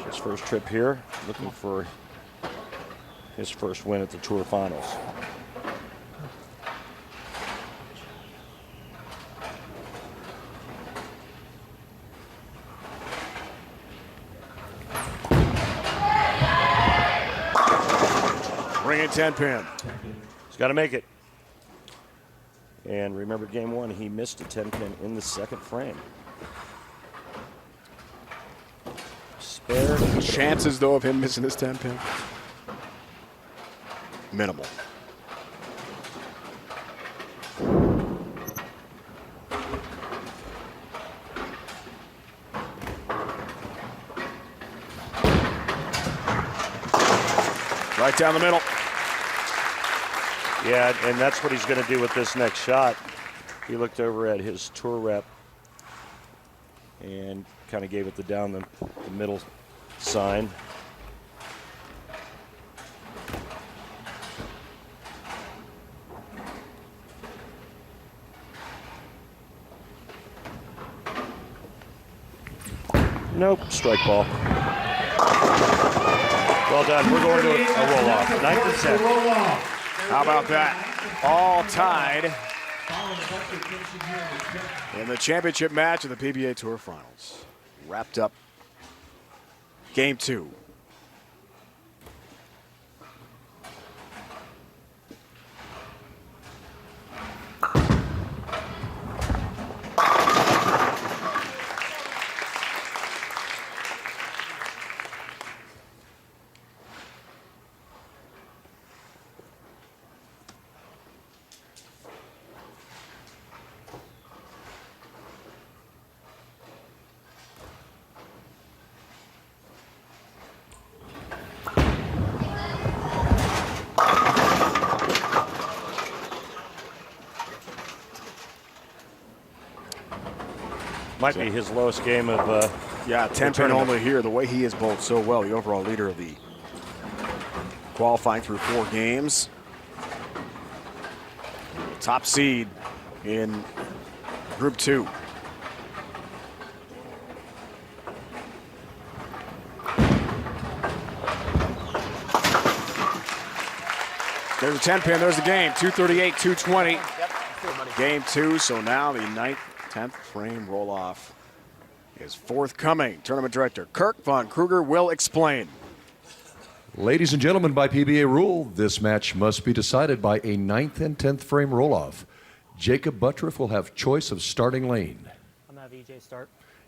his first trip here, looking for his first win at the Tour Finals. 10 pin. He's got to make it. And remember, game one, he missed a 10 pin in the second frame. Spare. Chances, though, of him missing this 10 pin? Minimal. Right down the middle. Yeah, and that's what he's going to do with this next shot. He looked over at his tour rep and kind of gave it the down the middle sign. Nope, strike ball. Well done. We're going to a roll-off. 9th and 10. How about that? All tied in the championship match of the PBA Tour Finals. Wrapped up game 2. Might be his lowest game of yeah, 10 pin only here. The way he has bowled so well, the overall leader of the qualifying through 4 games. Top seed in Group 2. There's a 10 pin, there's the game. 238, 220. Game 2, so now the 9th, 10th frame roll off is forthcoming. Tournament director Kirk Von Kruger will explain. Ladies and gentlemen, by PBA rule, this match must be decided by a 9th and 10th frame roll off. Jacob Buttriff will have choice of starting lane. I'm going to have EJ start.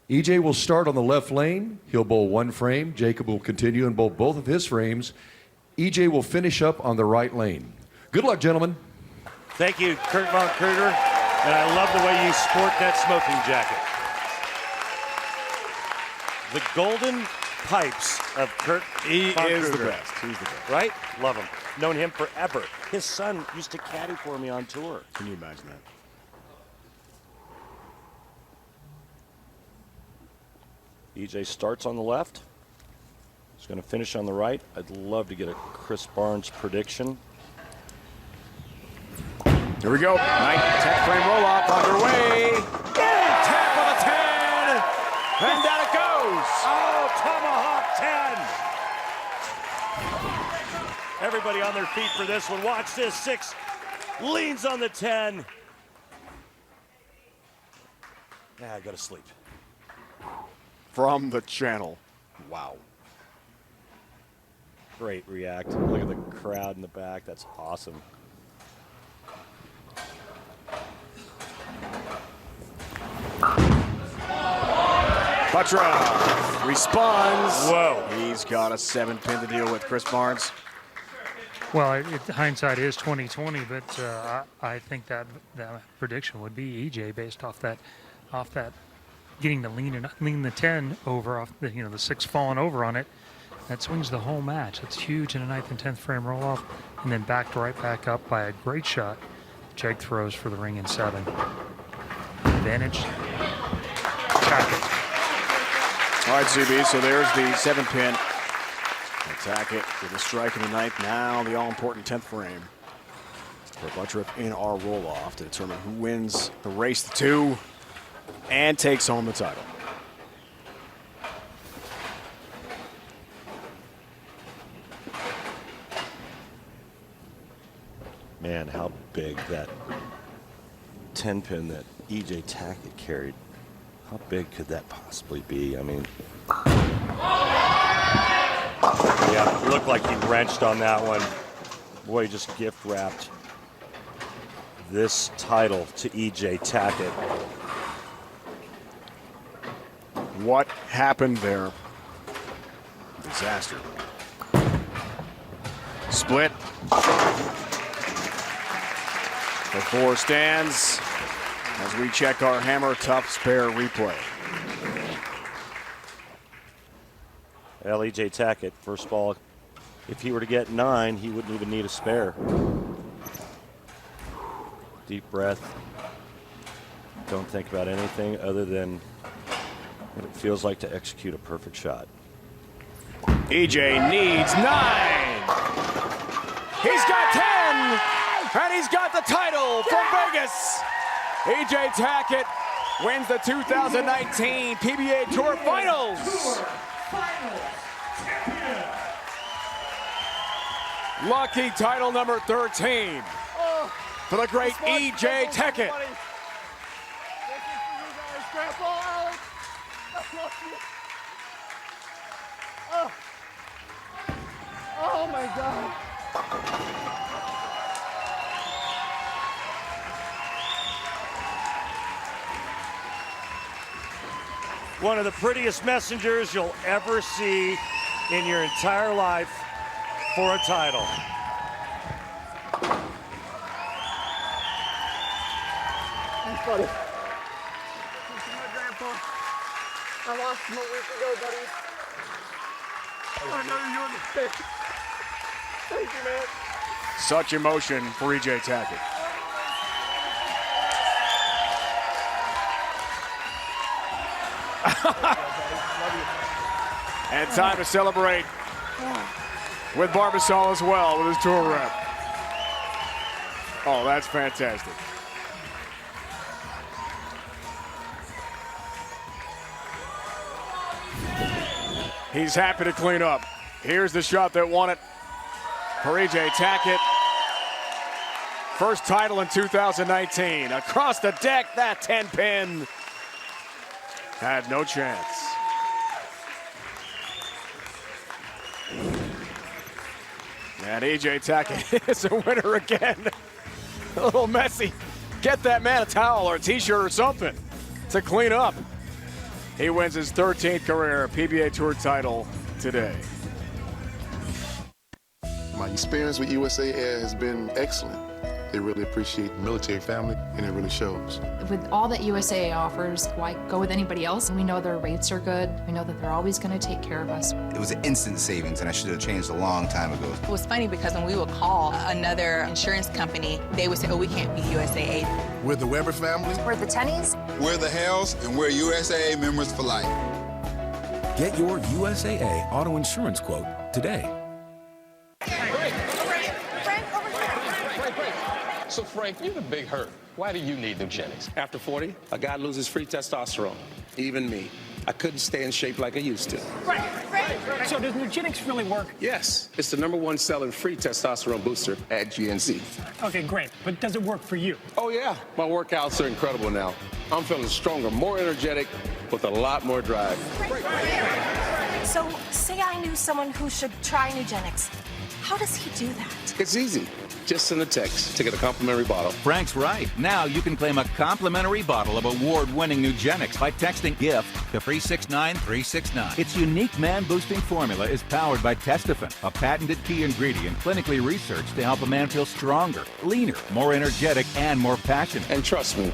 EJ will start on the left lane. He'll bowl 1 frame. Jacob will continue and bowl both of his frames. EJ will finish up on the right lane. Good luck, gentlemen. Thank you, Kirk Von Kruger. And I love the way you sport that smoking jacket. The golden pipes of Kirk He Von is Kruger. the best. He's the best. Right? Love him. Known him forever. His son used to caddy for me on tour. Can you imagine that? EJ starts on the left. He's going to finish on the right. I'd love to get a Chris Barnes prediction. Here we go. 9th, 10th frame roll off underway. Tap on the 10. And down it goes. Oh, tomahawk 10. Everybody on their feet for this one. Watch this. 6 leans on the 10. Yeah, I go to sleep. From the channel. Wow. Great react. Look at the crowd in the back. That's awesome. Buttriff responds. Whoa. He's got a 7 pin to deal with. Chris Barnes. Well, hindsight is 20/20, but I think that prediction would be EJ based off that getting the lean the 10 over off the the 6 falling over on it. That swings the whole match. It's huge in a 9th and 10th frame roll off, and then backed right back up by a great shot. Jake throws for the ring in 7. Advantage. Attack it. All right, CB, so there's the 7 pin. Attack it with a strike in the 9th. Now the all-important 10th frame for Buttriff in our roll-off to determine who wins the race to 2 and takes home the title. Man, how big that 10 pin that EJ Tackett carried. How big could that possibly be? I mean, yeah, it looked like he wrenched on that one. Boy, just gift wrapped this title to E.J. Tackett. What happened there? Disaster. Split. The 4 stands as we check our hammer tough spare replay. Well, E.J. Tackett, first of all, if he were to get 9, he wouldn't even need a spare. Deep breath. Don't think about anything other than what it feels like to execute a perfect shot. EJ needs 9. He's got 10. And he's got the title from Vegas. EJ Tackett wins the 2019 PBA Tour Finals. Lucky title number 13 for the great EJ Tackett. Oh my God. One of the prettiest messengers you'll ever see in your entire life for a title. Thanks, buddy. This is my grandpa. I lost him a week ago, buddy. I know you're the best. Thank you, man. Such emotion for EJ Tackett. And time to celebrate with Barbasol as well with his tour rep. Oh, that's fantastic. He's happy to clean up. Here's the shot that won it for EJ Tackett. First title in 2019. Across the deck, that 10-pin had no chance. And EJ Tackett is a winner again. A little messy. Get that man a towel or a t-shirt or something to clean up. He wins his 13th career PBA Tour title today. My experience with USA Air has been excellent. They really appreciate the military family, and it really shows. With all that USAA offers, why go with anybody else? We know their rates are good. We know that they're always going to take care of us. It was an instant savings, and I should have changed a long time ago. It was funny because when we would call another insurance company, they would say, oh, we can't be USAA. We're the Weber family. We're the Tennies. We're the Hells, and we're USAA members for life. Get your USAA auto insurance quote today. So Frank, you're the big hurt. Why do you need Nugenics? After 40, a guy loses free testosterone. Even me. I couldn't stay in shape like I used to. Right. So does Nugenics really work? Yes. It's the #1 selling free testosterone booster at GNC. Okay, great. But does it work for you? Oh, yeah. My workouts are incredible now. I'm feeling stronger, more energetic, with a lot more drive. So, say I knew someone who should try Nugenics. How does he do that? It's easy. Just send a text to get a complimentary bottle. Frank's right. Now you can claim a complimentary bottle of award-winning Nugenics by texting GIFT to 369369. Its unique man-boosting formula is powered by Testofen, a patented key ingredient clinically researched to help a man feel stronger, leaner, more energetic, and more passionate. And trust me,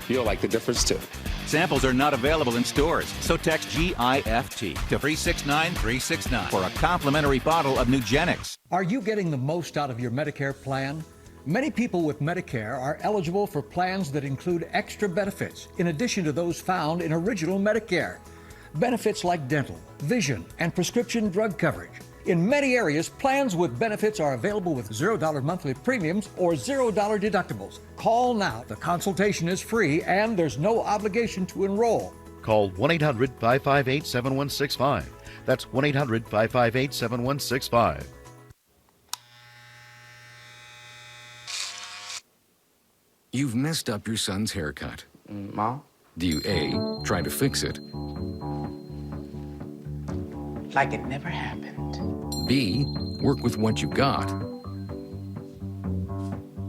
you'll like the difference too. Samples are not available in stores, so text GIFT to 369369 for a complimentary bottle of Nugenics. Are you getting the most out of your Medicare plan? Many people with Medicare are eligible for plans that include extra benefits in addition to those found in original Medicare. Benefits like dental, vision, and prescription drug coverage. In many areas, plans with benefits are available with $0 monthly premiums or $0 deductibles. Call now. The consultation is free and there's no obligation to enroll. Call 1-800-558-7165. That's 1-800-558-7165. You've messed up your son's haircut. Mom? Do you A, try to fix it? Like it never happened. B, work with what you got?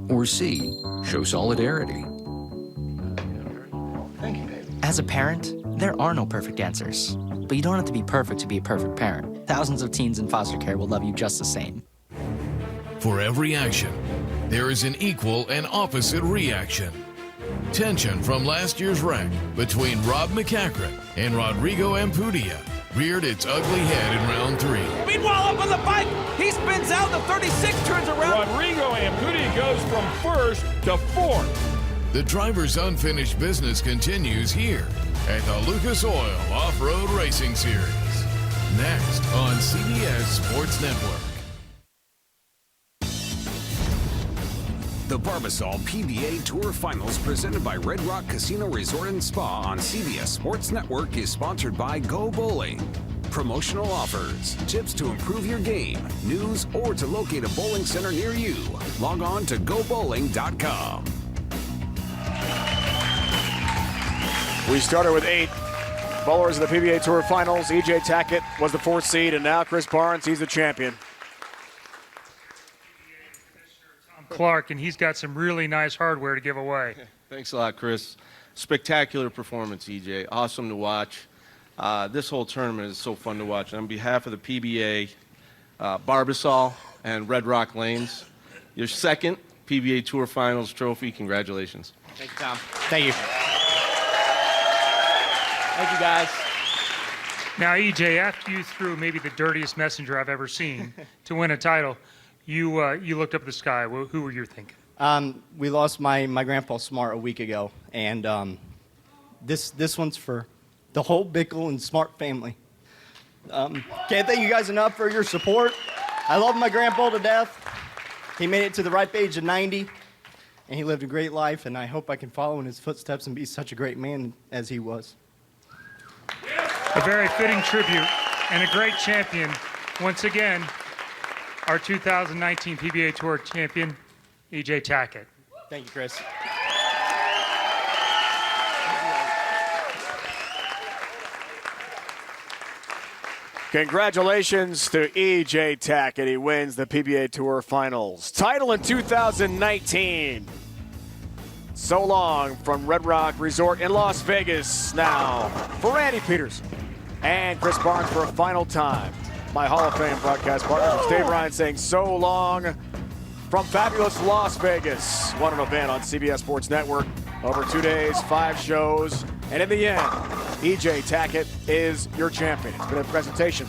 Or C, show solidarity? As a parent, there are no perfect answers. But you don't have to be perfect to be a perfect parent. Thousands of teens in foster care will love you just the same. For every action, there is an equal and opposite reaction. Tension from last year's wreck between Rob McCachran and Rodrigo Ampudia reared its ugly head in round 3. Meanwhile, up on the bike, he spins out, the 36 turns around. Rodrigo Ampudia goes from first to fourth. The driver's unfinished business continues here at the Lucas Oil Off-Road Racing Series. Next on CBS Sports Network. The Barbasol PBA Tour Finals presented by Red Rock Casino Resort and Spa on CBS Sports Network is sponsored by Go Bowling. Promotional offers, tips to improve your game, news, or to locate a bowling center near you. Log on to gobowling.com. We started with 8 bowlers in the PBA Tour Finals. E.J. Tackett was the 4th seed, and now Chris Barnes, he's the champion. Clark, and he's got some really nice hardware to give away. Thanks a lot, Chris. Spectacular performance, EJ. Awesome to watch. This whole tournament is so fun to watch. On behalf of the PBA, Barbasol, and Red Rock Lanes, your 2nd PBA Tour Finals trophy. Congratulations. Thank you, Tom. Thank you. Thank you, guys. Now, EJ, after you threw maybe the dirtiest messenger I've ever seen to win a title, you looked up at the sky. Who were you thinking? We lost my grandpa Smart a week ago, and this one's for the whole Bickle and Smart family. Can't thank you guys enough for your support. I love my grandpa to death. He made it to the ripe age of 90, and he lived a great life, and I hope I can follow in his footsteps and be such a great man as he was. A very fitting tribute and a great champion. Once again, our 2019 PBA Tour champion, E.J. Tackett. Thank you, Chris. Congratulations to E.J. Tackett. He wins the PBA Tour Finals. Title in 2019. So long from Red Rock Resort in Las Vegas. Now for Randy Peters and Chris Barnes for a final time. My Hall of Fame broadcast partners, Dave Ryan saying so long from fabulous Las Vegas. What an event on CBS Sports Network. Over 2 days, 5 shows, and in the end, E.J. Tackett is your champion. It's been a presentation